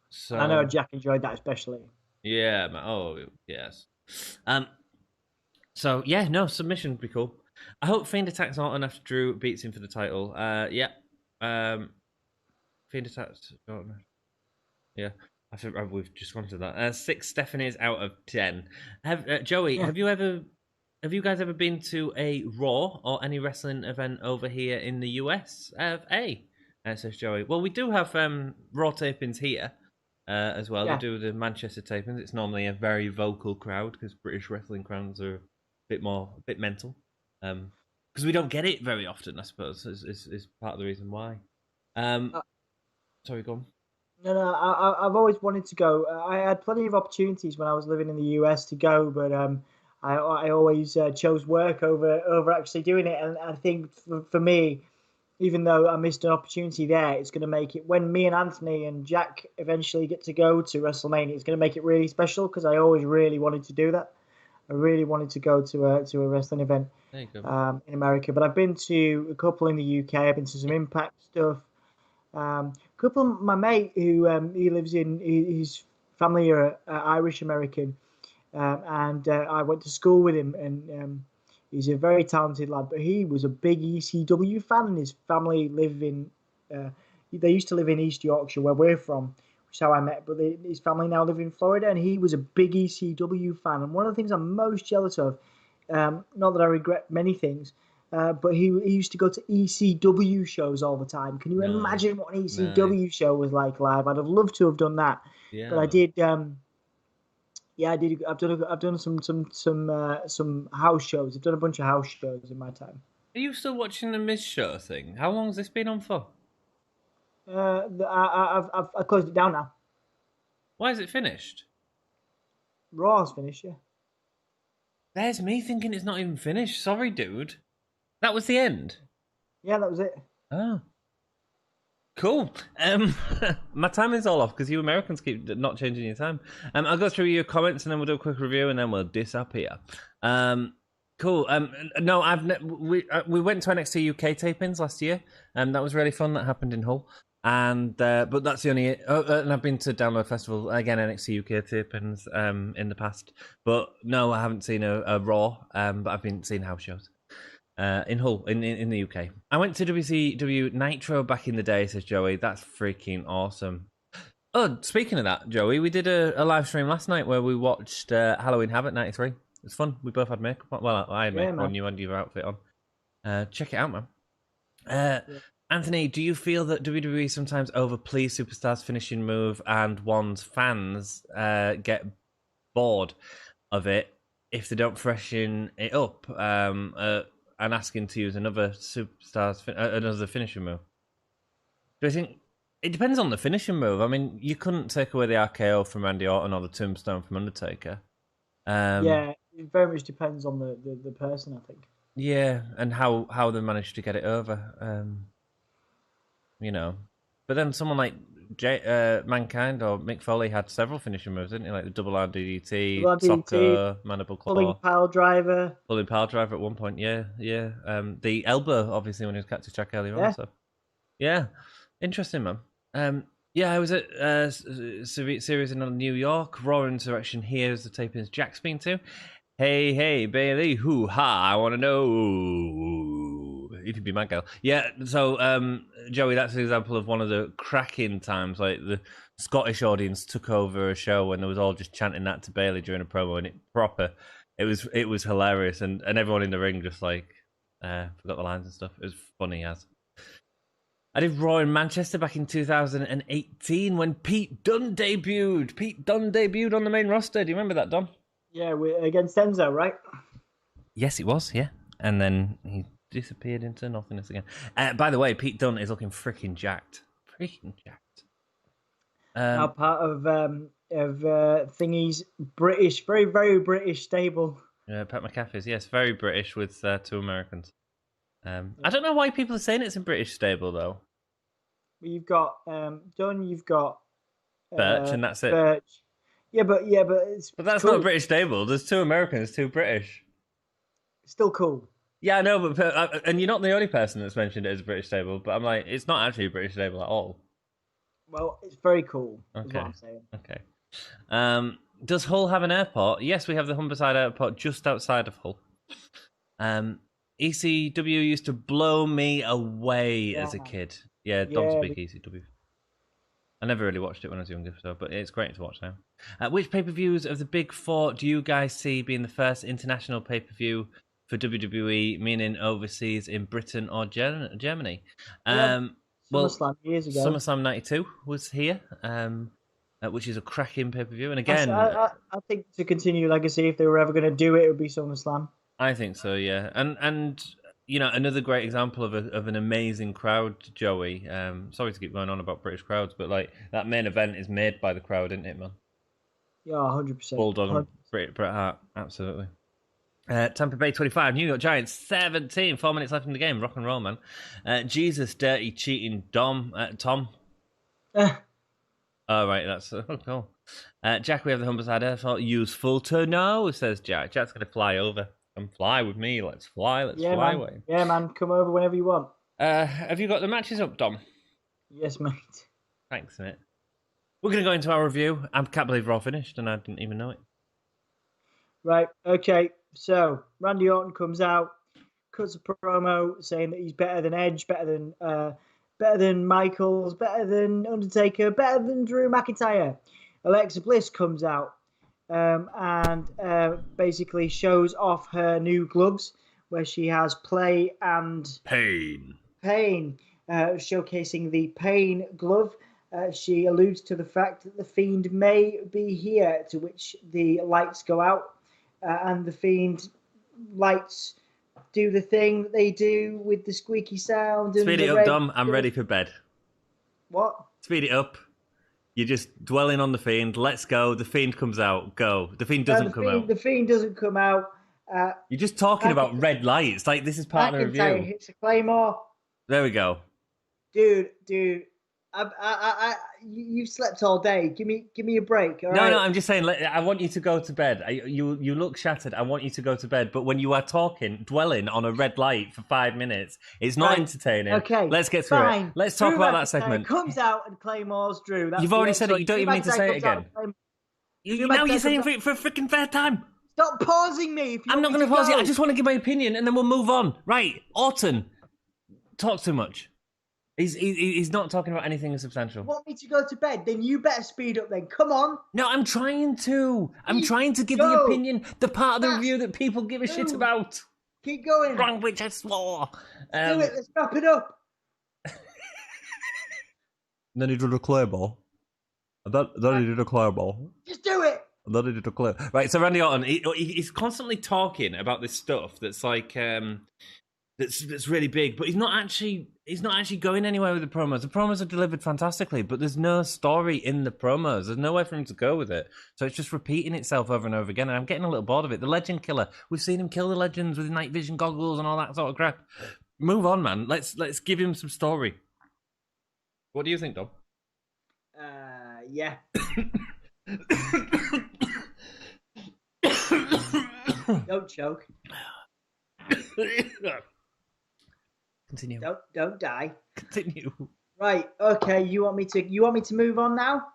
So I know Jack enjoyed that especially. Yeah. Oh, yes. So yeah, no, submission would be cool. I hope Fiend attacks Orton after Drew beats him for the title. Yeah. Fiend attacks Orton. Yeah. I think we've just gone to that. 6 Stephanies out of 10. Joey, have you guys ever been to a Raw or any wrestling event over here in the US? Says Joey. Well, we do have Raw tapings here as well. Yeah. We do the Manchester tapings. It's normally a very vocal crowd because British wrestling crowds are a bit mental. Because we don't get it very often, I suppose, is part of the reason why. Sorry, go on. No, I've always wanted to go. I had plenty of opportunities when I was living in the US to go, but I always chose work over actually doing it. And I think for me, even though I missed an opportunity there, it's going to make it, when me and Anthony and Jack eventually get to go to WrestleMania, it's going to make it really special because I always really wanted to do that. I really wanted to go to a wrestling event in America. But I've been to a couple in the UK. I've been to some Impact stuff. A couple, my mate who he lives in, his family are Irish American, and I went to school with him, and he's a very talented lad. But he was a big ECW fan, and his family live in. They used to live in East Yorkshire, where we're from, which is how I met. But his family now live in Florida, and he was a big ECW fan. And one of the things I'm most jealous of, not that I regret many things. But he used to go to ECW shows all the time. Can you imagine what an ECW show was like live? I'd have loved to have done that. Yeah. But I did. I did. I've done some house shows. I've done a bunch of house shows in my time. Are you still watching the Miz show thing? How long has this been on for? I've closed it down now. Why is it finished? Raw's finished. Yeah. There's me thinking it's not even finished. Sorry, dude. That was the end? Yeah, that was it. Oh. Cool. My timing's all off because you Americans keep not changing your time. I'll go through your comments and then we'll do a quick review and then we'll disappear. Cool. No, we went to NXT UK tapings last year, and that was really fun. That happened in Hull. And but that's the only. And I've been to Download Festival again, NXT UK tapings in the past. But no, I haven't seen a Raw. But I've been seeing house shows. In Hull, in the UK. I went to WCW Nitro back in the day, says Joey. That's freaking awesome. Oh, speaking of that, Joey, we did a live stream last night where we watched Halloween Havoc 93. It was fun. We both had makeup on. Well, I had makeup on, you had your outfit on. Check it out, man. Anthony, do you feel that WWE sometimes overplays superstars' finishing move and one's fans get bored of it if they don't freshen it up? And asking to use another superstar's another finishing move. Do you think It depends on the finishing move. I mean, you couldn't take away the RKO from Randy Orton or the Tombstone from Undertaker. Yeah, it very much depends on the person, I think. Yeah, and how they managed to get it over. You know, but then someone like Mankind or Mick Foley had several finishing moves, didn't he? Like the double RDDT, Soccer, Mandible Claw, pulling pile driver at one point. Yeah. The elbow, obviously, when he was Cactus Jack earlier on. So, yeah, interesting, man. Yeah, I was at series in New York. Raw Insurrection here as the tapings Jack's been to. Hey, Bailey, hoo-ha, I want to know if you'd be my girl. Yeah, so, Joey, that's an example of one of the cracking times, like the Scottish audience took over a show when there was all just chanting that to Bailey during a promo, and it was hilarious, and everyone in the ring just, like, forgot the lines and stuff. It was funny as. I did Raw in Manchester back in 2018 when Pete Dunne debuted. Pete Dunne debuted on the main roster. Do you remember that, Dom? Yeah, against Enzo, right? Yes, it was, yeah. And then he disappeared into nothingness again. By the way, Pete Dunne is looking freaking jacked. Now part of Thingy's British, very, very British stable. Pat McAfee's, yes, very British with 2 Americans. I don't know why people are saying it's a British stable, though. You've got Dunne, you've got... Birch, and that's it. Birch. Yeah, but it's... But that's cool. not a British stable. There's 2 Americans, 2 British. Still cool. Yeah, I know, but and you're not the only person that's mentioned it as a British stable, but I'm like, it's not actually a British stable at all. Well, it's very cool, is Okay. what I'm saying. Okay. Does Hull have an airport? Yes, we have the Humberside Airport just outside of Hull. ECW used to blow me away as a kid. Yeah, Dom's a big ECW. I never really watched it when I was younger, but it's great to watch now. Which pay-per-views of the big 4 do you guys see being the first international pay-per-view for WWE, meaning overseas in Britain or Germany? SummerSlam years ago. SummerSlam 92 was here, which is a cracking pay-per-view. And again... I think to continue legacy, if they were ever going to do it, it would be SummerSlam. I think so, yeah. And you know, another great example of an amazing crowd, Joey. Sorry to keep going on about British crowds, but like that main event is made by the crowd, isn't it, man? Yeah, 100%. Bulldog and Bret Hart, absolutely. Tampa Bay 25, New York Giants 17. 4 minutes left in the game. Rock and roll, man. Jesus, dirty, cheating, Tom. Oh, right, that's cool. Jack, we have the Humberside Airport. Useful to know, says Jack. Jack's going to fly over. Come fly with me. Let's fly. Let's fly away. Yeah, man. Come over whenever you want. Have you got the matches up, Dom? Yes, mate. Thanks, mate. We're going to go into our review. I can't believe we're all finished, and I didn't even know it. Right. Okay. So Randy Orton comes out, cuts a promo saying that he's better than Edge, better than Michaels, better than Undertaker, better than Drew McIntyre. Alexa Bliss comes out and basically shows off her new gloves where she has play and pain, showcasing the pain glove. She alludes to the fact that the Fiend may be here, to which the lights go out and the Fiend lights do the thing that they do with the squeaky sound. And speed it up, Dom. I'm ready for bed. What? Speed it up. You're just dwelling on the Fiend. Let's go. The Fiend comes out. Go. The Fiend doesn't come out. The Fiend doesn't come out. You're just talking about red lights. Like, this is part of the review. Hits a Claymore. There we go. Dude. You slept all day. Give me a break. All right? No, I'm just saying. I want you to go to bed. You look shattered. I want you to go to bed. But when you are dwelling on a red light for 5 minutes, it's not entertaining. Okay, let's get through it. Let's talk about that segment. Comes out and Claymores Drew. You've already said it. You don't even need to say it again. Now you're saying it for a freaking third time. Stop pausing me. I'm not going to pause you. I just want to give my opinion, and then we'll move on. Right, Orton, talk too much. He's not talking about anything substantial. You want me to go to bed? Then you better speed up then. Come on. No, I'm trying to. I'm trying to give the opinion, the part of the review that people give a shit about. Keep going. Wrong, which I swore. Do it. Let's wrap it up. Then he did a clear ball. Then he did a clear ball. Just do it. And then he did a clear. Right, so Randy Orton, he's constantly talking about this stuff that's like... that's really big, but he's not actually going anywhere with the promos. The promos are delivered fantastically, but there's no story in the promos. There's nowhere for him to go with it. So it's just repeating itself over and over again, and I'm getting a little bored of it. The Legend Killer, we've seen him kill the legends with night vision goggles and all that sort of crap. Move on, man. Let's give him some story. What do you think, Dom? Yeah. Don't choke. Continue. Don't die. Continue. Right. Okay. You want me to move on now?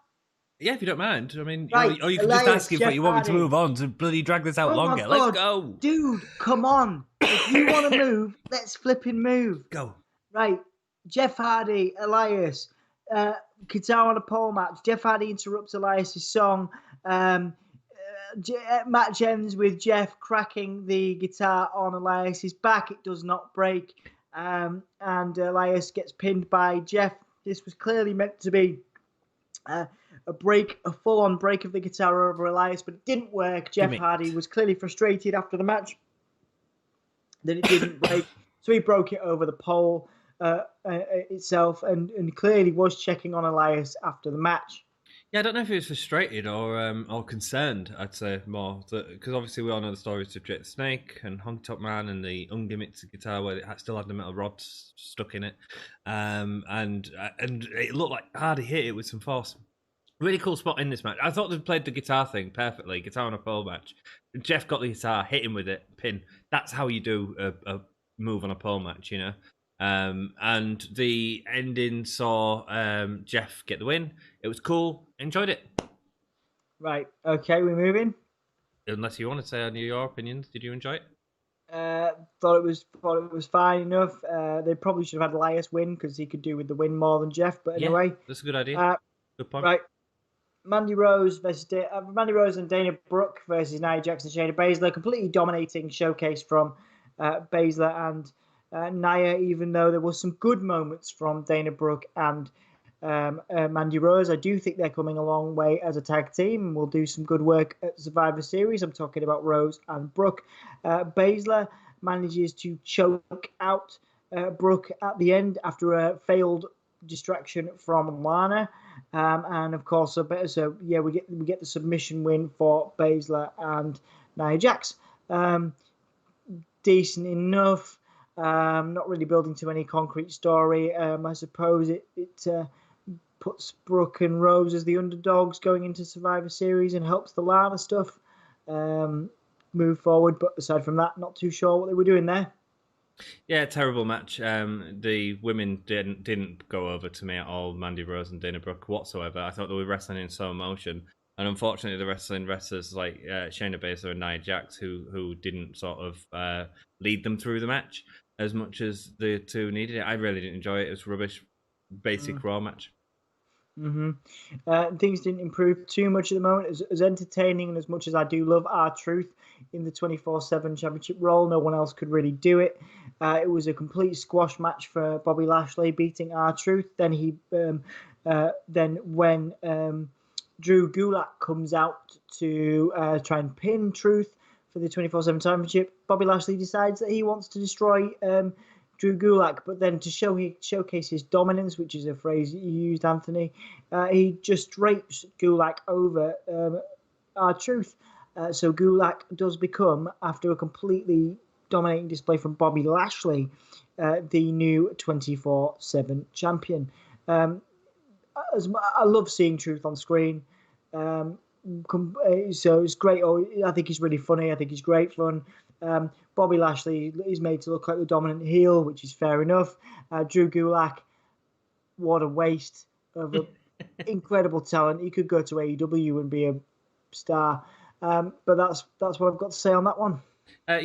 Yeah, if you don't mind. I mean, Right, or you can Elias, just ask if Jeff you want me to Hardy. move on to bloody drag this out Oh my longer. God. Let's go. Dude, come on. If you want to move, let's flipping move. Go. Right. Jeff Hardy, Elias, guitar on a pole match. Jeff Hardy interrupts Elias' song. Match ends with Jeff cracking the guitar on Elias' back. It does not break. And Elias gets pinned by Jeff. This was clearly meant to be a full-on break of the guitar over Elias, but it didn't work. Jeff Gimme. Hardy was clearly frustrated after the match that it didn't break, so he broke it over the pole itself and clearly was checking on Elias after the match. Yeah, I don't know if he was frustrated or concerned, I'd say more. Because obviously we all know the stories of Jake the Snake and Honk Top Man and the ungimmicked guitar where it still had the metal rod stuck in it. And it looked like Hardy hit it with some force. Really cool spot in this match. I thought they played the guitar thing perfectly. Guitar on a pole match. Jeff got the guitar, hit him with it, pin. That's how you do a move on a pole match, you know. And the ending saw Jeff get the win. It was cool. Enjoyed it. Right. Okay, we're moving. Unless you want to say on your opinions, did you enjoy it? Thought it was fine enough. They probably should have had Elias win because he could do with the win more than Jeff. But anyway, that's a good idea. Good point. Right. Mandy Rose and Dana Brooke versus Nia Jax and Shayna Baszler. Completely dominating showcase from Baszler and Nia, even though there was some good moments from Dana Brooke and Mandy Rose. I do think they're coming a long way as a tag team and will do some good work at Survivor Series. I'm talking about Rose and Brooke. Baszler manages to choke out Brooke at the end after a failed distraction from Lana. And of course, we get the submission win for Baszler and Nia Jax. Decent enough. Not really building to any concrete story. I suppose it puts Brooke and Rose as the underdogs going into Survivor Series and helps the Lana stuff move forward. But aside from that, not too sure what they were doing there. Yeah, terrible match. The women didn't go over to me at all, Mandy Rose and Dana Brooke whatsoever. I thought they were wrestling in slow motion. And unfortunately, the wrestlers like Shayna Baszler and Nia Jax, who didn't sort of lead them through the match as much as the two needed it. I really didn't enjoy it. It was rubbish, basic Raw match. Things didn't improve too much at the moment. As entertaining and as much as I do love R-Truth in the 24/7 championship role, no one else could really do it. It was a complete squash match for Bobby Lashley beating R-Truth. Then when Drew Gulak comes out to try and pin Truth for the 24/7 championship, Bobby Lashley decides that he wants to destroy Drew Gulak, but then to showcase his dominance, which is a phrase you used, Anthony, he just drapes Gulak over R-Truth. So Gulak does become, after a completely dominating display from Bobby Lashley, the new 24/7 champion. I love seeing Truth on screen. So it's great. I think he's really funny. I think he's great fun. Bobby Lashley is made to look like the dominant heel, which is fair enough. Drew Gulak, what a waste of incredible talent. He could go to AEW and be a star. But that's what I've got to say on that one. I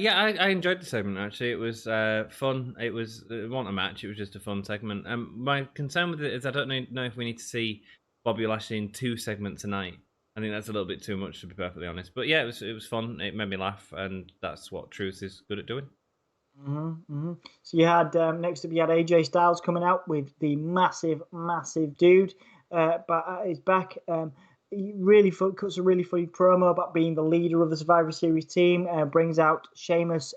enjoyed the segment, actually. It was fun. It wasn't a match. It was just a fun segment. My concern with it is I don't know if we need to see Bobby Lashley in 2 segments tonight. I think that's a little bit too much, to be perfectly honest. But yeah, it was fun. It made me laugh, and that's what Truth is good at doing. So you had next up, you had AJ Styles coming out with the massive dude, but his back. He really cuts a really funny promo about being the leader of the Survivor Series team. Brings out Sheamus,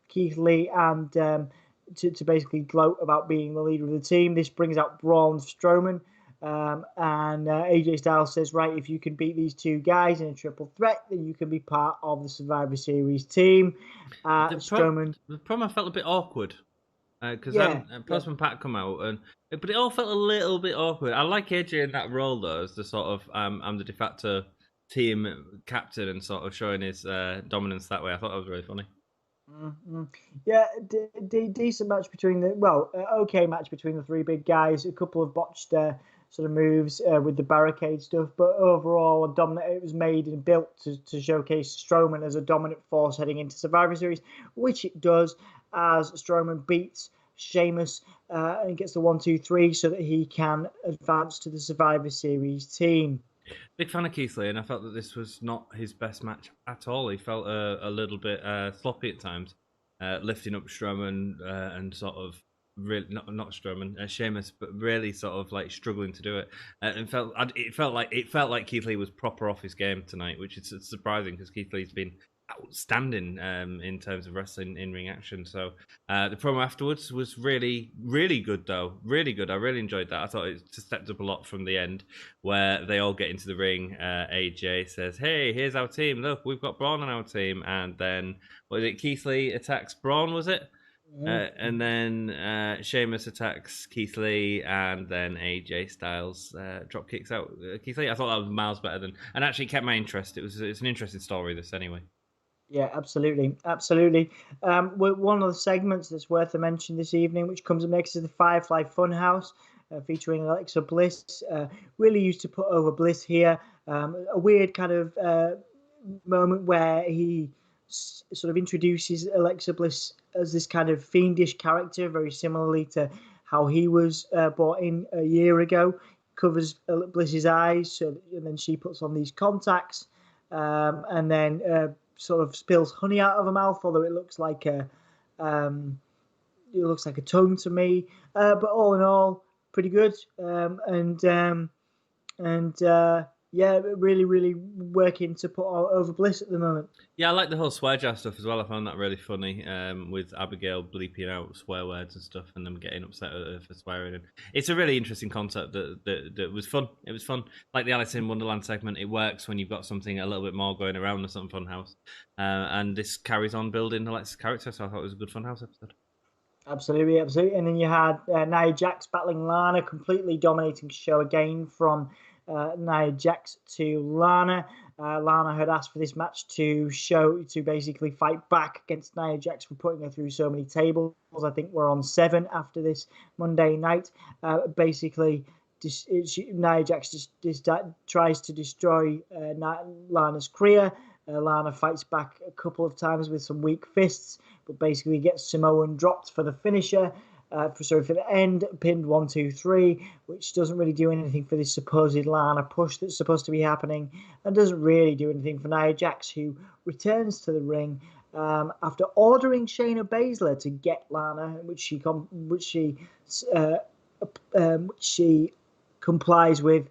Keith Lee, and to basically gloat about being the leader of the team. This brings out Braun Strowman. And AJ Styles says, right, if you can beat these two guys in a triple threat, then you can be part of the Survivor Series team. Strowman. The promo felt a bit awkward because Postman Pat come out, but it all felt a little bit awkward. I like AJ in that role though, as the sort of I'm the de facto team captain and sort of showing his dominance that way. I thought that was really funny. Mm-hmm. Yeah, decent match between okay match between the three big guys. A couple of botched sort of moves with the barricade stuff, but overall it was made and built to showcase Strowman as a dominant force heading into Survivor Series, which it does, as Strowman beats Sheamus and gets the 1-2-3 so that he can advance to the Survivor Series team. Big fan of Keith Lee, and I felt that this was not his best match at all. He felt a little bit sloppy at times, lifting up Strowman and sort of really not Strowman, Sheamus, but really sort of like struggling to do it. And it felt like Keith Lee was proper off his game tonight, which is surprising because Keith Lee's been outstanding in terms of wrestling in ring action. So the promo afterwards was really, really good though. Really good. I really enjoyed that. I thought it stepped up a lot from the end where they all get into the ring. AJ says, hey, here's our team. Look, we've got Braun on our team. And then, Keith Lee attacks Braun, was it? And then Sheamus attacks Keith Lee, and then AJ Styles drop kicks out Keith Lee. I thought that was miles better and actually kept my interest. It's an interesting story, this anyway. Yeah, absolutely. One of the segments that's worth a mention this evening, which comes up next, is the Firefly Funhouse, featuring Alexa Bliss. Really used to put over Bliss here. A weird kind of moment where he sort of introduces Alexa Bliss as this kind of fiendish character, very similarly to how he was brought in a year ago. Covers Bliss's eyes, and then she puts on these contacts, and then sort of spills honey out of her mouth, although it looks like a tongue to me. But all in all, pretty good. Yeah, really, really working to put over Bliss at the moment. Yeah, I like the whole swear jar stuff as well. I found that really funny, with Abigail bleeping out swear words and stuff, and them getting upset at her for swearing. And it's a really interesting concept that was fun. It was fun, like the Alice in Wonderland segment. It works when you've got something a little bit more going around than some Funhouse, and this carries on building Alexa's character. So I thought it was a good Funhouse episode. Absolutely. And then you had Nia Jax battling Lana, completely dominating the show again from Nia Jax to Lana. Lana had asked for this match to basically fight back against Nia Jax for putting her through so many tables. I think we're on 7 after this Monday night. Basically, Nia Jax just tries to destroy Lana's career. Lana fights back a couple of times with some weak fists, but basically gets Samoan dropped for the finisher. For the end, pinned 1-2-3, which doesn't really do anything for this supposed Lana push that's supposed to be happening, and doesn't really do anything for Nia Jax, who returns to the ring after ordering Shayna Baszler to get Lana, which she complies with,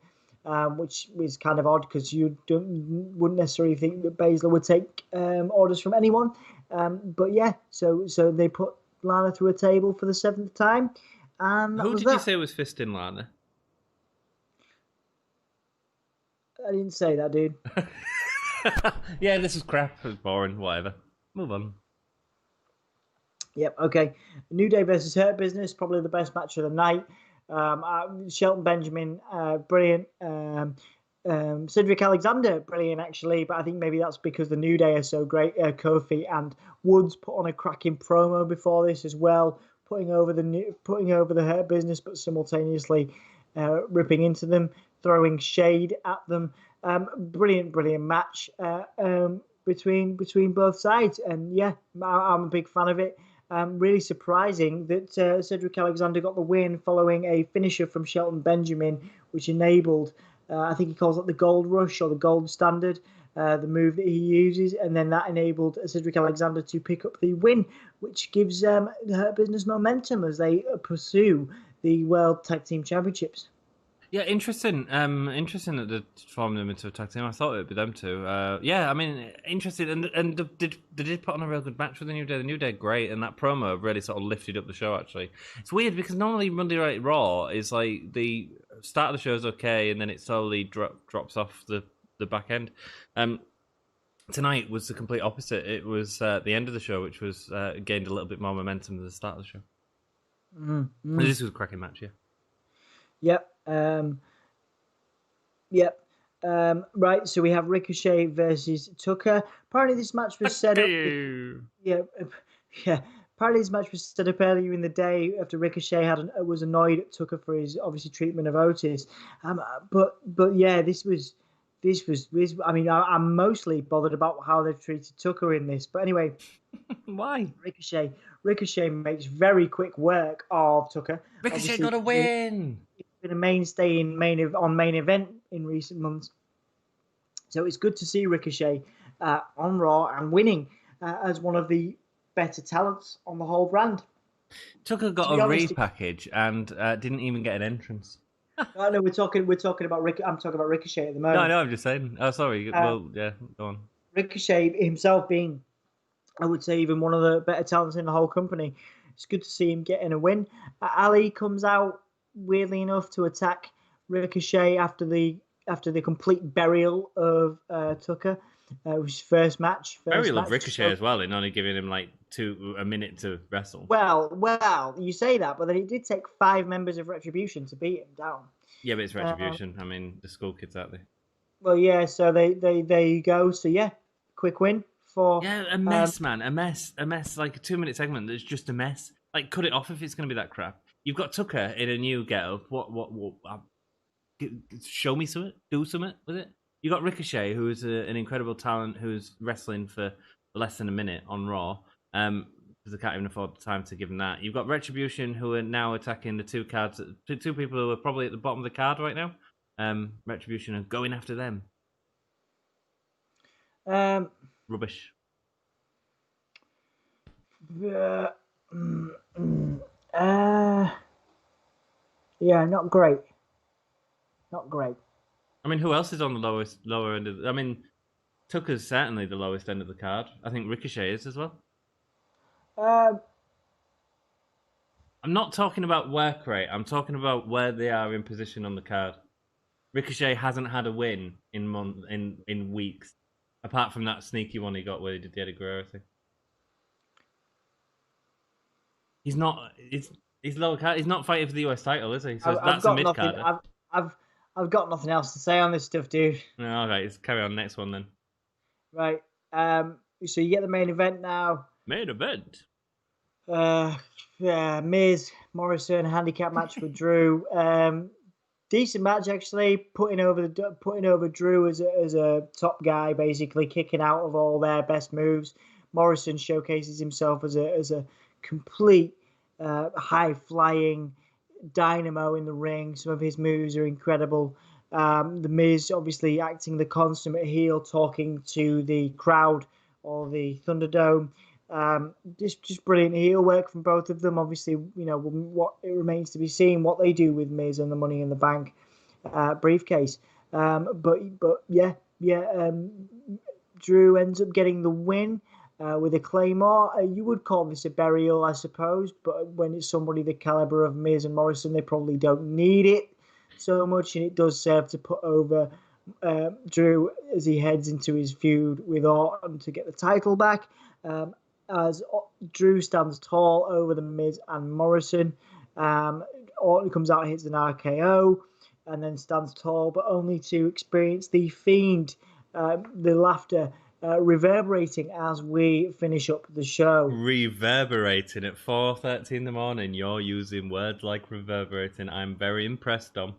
which was kind of odd because you wouldn't necessarily think that Baszler would take orders from anyone, but yeah, so they put Lana through a table for the 7th time. And who did you say was fisting Lana? I didn't say that, dude. Yeah, this is crap. It was boring. Whatever. Move on. Yep, okay. New Day versus Hurt Business, probably the best match of the night. Shelton Benjamin, brilliant. Cedric Alexander, brilliant actually, but I think maybe that's because the New Day are so great. Kofi and Woods put on a cracking promo before this as well, putting over the Hurt Business, but simultaneously ripping into them, throwing shade at them. Brilliant match between both sides, and yeah, I'm a big fan of it. Really surprising that Cedric Alexander got the win following a finisher from Shelton Benjamin, which enabled, I think he calls it the Gold Rush or the Gold Standard, the move that he uses, and then that enabled Cedric Alexander to pick up the win, which gives Hurt Business momentum as they pursue the World Tag Team Championships. Yeah, interesting. Interesting that they formed them into a tag team. I thought it'd be them two. Yeah, I mean, interesting. And they did put on a real good match with the New Day. The New Day, great, and that promo really sort of lifted up the show. Actually, it's weird because normally Monday Night Raw is like the start of the show is okay, and then it slowly drops off the back end. Tonight was the complete opposite. It was the end of the show, which was gained a little bit more momentum than the start of the show. This was a cracking match, yeah. Yep. Yep. Right, so we have Ricochet versus Tucker. Apparently, this match was set up. Yeah. Apparently, this match was set up earlier in the day after Ricochet was annoyed at Tucker for his obviously treatment of Otis. But yeah, this was. I mean, I'm mostly bothered about how they've treated Tucker in this. But anyway, why? Ricochet makes very quick work of Tucker. Ricochet got a win. He's been a mainstay in main event in recent months, so it's good to see Ricochet on Raw and winning as one of the better talents on the whole brand. Tucker got a repackage and didn't even get an entrance. No, we're talking about Rick. I'm talking about Ricochet at the moment. No, I'm just saying. Oh, sorry. Well, yeah, go on. Ricochet himself being, I would say, even one of the better talents in the whole company. It's good to see him getting a win. Ali comes out weirdly enough to attack Ricochet after the complete burial of Tucker. It was his first match. Burial of Ricochet as well, in only giving him like a minute to wrestle. Well, you say that, but then it did take 5 members of Retribution to beat him down. Yeah, but it's Retribution. I mean, the school kids out there. Well, yeah. So they there you go. So yeah, quick win for a mess, man. A mess. Like a 2-minute segment that's just a mess. Like, cut it off if it's going to be that crap. You've got Tucker in a new get-up. What? Show me something. Do something with it. You got Ricochet, who is an incredible talent, who's wrestling for less than a minute on Raw, because they can't even afford the time to give him that. You've got Retribution, who are now attacking the two people who are probably at the bottom of the card right now. Retribution are going after them. Rubbish. Yeah, not great. Not great. I mean, who else is on the lower end of? I mean, Tucker's certainly the lowest end of the card. I think Ricochet is as well. I'm not talking about work rate. I'm talking about where they are in position on the card. Ricochet hasn't had a win in weeks, apart from that sneaky one he got where he did the Eddie Guerrero thing. He's not. He's lower card. He's not fighting for the US title, is he? So that's a mid card. I've got nothing else to say on this stuff, dude. All right, let's carry on. Next one then. Right. So you get the main event now. Main event. Miz Morrison handicap match for Drew. Decent match actually. Putting over Drew as a top guy, basically kicking out of all their best moves. Morrison showcases himself as a complete high flying dynamo in the ring. Some of his moves are incredible. The Miz obviously acting the consummate heel, talking to the crowd or the Thunderdome. Just brilliant heel work from both of them. Obviously, what it remains to be seen what they do with Miz and the Money in the Bank briefcase. But Drew ends up getting the win with a Claymore. You would call this a burial, I suppose, but when it's somebody the caliber of Miz and Morrison, they probably don't need it so much, and it does serve to put over Drew as he heads into his feud with Orton to get the title back. As Drew stands tall over the Miz and Morrison, Orton comes out and hits an RKO, and then stands tall, but only to experience the Fiend, the laughter reverberating as we finish up the show. Reverberating at 4:30 in the morning. You're using words like reverberating. I'm very impressed, Dom.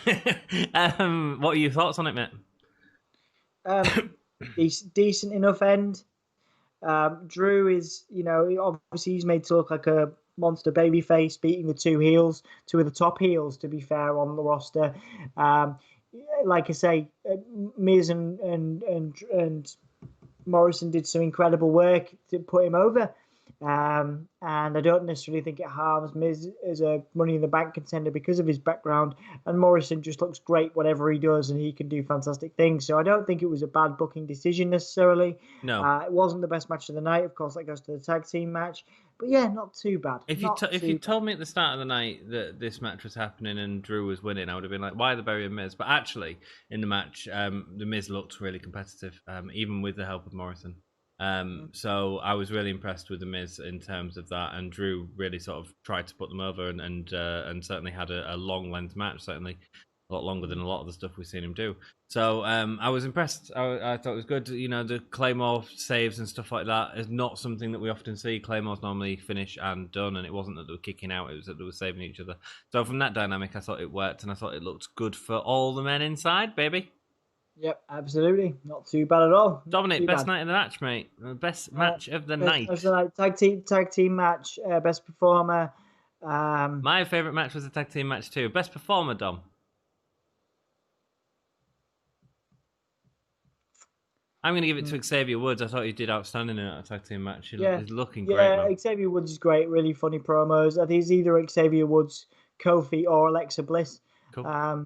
What are your thoughts on it, mate? Decent enough end. Drew is, obviously he's made to look like a monster babyface, beating two of the top heels, to be fair, on the roster. Like I say, Miz and Morrison did some incredible work to put him over. And I don't necessarily think it harms Miz as a Money in the Bank contender because of his background. And Morrison just looks great whatever he does, and he can do fantastic things. So I don't think it was a bad booking decision necessarily. No. It wasn't the best match of the night. Of course, that goes to the tag team match. But yeah, not too bad. If you told me at the start of the night that this match was happening and Drew was winning, I would have been like, why the burying Miz? But actually, in the match, the Miz looked really competitive, even with the help of Morrison. So I was really impressed with the Miz in terms of that, and Drew really sort of tried to put them over, and certainly had a long length match, certainly a lot longer than a lot of the stuff we've seen him do. So I was impressed. I thought it was good. You know, the Claymore saves and stuff like that is not something that we often see. Claymores normally finish and done, and it wasn't that they were kicking out, it was that they were saving each other. So from that dynamic, I thought it worked, and I thought it looked good for all the men inside, baby. Yep, absolutely. Not too bad at all. Dominic, best night of the match, mate. Best match of the night. Best of the night. Tag team match. Best performer. My favourite match was the tag team match too. Best performer, Dom. I'm going to give it to Xavier Woods. I thought he did outstanding in that tag team match. He's looking great, man. Xavier Woods is great. Really funny promos. I think it's either Xavier Woods, Kofi, or Alexa Bliss. Cool.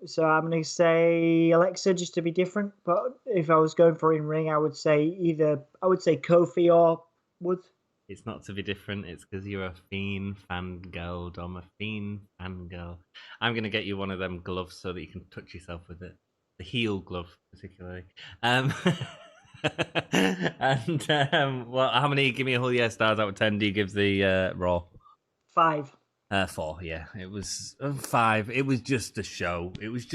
So I'm going to say Alexa just to be different. But if I was going for in-ring, I would say Kofi or Woods. It's not to be different. It's because you're a fiend fangirl, Dom. A fiend fangirl. I'm going to get you one of them gloves so that you can touch yourself with it. The heel glove, particularly. Well, how many Gimme a Whole Year stars out of 10 do you give the Raw? 5. 4, yeah. It was 5. It was just a show. It was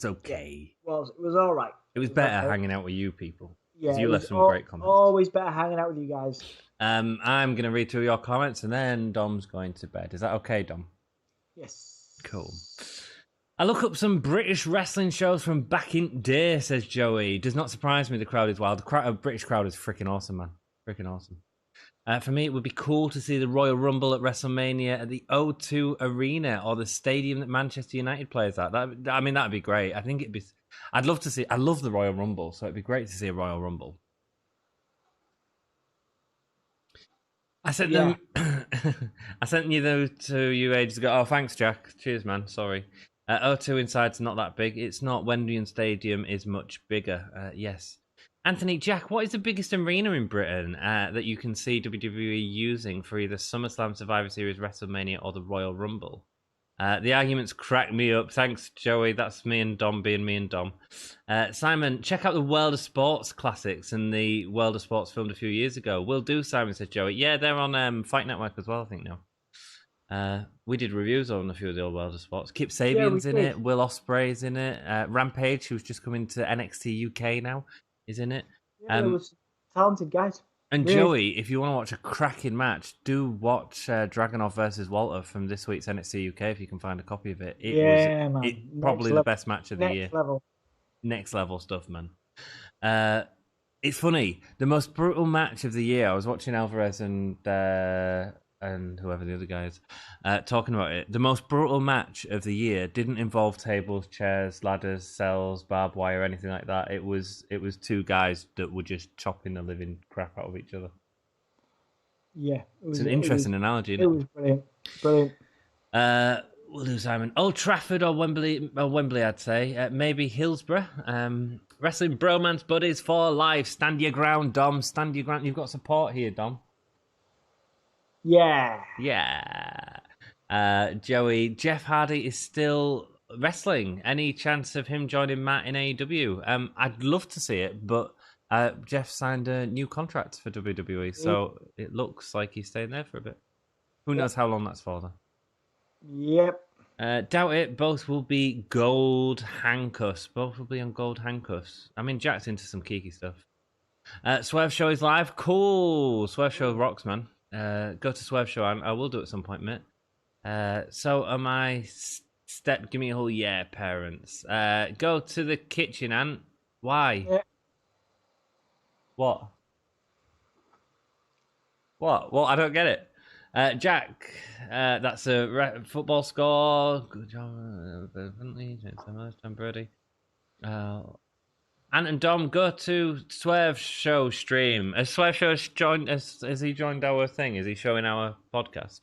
okay. It was all right. It was better hanging out with you people. Yeah, you left some great comments. Always better hanging out with you guys. I'm going to read through your comments and then Dom's going to bed. Is that okay, Dom? Yes. Cool. I look up some British wrestling shows from back in day, says Joey. Does not surprise me the crowd is wild. The British crowd is freaking awesome, man. Freaking awesome. For me, it would be cool to see the Royal Rumble at WrestleMania at the O2 Arena or the stadium that Manchester United plays at. That'd be great. I think it'd be... I'd love to see... I love the Royal Rumble, so it'd be great to see a Royal Rumble. I sent them... I sent you those to you ages ago. Oh, thanks, Jack. Cheers, man. Sorry. O2 inside's not that big. It's not. Wembley Stadium is much bigger. Yes. Anthony, Jack, what is the biggest arena in Britain that you can see WWE using for either SummerSlam, Survivor Series, WrestleMania, or the Royal Rumble? The arguments crack me up. Thanks, Joey. That's me and Dom being me and Dom. Simon, check out the World of Sports classics and the World of Sports filmed a few years ago. Will do, Simon, says Joey. Yeah, they're on Fight Network as well, I think, now. We did reviews on a few of the old World of Sports. Kip Sabian's in it. Will Ospreay's in it. Rampage, who's just coming to NXT UK now, is in it. Yeah, it was talented guys. And really? Joey, if you want to watch a cracking match, do watch Dragunov versus Walter from this week's NXT UK if you can find a copy of it. It's probably the best match of the year. Next level stuff, man. It's funny. The most brutal match of the year, I was watching Alvarez and whoever the other guy is, talking about it. The most brutal match of the year didn't involve tables, chairs, ladders, cells, barbed wire, anything like that. It was two guys that were just chopping the living crap out of each other. Yeah. It's an interesting analogy, isn't it? It was brilliant. Brilliant. We'll do Simon. Old Trafford or Wembley, I'd say. Maybe Hillsborough. Wrestling bromance buddies for life. Stand your ground, Dom. Stand your ground. You've got support here, Dom. Yeah. Joey, Jeff Hardy is still wrestling. Any chance of him joining Matt in AEW? I'd love to see it, but Jeff signed a new contract for WWE, so it looks like he's staying there for a bit. Who knows how long that's for, though? Yep. Doubt it. Both will be gold handcuffs. Both will be on gold handcuffs. I mean, Jack's into some geeky stuff. Swerve Show is live. Cool. Swerve Show rocks, man. Go to Swerve Show. I will do it at some point, mate. So am I. Give me a whole year, parents. Go to the kitchen, Ant. Why? Yeah. What? Well, I don't get it. Jack, that's a football score. Good job. Tom Brady. Ant and Dom, go to Swerve Show stream. Has Swerve Show joined? Has he joined our thing? Is he showing our podcast?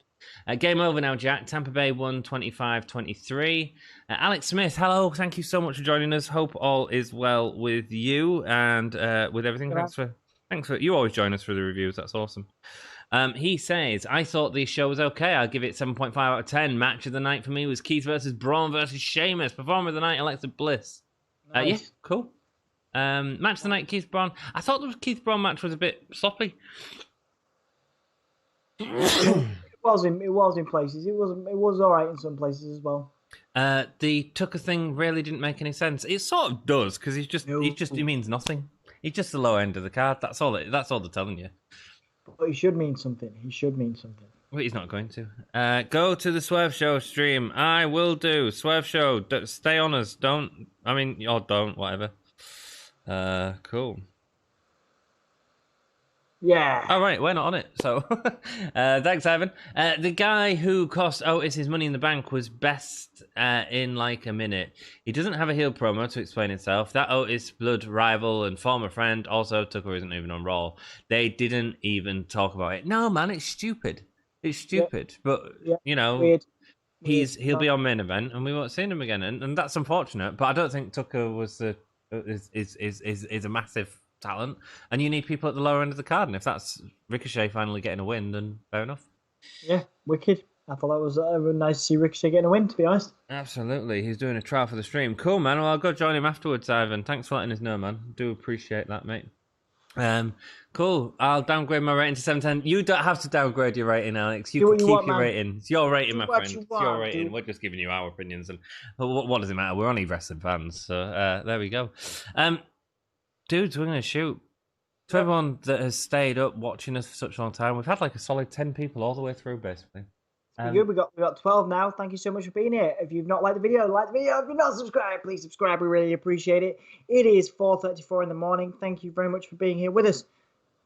Game over now, Jack. Tampa Bay won 25-23. Alex Smith, hello. Thank you so much for joining us. Hope all is well with you and with everything. Thanks for you always join us for the reviews. That's awesome. He says, I thought the show was okay. I'll give it 7.5 out of 10. Match of the night for me was Keith versus Braun versus Sheamus. Performer of the night, Alexa Bliss. Nice. Yeah, cool. Match of the night, Keith Braun. I thought the Keith Braun match was a bit sloppy. It was in places. It was all right in some places as well. The Tucker thing really didn't make any sense. It sort of does because he means nothing. He's just the low end of the card. That's all they're telling you. But he should mean something. Well, he's not going to. Go to the Swerve Show stream. I will do. Swerve Show. Stay on us. Don't. I mean, or don't. Whatever. Cool. Yeah. All right, we're not on it. So, thanks, Ivan. The guy who cost Otis his money in the bank was best in like a minute. He doesn't have a heel promo to explain himself. That Otis blood rival and former friend, also Tucker isn't even on Raw. They didn't even talk about it. No, man, it's stupid. It's stupid. Yeah. But you know, Weird. he'll be on main event, and we won't see him again, and that's unfortunate. But I don't think Tucker was is a massive talent, and you need people at the lower end of the card, and if that's Ricochet finally getting a win, then fair enough. Yeah, wicked. I thought that was nice to see Ricochet getting a win, to be honest. Absolutely. He's doing a trial for the stream. Cool, man. Well, I'll go join him afterwards, Ivan. Thanks for letting us know, man. Do appreciate that, mate. Cool. I'll downgrade my rating to 710. You don't have to downgrade your rating, Alex. You can keep your rating. It's your rating, my friend. It's your rating. We're just giving you our opinions, and what does it matter? We're only wrestling fans, so there we go. Dudes, we're going to shoot. To everyone that has stayed up watching us for such a long time, we've had like a solid 10 people all the way through, basically. Good. We got 12 now. Thank you so much for being here. If you've not liked the video, like the video. If you're not subscribed, please subscribe. We really appreciate it. It is 4:34 in the morning. Thank you very much for being here with us.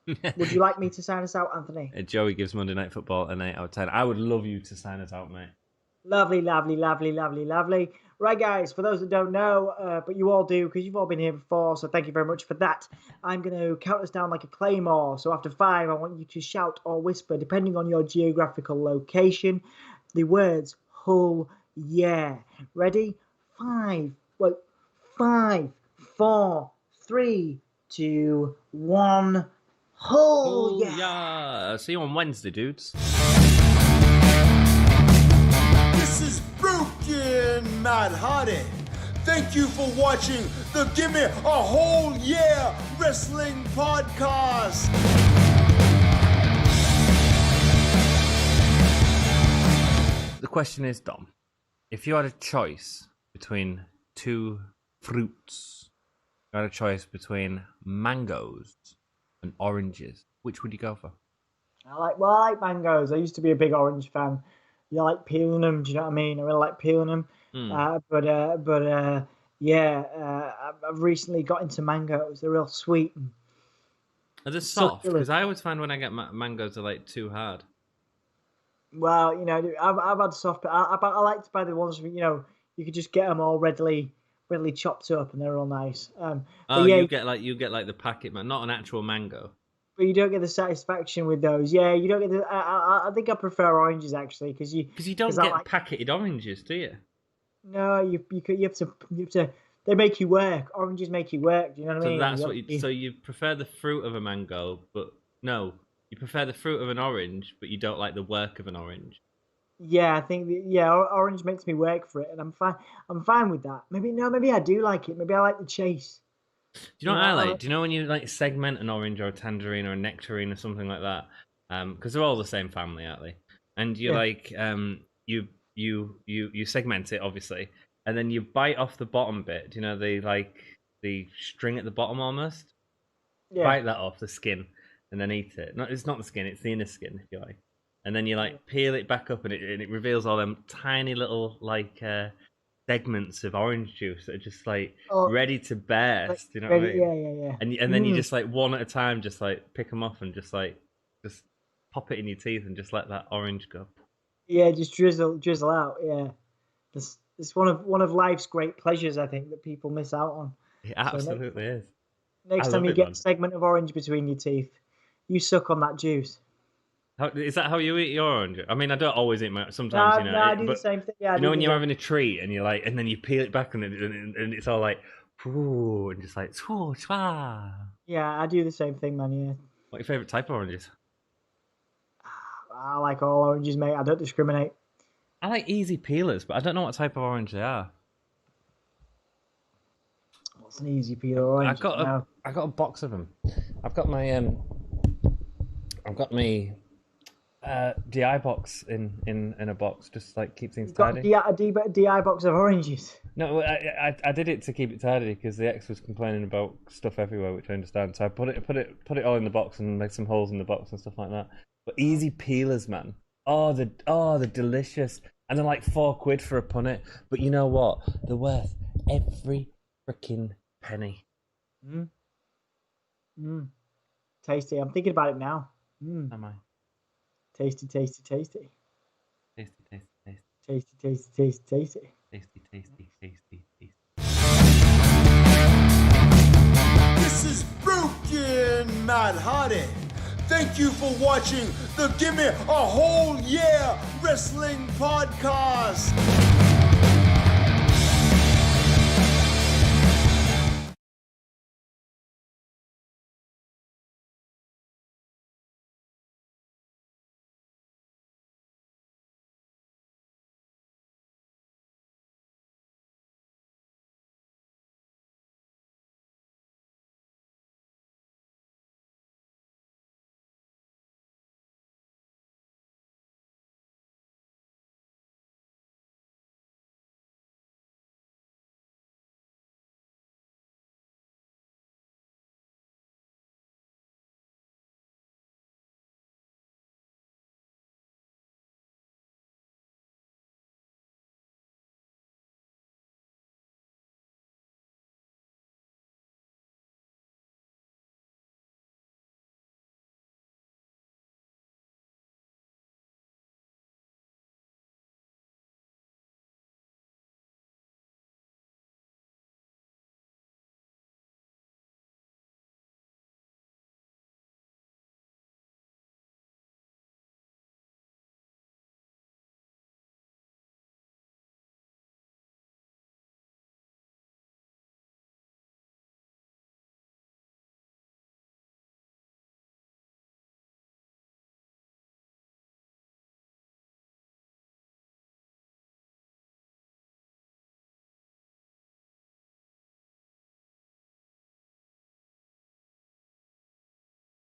Would you like me to sign us out, Anthony? Joey gives Monday Night Football an 8 out of 10. I would love you to sign us out, mate. Lovely, lovely, lovely, lovely, lovely. Right, guys, for those that don't know, but you all do because you've all been here before, so thank you very much for that. I'm going to count us down like a claymore. So after 5, I want you to shout or whisper, depending on your geographical location, the words Hull Yeah. Ready? 5, 4, 3, 2, 1. Hull Yeah. See you on Wednesday, dudes. This is Brooke and Matt Hardy. Thank you for watching the Gimme a Whole Year Wrestling Podcast. The question is, Dom, if you had a choice between two fruits, you had a choice between mangoes and oranges, which would you go for? I like mangoes. I used to be a big orange fan. You like peeling them? Do you know what I mean? I really like peeling them. I've recently got into mangoes. They're real sweet. Are they soft? Because I always find when I get mangoes, they're like too hard. Well, you know, I've had soft, but I like to buy the ones, you know, you could just get them all readily chopped up, and they're all nice. You get like the packet, man, not an actual mango. But you don't get the satisfaction with those. Yeah, you don't get the. I think I prefer oranges actually because you don't get packeted oranges, do you? No, you have to. They make you work. Oranges make you work. Do you know what I mean? That's what you. So you prefer the fruit of a mango, but no, you prefer the fruit of an orange, but you don't like the work of an orange. Yeah, I think orange makes me work for it, and I'm fine. I'm fine with that. Maybe I do like it. Maybe I like the chase. Do you know what I like? Do you know when you like segment an orange or a tangerine or a nectarine or something like that? Because they're all the same family, aren't they? And you you segment it obviously, and then you bite off the bottom bit. Do you know the string at the bottom almost? Yeah. Bite that off the skin and then eat it. No, it's not the skin; it's the inner skin, if you like. And then you like peel it back up, and it reveals all them tiny little segments of orange juice that are just like ready to burst. You know what I mean? Yeah. And then you just like one at a time, just like pick them off and just pop it in your teeth and just let that orange go. Yeah, just drizzle out. Yeah, it's one of life's great pleasures, I think, that people miss out on. It absolutely is. Next time you get a segment of orange between your teeth, you suck on that juice. Is that how you eat your orange? I mean, I don't always eat my. Sometimes, No, I do the same thing. Yeah, when you're having a treat and you're like, and then you peel it back and it's all like, ooh, and just like, chwa. Yeah, I do the same thing, man. Yeah. What your favourite type of oranges? I like all oranges, mate. I don't discriminate. I like easy peelers, but I don't know what type of orange they are. What's an easy peeler orange? I got a box of them. I've got my DI box in a box, just like keep things tidy. A DI box of oranges. No, I did it to keep it tidy because the ex was complaining about stuff everywhere, which I understand. So I put it all in the box and made some holes in the box and stuff like that. But easy peelers, man. They're delicious, and they're like £4 for a punnet. But you know what? They're worth every freaking penny. Tasty. I'm thinking about it now. Am I? Tasty. Tasty. Tasty. Tasty. This is Brooke and Matt Hardy. Thank you for watching the Gimme a Whole Year Wrestling Podcast.